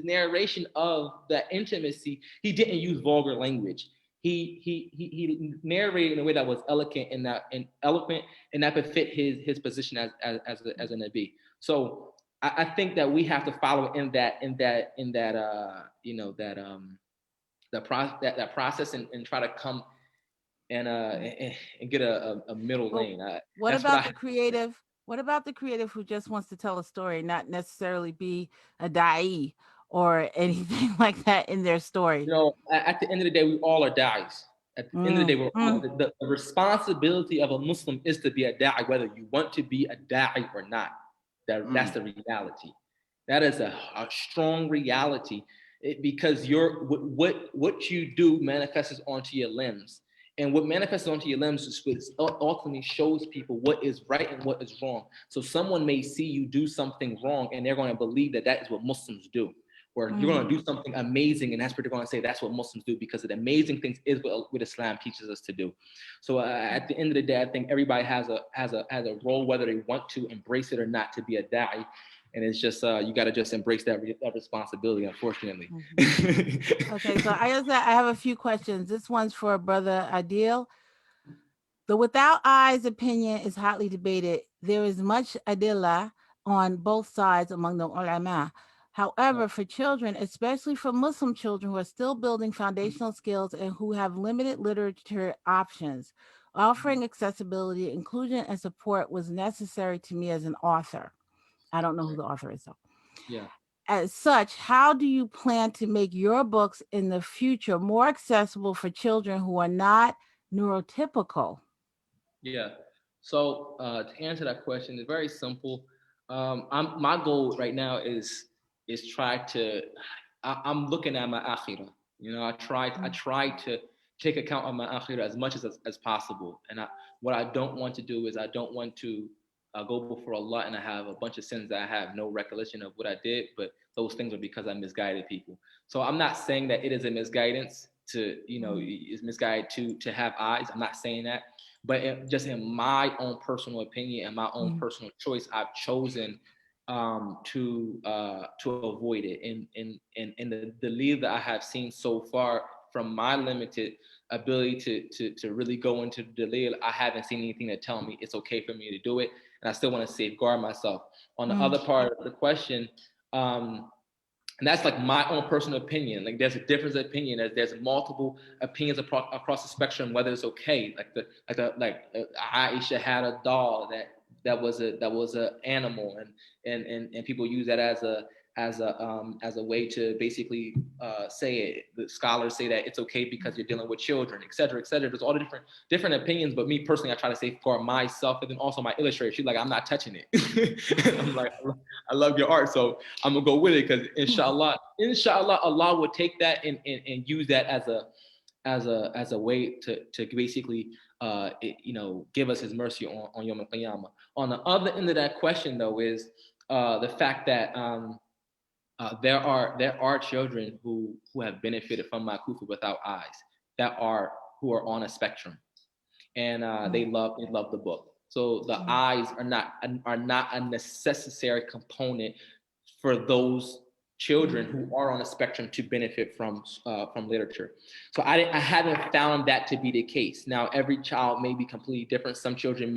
narration of the intimacy, he didn't use vulgar language. He narrated in a way that was eloquent and that befit his position as a Nabi. So I think that we have to follow in that process and try to come and get a middle lane. What about the creative? What about the creative who just wants to tell a story, not necessarily be a da'i or anything like that in their story? At the end of the day, we all are da'is. At the end of the day, the responsibility of a Muslim is to be a da'i, whether you want to be a da'i or not. That's the reality. That is a strong reality, because what you do manifests onto your limbs. And what manifests onto your limbs is ultimately shows people what is right and what is wrong. So someone may see you do something wrong, and they're going to believe that is what Muslims do. Or you're going to do something amazing, and that's what they're going to say, that's what Muslims do, because the amazing things is what Islam teaches us to do. So at the end of the day, I think everybody has a role, whether they want to embrace it or not, to be a da'i. And it's just you got to just embrace that responsibility, unfortunately. Okay, so I have a few questions. This one's for Brother Adil. The without eyes opinion is hotly debated. There is much adillah on both sides among the ulama. However, for children, especially for Muslim children who are still building foundational skills and who have limited literature options, offering accessibility, inclusion, and support was necessary to me as an author. I don't know who the author is, though. Yeah. As such, how do you plan to make your books in the future more accessible for children who are not neurotypical? Yeah. So to answer that question, it's very simple. My goal right now is try to. I'm looking at my akhirah. I try to take account of my akhirah as much as possible. And what I don't want to do is I don't want to go before Allah and I have a bunch of sins that I have no recollection of what I did, but those things are because I misguided people. So I'm not saying that it is a misguidance to, is misguided to have eyes. I'm not saying that, but just in my own personal opinion and my own personal choice, I've chosen to avoid it. And the lead that I have seen so far from my limited ability to really go into the dalil, I haven't seen anything to tell me it's okay for me to do it. And I still want to safeguard myself. On the other part of the question, and that's like my own personal opinion. Like there's a difference of opinion. There's multiple opinions across the spectrum whether it's okay. Like Aisha had a doll that was a animal, and people use that as as a way to basically say it. The scholars say that it's okay because you're dealing with children, et cetera, et cetera. There's all the different opinions, but me personally, I try to say for myself, and then also my illustrator, she's like, I'm not touching it. I'm like, I love your art, so I'm gonna go with it because inshallah, Allah will take that and use that as a way to basically give us His mercy on Yom Al-Qiyamah. On the other end of that question, though, is the fact that there are children who have benefited from my kufa without eyes, who are on a spectrum, and they love the book. So the eyes are not a necessary component for those children who are on a spectrum to benefit from literature. So I haven't found that to be the case. Now every child may be completely different. Some children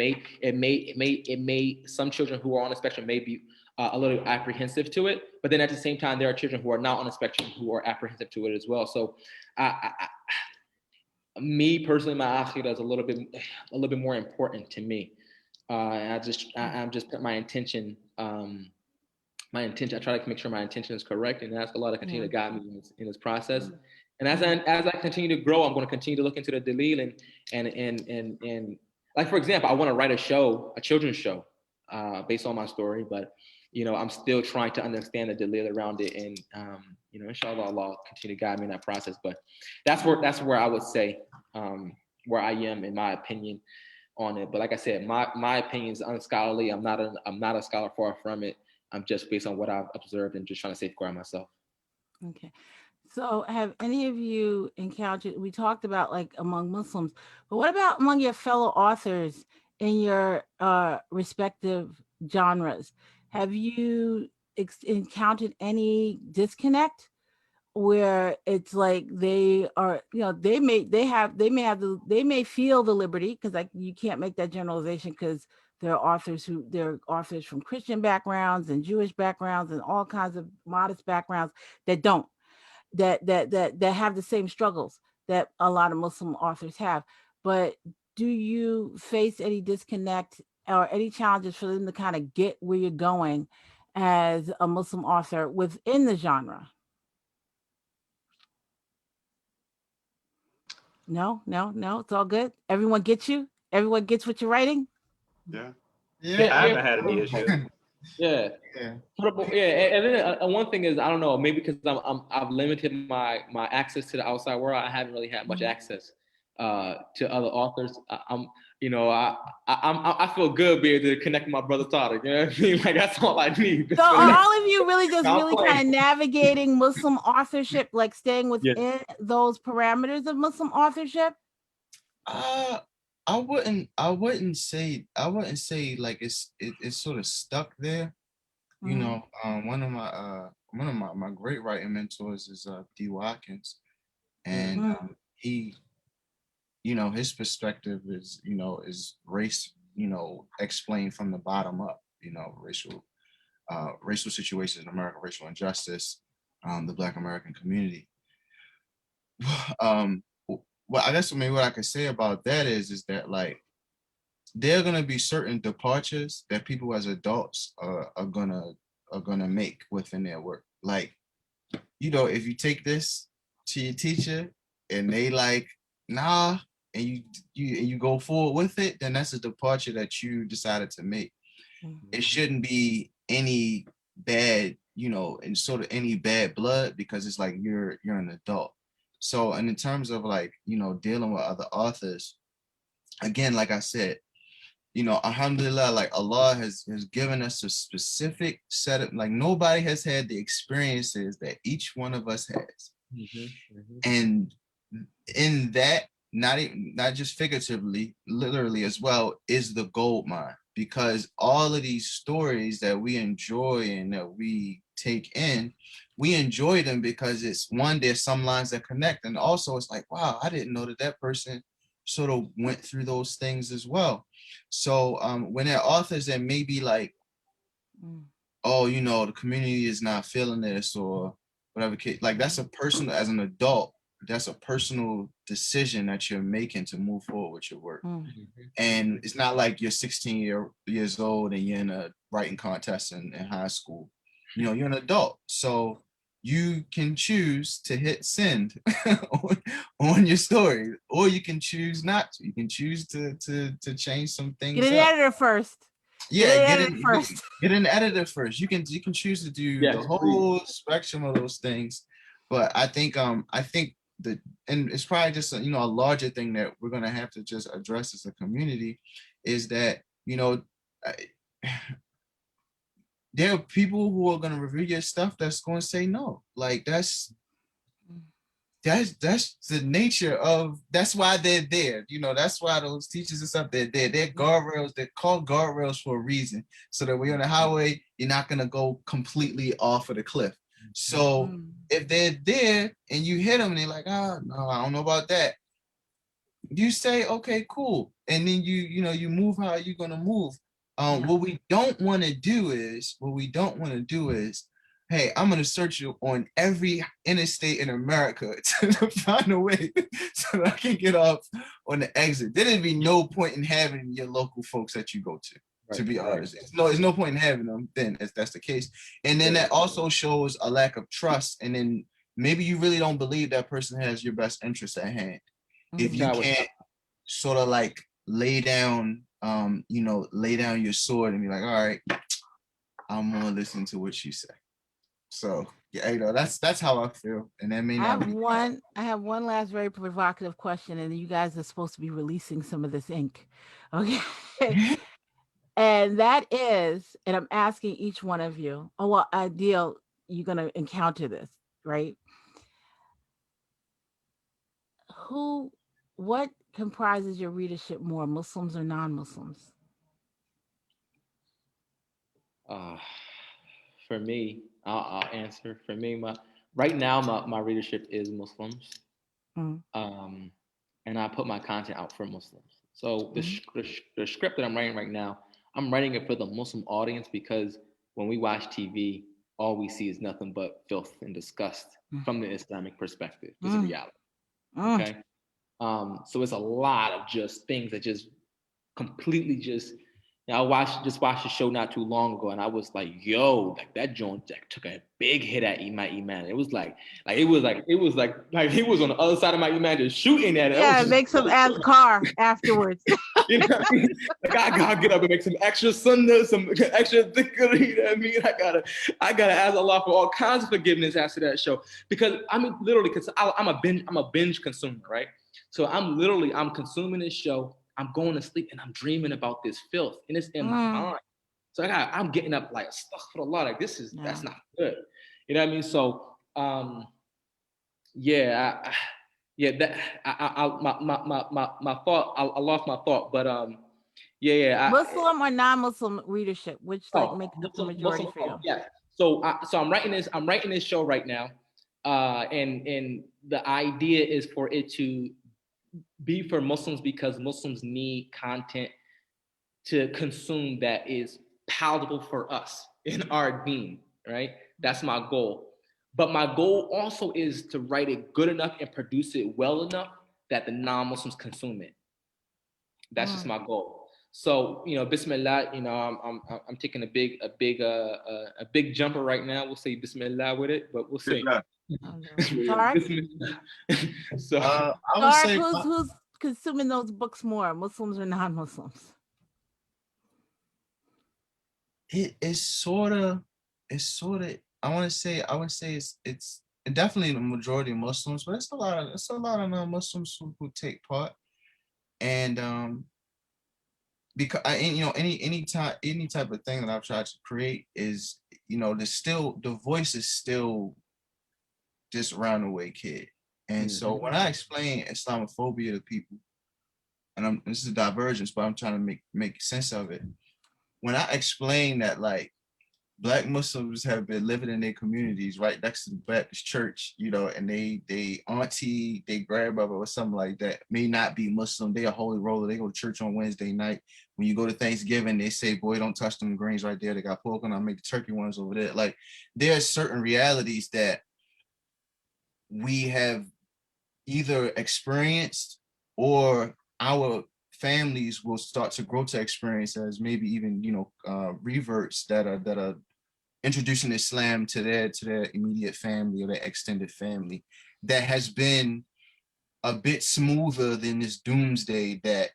some children who are on a spectrum may be a little apprehensive to it, but then at the same time there are children who are not on a spectrum who are apprehensive to it as well. So me personally, my akhirah is a little bit more important to me. I'm just put my intention. I try to make sure my intention is correct, and ask Allah to continue to guide me in this process. And as I continue to grow, I'm going to continue to look into the dalil and like, for example, I want to write a children's show based on my story, but I'm still trying to understand the dalil around it, and inshallah Allah will continue to guide me in that process. But that's where I would say where I am in my opinion on it. But like I said, my opinion is unscholarly. I'm not a scholar, far from it. I'm just based on what I've observed and just trying to safeguard myself. Okay. So have any of you encountered, we talked about like among Muslims, but what about among your fellow authors in your respective genres? Have you encountered any disconnect where it's like they are, they may feel the liberty, because like you can't make that generalization, because there are authors from Christian backgrounds and Jewish backgrounds and all kinds of modest backgrounds that don't, that have the same struggles that a lot of Muslim authors have. But do you face any disconnect or any challenges for them to kind of get where you're going as a Muslim author within the genre? No, it's all good. Everyone gets you? Everyone gets what you're writing? Yeah. I haven't had any issue. Yeah. And then one thing is, I don't know, maybe because I've limited my access to the outside world. I haven't really had much access to other authors. I feel good being able to connect with my brother Tariq. You know what I mean? Like, that's all I need. So are all of you really just kind of navigating Muslim authorship, like staying within those parameters of Muslim authorship? I wouldn't say like it's sort of stuck there. One of my great writing mentors is D. Watkins, and he, his perspective is race, explained from the bottom up, racial situations in America, racial injustice, the Black American community. Well, I guess maybe what I could say about that is that, like, there are gonna be certain departures that people as adults are gonna make within their work. Like, if you take this to your teacher and they like, nah, and you go forward with it, then that's a departure that you decided to make. It shouldn't be any bad, and sort of any bad blood, because it's like you're an adult. So, and in terms of like, dealing with other authors, again, like I said, alhamdulillah, like Allah has given us a specific set of, like, nobody has had the experiences that each one of us has. And in that, not just figuratively, literally as well, is the gold mine, because all of these stories that we enjoy and that we take in, we enjoy them because it's one, there's some lines that connect, and also it's like, wow, I didn't know that person sort of went through those things as well. So when there are authors that may be like, oh, the community is not feeling this or whatever, like, that's a personal, as an adult, that's a personal decision that you're making to move forward with your work. And it's not like you're 16 years old and you're in a writing contest in high school. you're an adult, so you can choose to hit send on your story, or you can choose not to. You can choose to change some things Get an up. editor first. Yeah, Get an editor first. get an editor first. You can choose to do the whole spectrum of those things, but I think that, and it's probably just a larger thing that we're gonna have to just address as a community, is that there are people who are gonna review your stuff that's going to say no. Like that's the nature of, that's why they're there. That's why those teachers and stuff, they're there. They're guardrails. They're called guardrails for a reason, so that when you're on the highway, you're not gonna go completely off of the cliff. So if they're there and you hit them and they're like, oh no, I don't know about that, you say, okay, cool, and then you move how you're gonna move. What we don't want to do is, hey, I'm gonna search you on every interstate in America to find a way so that I can get off on the exit. There'd be no point in having your local folks that you go to be honest. There's no point in having them then, if that's the case. And then that also shows a lack of trust. And then maybe you really don't believe that person has your best interest at hand. If you can't sort of like lay down your sword and be like, all right, I'm gonna listen to what you say. So yeah, that's how I feel. And that may not I have one last very provocative question, and you guys are supposed to be releasing some of this ink. Okay. And that is, and I'm asking each one of you, oh well, Adil, you're gonna encounter this, right? What comprises your readership more, Muslims or non-Muslims? For me, I'll answer. For me, right now, my readership is Muslims, and I put my content out for Muslims. So the script that I'm writing right now, I'm writing it for the Muslim audience, because when we watch TV, all we see is nothing but filth and disgust from the Islamic perspective. It's a reality. Okay. So it's a lot of just things that just completely just. I watched the show not too long ago, and I was like, "Yo, like that joint took a big hit at Iman. It was like he was on the other side of my Iman just shooting at it. Yeah, make some car afterwards. You know what I mean? Like I gotta get up and make some extra sunnah, some extra dhikr. You know what I mean? I gotta ask Allah for all kinds of forgiveness after that show, because I mean literally, because I'm a binge consumer, right? So I'm consuming this show. I'm going to sleep and I'm dreaming about this filth, and it's in my mind. So I'm getting up like stuck for a lot. Like that's not good. You know what I mean? So my thought. I lost my thought, but Muslim or non-Muslim readership, which makes up the majority for you? Yeah. So I'm writing this show right now, and the idea is for it to be for Muslims, because Muslims need content to consume that is palatable for us in our deen, right? That's my goal. But my goal also is to write it good enough and produce it well enough that the non-Muslims consume it. That's just my goal. So, Bismillah, I'm taking a big jumper right now. We'll say Bismillah with it, but we'll see. So I would say, who's consuming those books more, Muslims or non-Muslims? It's sort of I would say it's definitely the majority of Muslims, but it's a lot of non-Muslims who take part. And because any type of thing that I've tried to create is, the voice is still this runaway kid. And so when I explain Islamophobia to people, and this is a divergence, but I'm trying to make sense of it. When I explain that, like, Black Muslims have been living in their communities right next to the Baptist church, and they auntie, they grandmother or something like that may not be Muslim. They a holy roller. They go to church on Wednesday night. When you go to Thanksgiving, they say, boy, don't touch them greens right there. They got pork and I'll make the turkey ones over there. Like, there are certain realities that we have either experienced or our families will start to grow to experience as maybe even reverts that are introducing Islam to their immediate family or their extended family, that has been a bit smoother than this doomsday that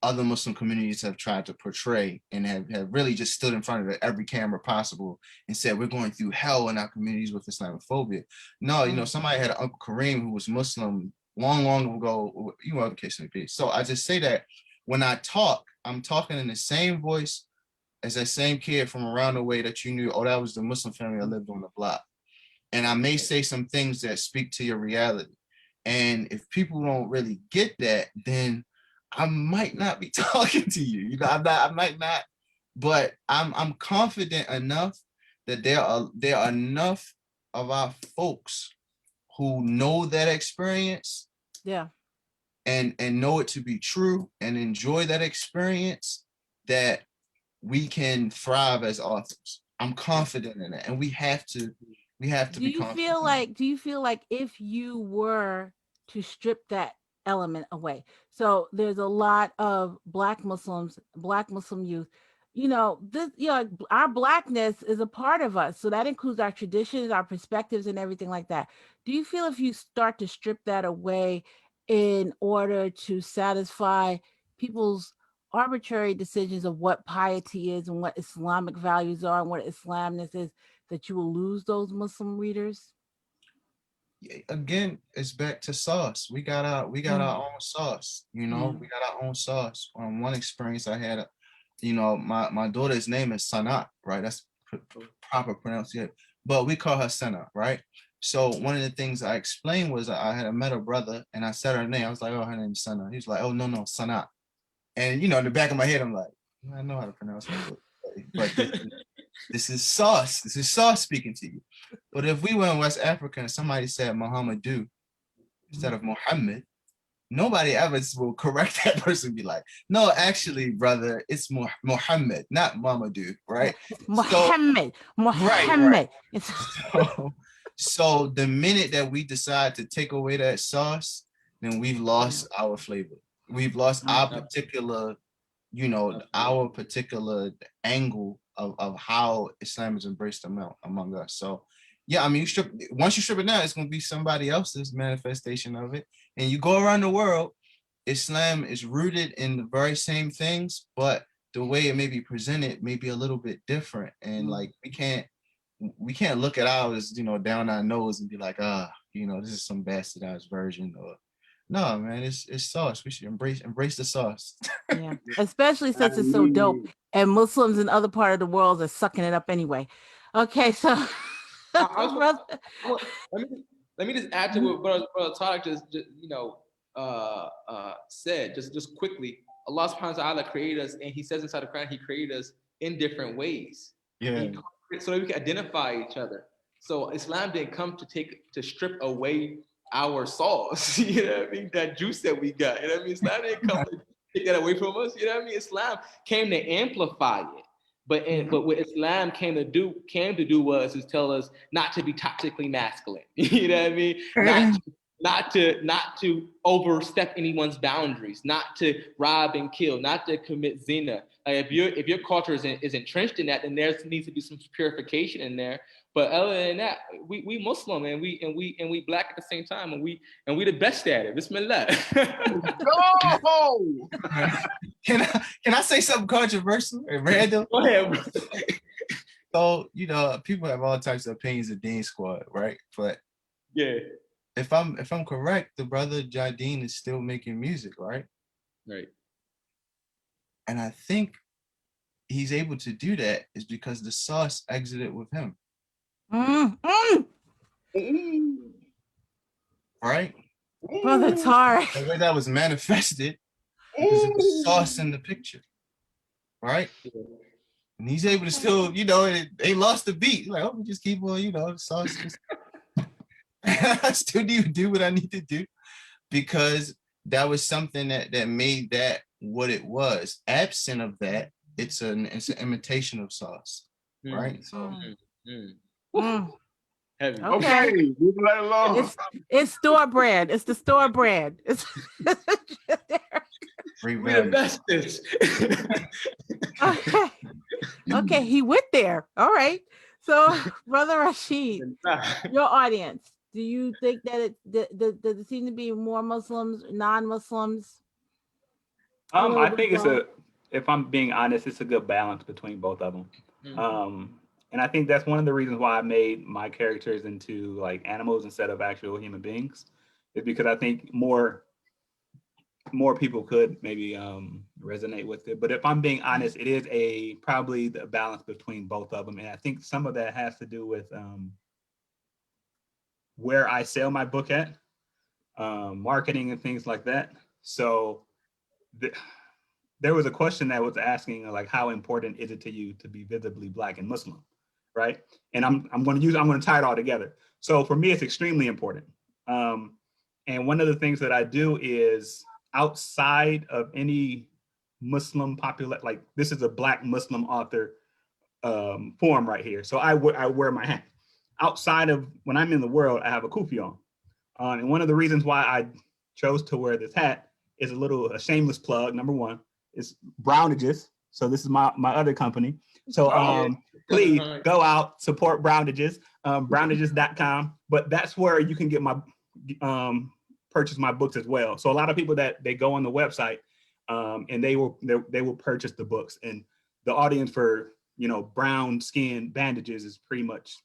other Muslim communities have tried to portray, and have really just stood in front of every camera possible and said, we're going through hell in our communities with Islamophobia. No, you know, somebody had an Uncle Kareem who was Muslim long ago, you know, the case may be. So I just say that when I talk, I'm talking in the same voice as that same kid from around the way that you knew, oh, that was the Muslim family that lived on the block. And I may say some things that speak to your reality. And if people don't really get that, then I might not be talking to you. You know, I might not, but I'm confident enough that there are enough of our folks who know that experience, Yeah, and know it to be true and enjoy that experience, that we can thrive as authors. I'm confident in that, and we have to be confident. Do you feel like if you were to strip that element away, so there's a lot of Black Muslims, Black Muslim youth, you know, this, you know, our Blackness is a part of us, so that includes our traditions, our perspectives, and everything like that. Do you feel if you start to strip that away in order to satisfy people's arbitrary decisions of what piety is and what Islamic values are and what Islamness is, that you will lose those Muslim readers? Again, it's back to sauce. We got our own sauce. You know, we got our own sauce. One experience I had, you know, my daughter's name is Sanat, right? That's proper pronunciation, but we call her Sana, right? So one of the things I explained was I had met a brother and I said her name. I was like, oh, her name's Sana. He was like, oh, no, Sanat. And, you know, in the back of my head, I'm like, I know how to pronounce it, but this is sauce. This is sauce speaking to you. But if we were in West Africa and somebody said Muhammadu instead of Muhammad, nobody ever will correct that person and be like, no, actually, brother, it's Muhammad, not Mamadou, right? Muhammad. Right. So the minute that we decide to take away that sauce, then we've lost our flavor. We've lost our particular, you know, our particular angle of how Islam is embraced among us. So yeah, I mean, once you strip it down, it's going to be somebody else's manifestation of it. And you go around the world, Islam is rooted in the very same things, but the way it may be presented may be a little bit different. And like, we can't look at ours, you know, down our nose and be like, you know, this is some bastardized version. Or no, man, it's sauce. We should embrace the sauce. Yeah, especially since it's so dope, and Muslims in other part of the world are sucking it up anyway. Okay, so let me just add to what brother Tariq just you know said just quickly. Allah subhanahu wa ta'ala created us, and he says inside the Quran, he created us in different ways. Yeah. So that we can identify each other. So Islam didn't come to strip away our sauce, you know what I mean? That juice that we got, you know what I mean? Islam didn't come to take that away from us, you know what I mean? Islam came to amplify it. But what Islam came to do was tell us not to be toxically masculine. You know what I mean? Not to overstep anyone's boundaries, not to rob and kill, not to commit zina. Like if your culture is entrenched in that, then there needs to be some purification in there. But other than that, we Muslim and we Black at the same time, and we the best at it. Bismillah. Go! Can I say something controversial and random? Go ahead, bro. So, you know, people have all types of opinions of Dean Squad, right? But yeah, if I'm correct, the brother Jardine is still making music, right? Right. And I think he's able to do that is because the sauce exited with him. Right? Brother Tariq. The way that was manifested because of the sauce in the picture. Right? And he's able to still, you know, they lost the beat. Like, oh, we just keep on, you know, the sauce. I still do what I need to do because that was something that made that what it was. Absent of that, it's an imitation of sauce. Right? So heavy. Okay, leave it alone. It's store brand. It's the store brand. It's we the bestest. Okay. Okay, he went there. All right. So, Brother Rashid, your audience, do you think that does it seem to be more Muslims, non-Muslims? I think if I'm being honest, it's a good balance between both of them. And I think that's one of the reasons why I made my characters into like animals instead of actual human beings, is because I think more people could maybe resonate with it. But if I'm being honest, it is probably the balance between both of them. And I think some of that has to do with where I sell my book at, marketing and things like that. So there was a question that was asking like, how important is it to you to be visibly Black and Muslim, right? And I'm going to tie it all together. So for me, it's extremely important. And one of the things that I do is, outside of any Muslim like this is a Black Muslim author forum right here. So I wear my hat. Outside of when I'm in the world, I have a kufi on. And one of the reasons why I chose to wear this hat is a shameless plug. Number one is Brownages. So this is my other company. So please go out, support Brownages, brownages.com. But that's where you can get my purchase my books as well. So a lot of people that they go on the website and they will purchase the books, and the audience for brown skin bandages is pretty much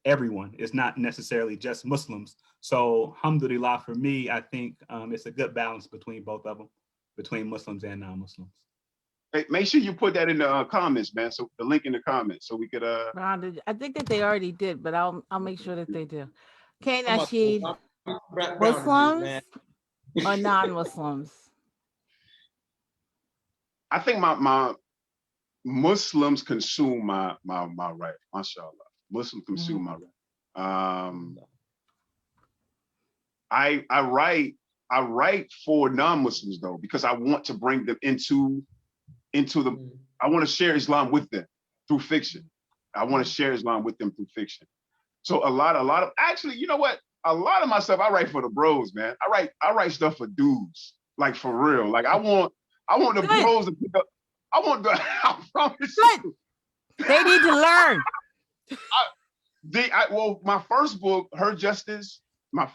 everyone. It's not necessarily just Muslims. So alhamdulillah, for me, I think it's a good balance between both of them, between Muslims and non-Muslims. Hey, make sure you put that in the comments, man. So the link in the comments, so we could. I think that they already did, but I'll make sure that they do. Okay, Nasheed. Muslims or non-Muslims? I think my Muslims consume my right. MashaAllah. Muslims consume my right. I write for non-Muslims though, because I want to bring them into the. I want to share Islam with them through fiction. I want to share Islam with them through fiction. So a lot of actually, you know what? A lot of my stuff I write for the bros, man. I write stuff for dudes, like for real. Like I want the bros to pick up. I promise you. They need to learn. My first book, Her Justice, I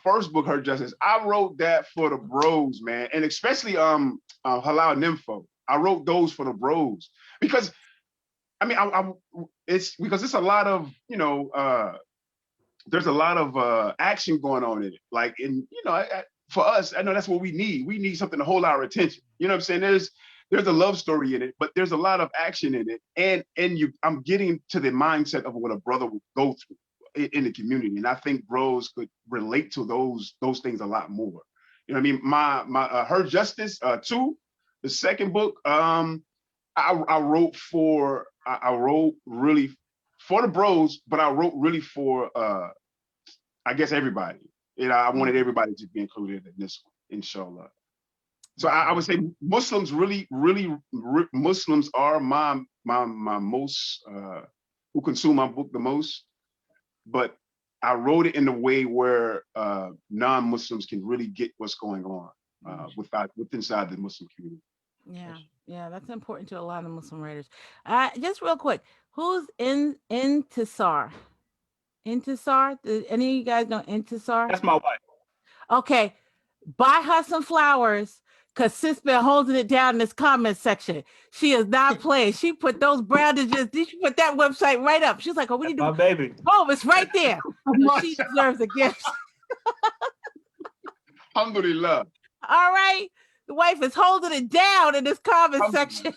wrote that for the bros, man, and especially Halal Nympho. I wrote those for the bros because, I mean, it's because it's a lot of there's a lot of action going on in it. Like, for us, I know that's what we need. We need something to hold our attention. You know what I'm saying? There's a love story in it, but there's a lot of action in it, and I'm getting to the mindset of what a brother would go through in the community, and I think bros could relate to those things a lot more. You know what I mean? My Her Justice 2, the second book, I wrote really for the bros, but I wrote really for I guess everybody. I wanted everybody to be included in this one, inshallah. So I would say Muslims Muslims are my most who consume my book the most, but I wrote it in a way where non-Muslims can really get what's going on inside the Muslim community. Yeah, that's important to a lot of Muslim writers. Just real quick, who's in Intisar? Intisar? Did any of you guys know Intisar? That's my wife. Okay, buy her some flowers, because sis been holding it down in this comment section. She is not playing. She put those Brownages, she put that website right up. She's like, oh, what do you do? My baby. Oh, it's right there. So she deserves a gift. Alhamdulillah. All right. The wife is holding it down in this comment section.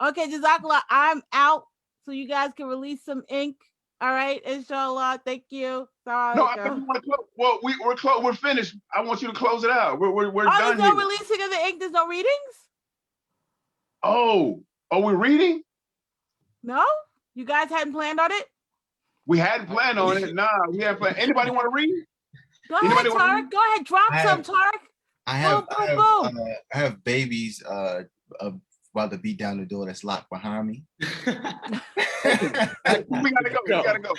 Okay, Jazakallah, I'm out. So you guys can release some ink. All right, inshallah. Thank you. Sorry. No, I think we want to close. Well, we're close. We're finished. I want you to close it out. We're done. There's no releasing of the ink. There's no readings. Oh, we're reading? No, you guys hadn't planned on it. We hadn't planned on it. Nah, we haven't planned. Anybody want to read? Go ahead, Tariq. Go ahead, drop some, Tariq. I have babies about to beat down the door that's locked behind me. We gotta go.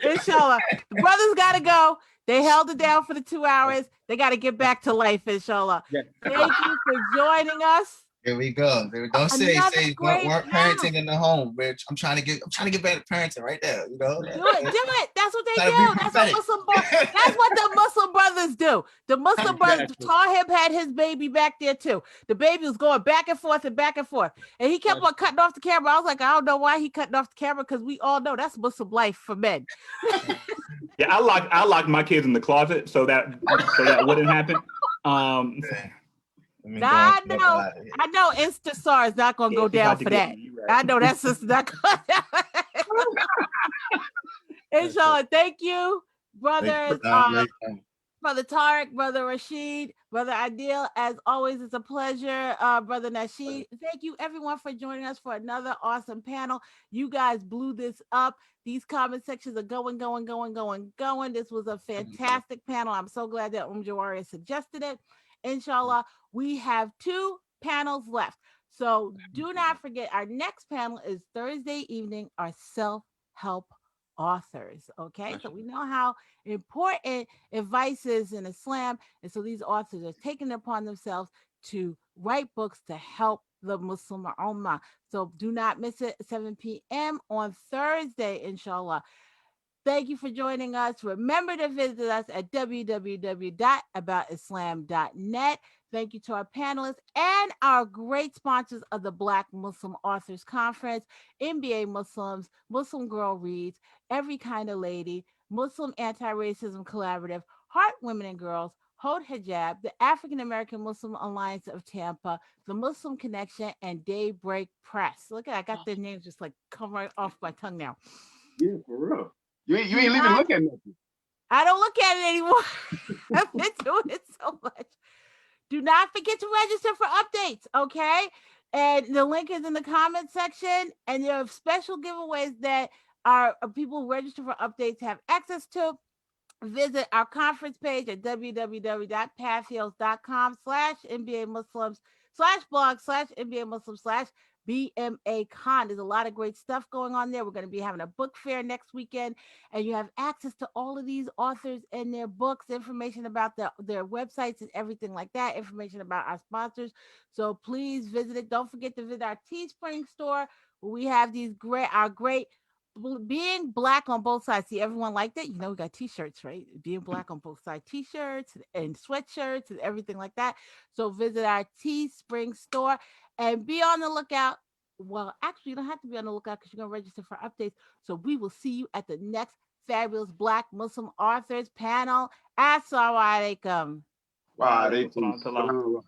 Inshallah. The brothers gotta go. They held it down for the 2 hours. They gotta get back to life, inshallah. Yeah. Thank you for joining us. Here we go. Don't say Another great weren't panel. parenting in the home, bitch. I'm trying to get better parenting right there. You know, Do it. That's what they Trying to be do. That's what that's what the Muslim brothers do. The Muslim brothers, Exactly. Tahib had his baby back there too. The baby was going back and forth and back and forth. And he kept on cutting off the camera. I was like, I don't know why he cutting off the camera, because we all know that's Muslim life for men. Yeah, I locked my kids in the closet so that wouldn't happen. I know Instasar is not gonna go down for that. Right. I know that's just not going down. Inshallah, thank you, brothers. Brother Tariq, Brother Rashid, Brother Adil, as always, it's a pleasure. Brother Nasheed, thank you everyone for joining us for another awesome panel. You guys blew this up. These comment sections are going. This was a fantastic panel. I'm so glad that Jawari suggested it. Inshallah, we have 2 panels left. So do not forget, our next panel is Thursday evening, our self-help authors. Okay, so we know how important advice is in Islam, and so these authors are taking it upon themselves to write books to help the Muslim Ummah. So do not miss it, 7 p.m. on Thursday, inshallah. Thank you for joining us. Remember to visit us at www.aboutislam.net. Thank you to our panelists and our great sponsors of the Black Muslim Authors Conference, NBA Muslims, Muslim Girl Reads, Every Kind of Lady, Muslim Anti-Racism Collaborative, Heart Women and Girls, Hold Hijab, the African American Muslim Alliance of Tampa, the Muslim Connection, and Daybreak Press. Look at, I got their names just like come right off my tongue now. Yeah, for real. You ain't even look at nothing. I don't look at it anymore. I've been doing it so much. Do not forget to register for updates, okay? And the link is in the comment section. And there are special giveaways that our people who register for updates have access to. Visit our conference page at www.pathheals.com/NBA Muslims/blog/NBA Muslims/BMACon. There's a lot of great stuff going on there. We're going to be having a book fair next weekend, and you have access to all of these authors and their books, information about their websites and everything like that, information about our sponsors. So please visit it. Don't forget to visit our Teespring store, where we have our great being black on both sides. See, everyone liked it. You know, we got t-shirts, right? Being black on both sides, t-shirts and sweatshirts and everything like that. So visit our Teespring store and be on the lookout. Well, actually, you don't have to be on the lookout because you're going to register for updates. So we will see you at the next fabulous Black Muslim authors panel. Assalamu alaikum. Wa alaikum salam.